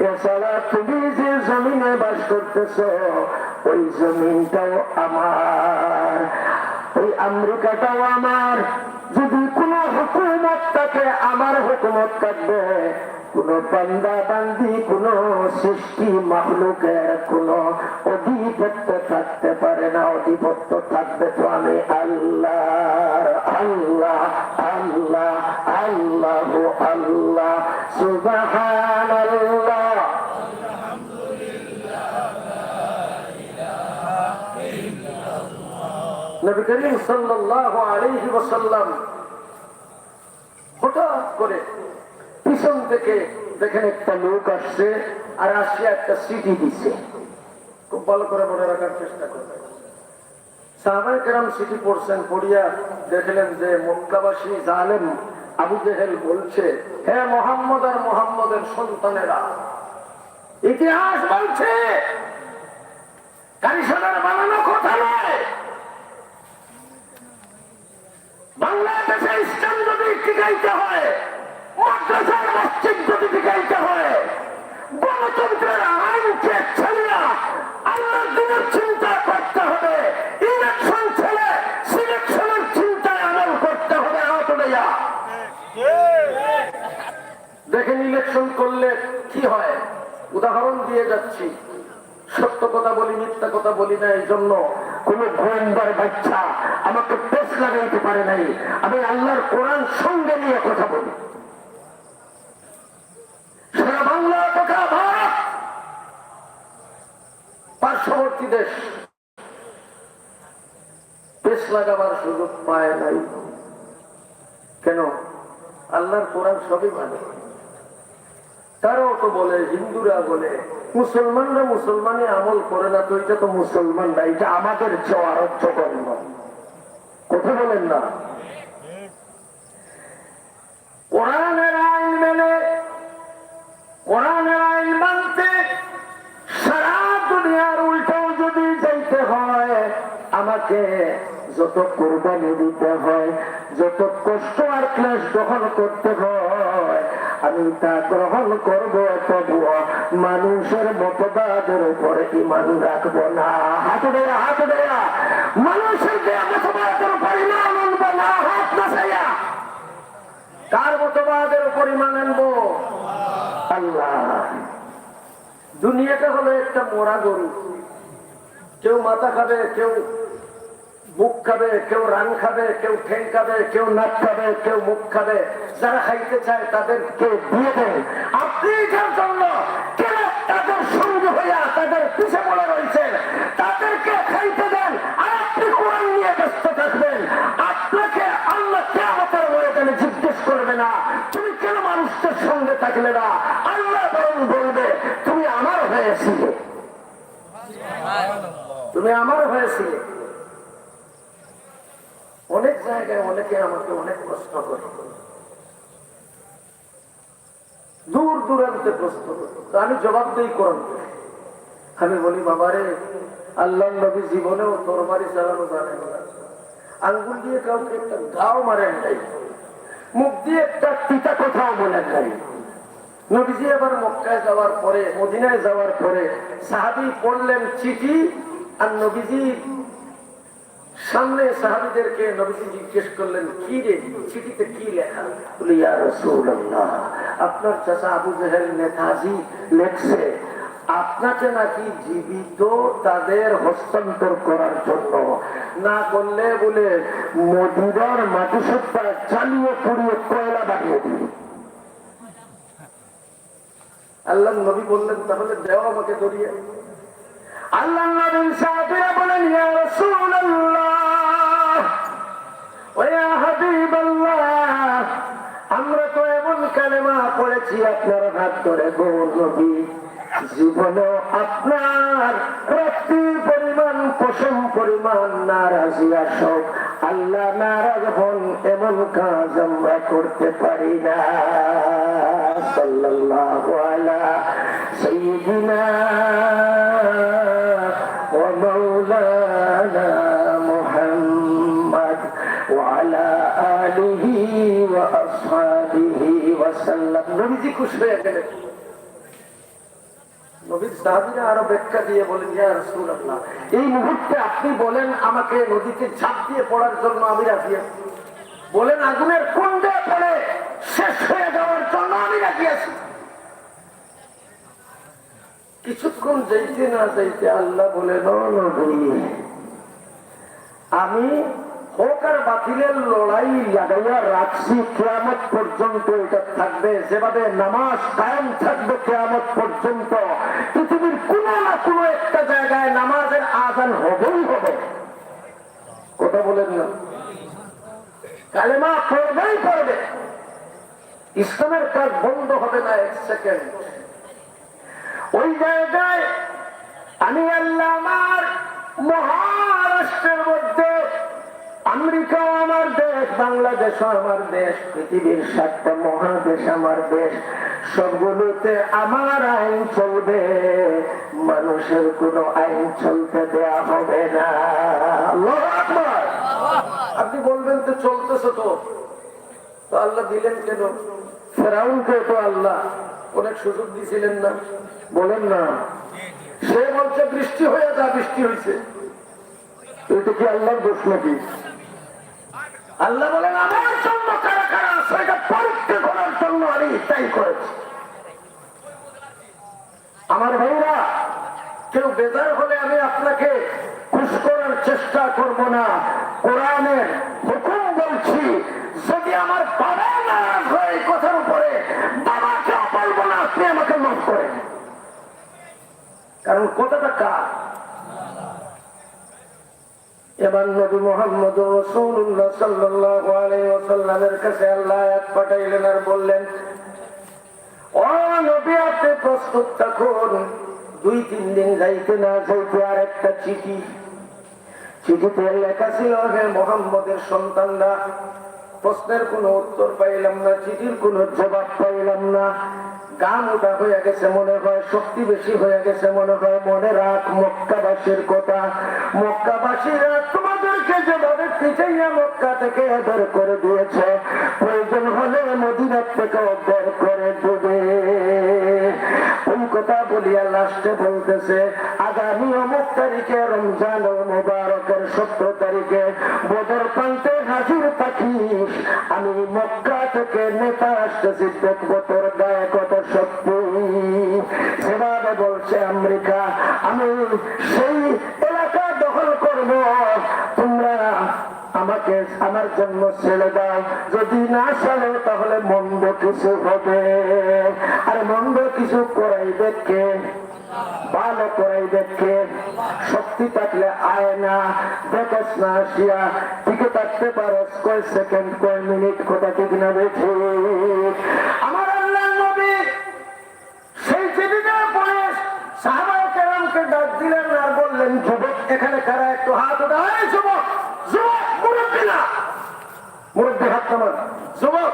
Speaker 2: এছাড়া তুমি যে জমিনে বাস করতেছ ওই জমিনটাও আমার, ওই আমেরিকাটাও আমার। যদি কোন হুকুমত থাকে আমার হুকুমত থাকবে, কোন বান্দা বান্দি কোন সৃষ্টি মাখলুকের কোন অধিপত্য থাকতে পারে না, অধিপত্য থাকবে তো আমি আল্লাহ। আল্লাহ আল্লাহ আল্লাহ আল্লাহ সুবহানাল্লাহ। নবী করিম সাল্লাল্লাহু আলাইহি ওয়াসাল্লাম হঠাৎ করে পিছন থেকে দেখেন একটা লোক আসছে, আর আসিয়া একটা চিঠি দিচ্ছে। খুব ভালো করে মনে রাখার চেষ্টা করবেন। সাহাবায়ে কেরাম চিঠি পড়ছেন, পড়িয়া দেখলেন যে মক্কাবাসী জালেম আবু জেহেল বলছে, হে মুহাম্মদ আর মুহাম্মদের সন্তানেরা, ইতিহাস বলছে কারিশানের দিনের চিন্তা করতে হবে, ইলেকশন ছেলে সিলেকশনের চিন্তায় আমল করতে হবে। দেখেন ইলেকশন করলে কি হয়, উদাহরণ দিয়ে যাচ্ছি। সত্য কথা বলি, মিথ্যা কথা বলি না, এই জন্য কোন গোয়েন্দার বাচ্চা আমাকে পেশ লাগাইতে পারে নাই। আমি আল্লাহর কোরআন সঙ্গে নিয়ে কথা বলি। সারা বাংলা তথা ভারত পার্শ্ববর্তী দেশ পেশ লাগাবার সুযোগ পায় নাই। কেন? আল্লাহর কোরআন সবই মানে। তারাও তো বলে, হিন্দুরা বলে মুসলমানরা মুসলমানে আমল করে না, তো এটা তো মুসলমান না, এটা আমাদের চেয়ে আরো জঘন্য। কথা বলেন না? কোরআনের আইন মেনে, কোরআনের আইন মানতে সারা দুনিয়ার উল্টাও যদি যাইতে হয়, আমাকে যত কোরবানি দিতে হয়, যত কষ্ট আর ক্লেশ গ্রহণ করতে হয়, আমি তা গ্রহণ করব। তবুও মানুষের মতবাদের উপরে ইমান রাখবো না। হাত দেয়া, হাত দেয়া, মানুষের দেয়া মতবাদের উপর ইমান আনবো না। হাত না চাইয়া কার মতবাদের উপর ইমান আনবো? আল্লাহ। দুনিয়াটা হলো একটা মোরা গরু, কেউ মাথা খাবে, কেউ বুক খাবে, কেউ রান খাবে, কেউ ঠেং খাবে, কেউ নাক খাবে, কেউ মুখ খাবে। যারা খাইতে চায় তাদেরকে দিয়ে দেন। আপনি যার জন্য কেন তাদের সঙ্গে হইয়া তাদের পিছে পড়ে রয়েছেন, তাদেরকে খাইতে দেন, আর আপনি কোরআন নিয়ে ব্যস্ত থাকবেন। আপনাকে আল্লাহ কিয়ামতের ময়দানে জিজ্ঞেস করবে না তুমি কেন মানুষদের সঙ্গে থাকলে না। আল্লাহ বরং বলবে তুমি আমার হয়েছিলে, তুমি আমার হয়েছিলে। অনেক জায়গায় অনেকে আমাকে অনেক প্রশ্ন করে, দূর দূরান্তে প্রশ্ন করে, আমি জবাব দিই কোরআন। আমি বলি বাবারে, আল্লাহ নবী জীবনেও তরবারি চালানো জানেন না, আঙ্গুল দিয়ে কাউকে একটা ঘাও মারেন নাই, মুখ দিয়ে একটা তিতা কথাও বলেন নাই। নবীজি আবার মক্কায় যাওয়ার পরে, মদিনায় যাওয়ার পরে সাহাবী পড়লেন চিঠি, আর নবীজি সামনে সাহাবীদেরকে নবীজি জিজ্ঞেস করলেন, কি রে চিঠিতে কি লেখা? বলে ইয়া রাসূলুল্লাহ, আপনার চাচা আবু জেহেল নেতাজি লেখছে আপনাকে নাকি জীবিত তাদের হস্তান্তর করার জন্য, না করলে বলে মদিনার মাটি সত্তা চালিয়ে পুড়িয়ে কয়লা বানিয়ে দিবে। আল্লাহ নবী বললেন তাহলে দেও আমাকে ধরিয়ে। আল্লাহ নবী সাহাবীরা বলেন ইয়া রাসূলুল্লাহ ওয়া ইয়া হাবিবাল্লাহ, আমরা তো এমন কালেমা পড়েছি আপনার হাত ধরে গো নবী, জীবনে আপনার রাত্রি পরিমাণ পশম পরিমাণ নারাজি আসক, আল্লাহ নারাজ হন এমন কাজ আমরা করতে পারি না। সাল্লাল্লাহু আলা সাইয়্যিদিনা ওয়া মাওলানা মুহাম্মদ ওয়া আলা আলিহি ওয়া আসহাবিহি ওয়া সাল্লাম। নবীজি খুশি হয়ে গেলেন। নবীর সাহাবীরা আরো ব্যাখ্যা দিয়ে বলেন ইয়া রাসূলুল্লাহ, এই মুহূর্তে আপনি বলেন আমাকে নদীতে ঝাঁপ দিয়ে পড়ার জন্য আমি রাজি আছি, বলেন আগুনের কুণ্ডে পড়ে শেষ হয়ে যাওয়ার জন্য আমি রাজি আছি। কিছুক্ষণ যাইতে না যাইতে আল্লাহ বলেন ও নবী, আমি হক আর বাতিলের লড়াই লাগাইয়া রাখছি, কিয়ামত পর্যন্ত এটা থাকবে। যেভাবে নামাজ কায়েম থাকবে কিয়ামত পর্যন্ত, পৃথিবীর কোন না কোন একটা জায়গায় নামাজের আযান হবেই হবে। কথা বলেন না? কালেমা পড়বেই পড়বে, ইসলামের কাজ বন্ধ হবে না এক সেকেন্ড। ওই জায়গায় আমি আল্লাহ আমার মহারাষ্ট্রের মধ্যে, আমেরিকা আমার দেশ, বাংলাদেশ আমার দেশ, পৃথিবীর 7টা মহাদেশ আমার দেশ, সবগুলোতে আমার আইন চলবে, মানুষের কোন আইন চলতে দেয়া হবে না। আল্লাহু আকবার। আপনি বলবেন তো চলতেছে তো আল্লাহ দিলেন কেন? ফেরাউনকে তো আল্লাহ অনেক সুযোগ দিয়েছিলেন না, বলেন না? সে বলছে বৃষ্টি হয়ে যা, বৃষ্টি হয়েছে। এটা কি আল্লাহর দোষ নাকি? আল্লাহ বলেন আমার জন্য কারা কারা আছে এটা পরীক্ষা করার জন্য আমি তাই করেছি। আমার ভাইরা, কেউ বেজার হলে আমি আপনাকে খুশ করার চেষ্টা করব না। কোরআনের হুকুম বলছি, যদি আমার বাবা নারাজ হয় এই কথার উপরে, বাবাকে বলবো না আপনি আমাকে মাফ করেন, কারণ কথাটা কার? এবার নবী মুহাম্মদ রাসূলুল্লাহ সাল্লাল্লাহু আলাইহি ওয়াসাল্লামের কাছে আল্লাহ আয়াত পাঠাইলেন আর বললেন, ও নবী আপনি প্রস্তুত থাকুন, 2-3 দিন যাইতে না যাইতে আর একটা চিঠিতে লেখা ছিল, হে মুহাম্মদের সন্তানরা, প্রশ্নের কোনো উত্তর পাইলাম না, চিঠির কোনো জবাব পাইলাম না, গান ওটা হয়ে গেছে মনে হয়, শক্তি বেশি হয়ে গেছে মনে হয়, মনে রাখ মক্কাবাসীর কথা। মক্কাবাসীরা তোমাদেরকে যেভাবে পিছাইয়া মক্কা থেকে বের করে দিয়েছে, প্রয়োজন হলে মদিনা থেকে বের করে দেবে। ওই কথা বলিয়া লাস্টে বলতেছে, আগামী অমুক তারিখে রমজান মুবারকের 17 তারিখে বদর প্রান্তে হাজির থাকিস, আমি মক্কা থেকে নেতা আসতেছি, দেখবো তোর গায়ে কত শক্তি। সেভাবে বলছে আমেরিকা, আমি সেই এলাকা দখল করব, তোমরা আমাকে আমার জন্য ছেড়ে দাও, যদি না ছেড়ে তাহলে মন্দ কিছু হবে। আর মন্দ কিছু করাই দেখে, ভালো করাই দেখে, শক্তি থাকলে আয় না, দেখেস না আসিয়া টিকে থাকতে পারস কয় সেকেন্ড কয় মিনিট, কথা ঠিক না বেঠে? আমার আল্লাহর নবী সেই চিঠিটা পড়ে সাহাবায়ে কেরামকে ডাক দিলেন আর বললেন, যুবক এখানে কারা একটু হাত উঠায়? যুবক, যুবক, মুরব্বী না, মুরব্বী হাত নামান। যুবক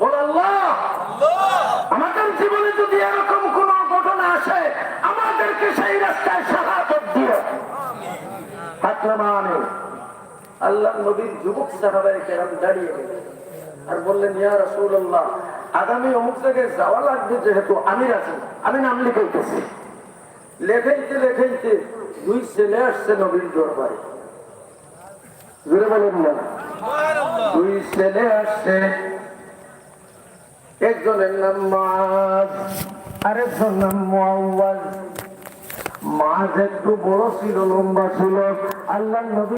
Speaker 2: বল, আল্লাহ আমাদের জীবনে যদি এরকম কোন ঘটনা আসে, আমাদেরকে সেই রাস্তায় শাহাদাত দিও। হাত নামানে আল্লাহ নবীর যুবক সাহাবায়ে কেরাম দাঁড়িয়ে গেলেন আর বললেন, ইয়া রাসূলুল্লাহ, আগামী অমুক জায়গায় যাওয়া লাগবে, যেহেতু আমির আছেন, আমি নাম লিখাইতেছি। লেখাইতে লেখাইতে 2 ছেলে আসছে নবীর দরবারে। জোরে বলেন না, 2 ছেলে আসছে, একজনের নাম মাজ, আরেকজন নাম মুআওয়াজ। মাজ একটু বড় ছিল, লম্বা ছিল। আল্লাহর নবী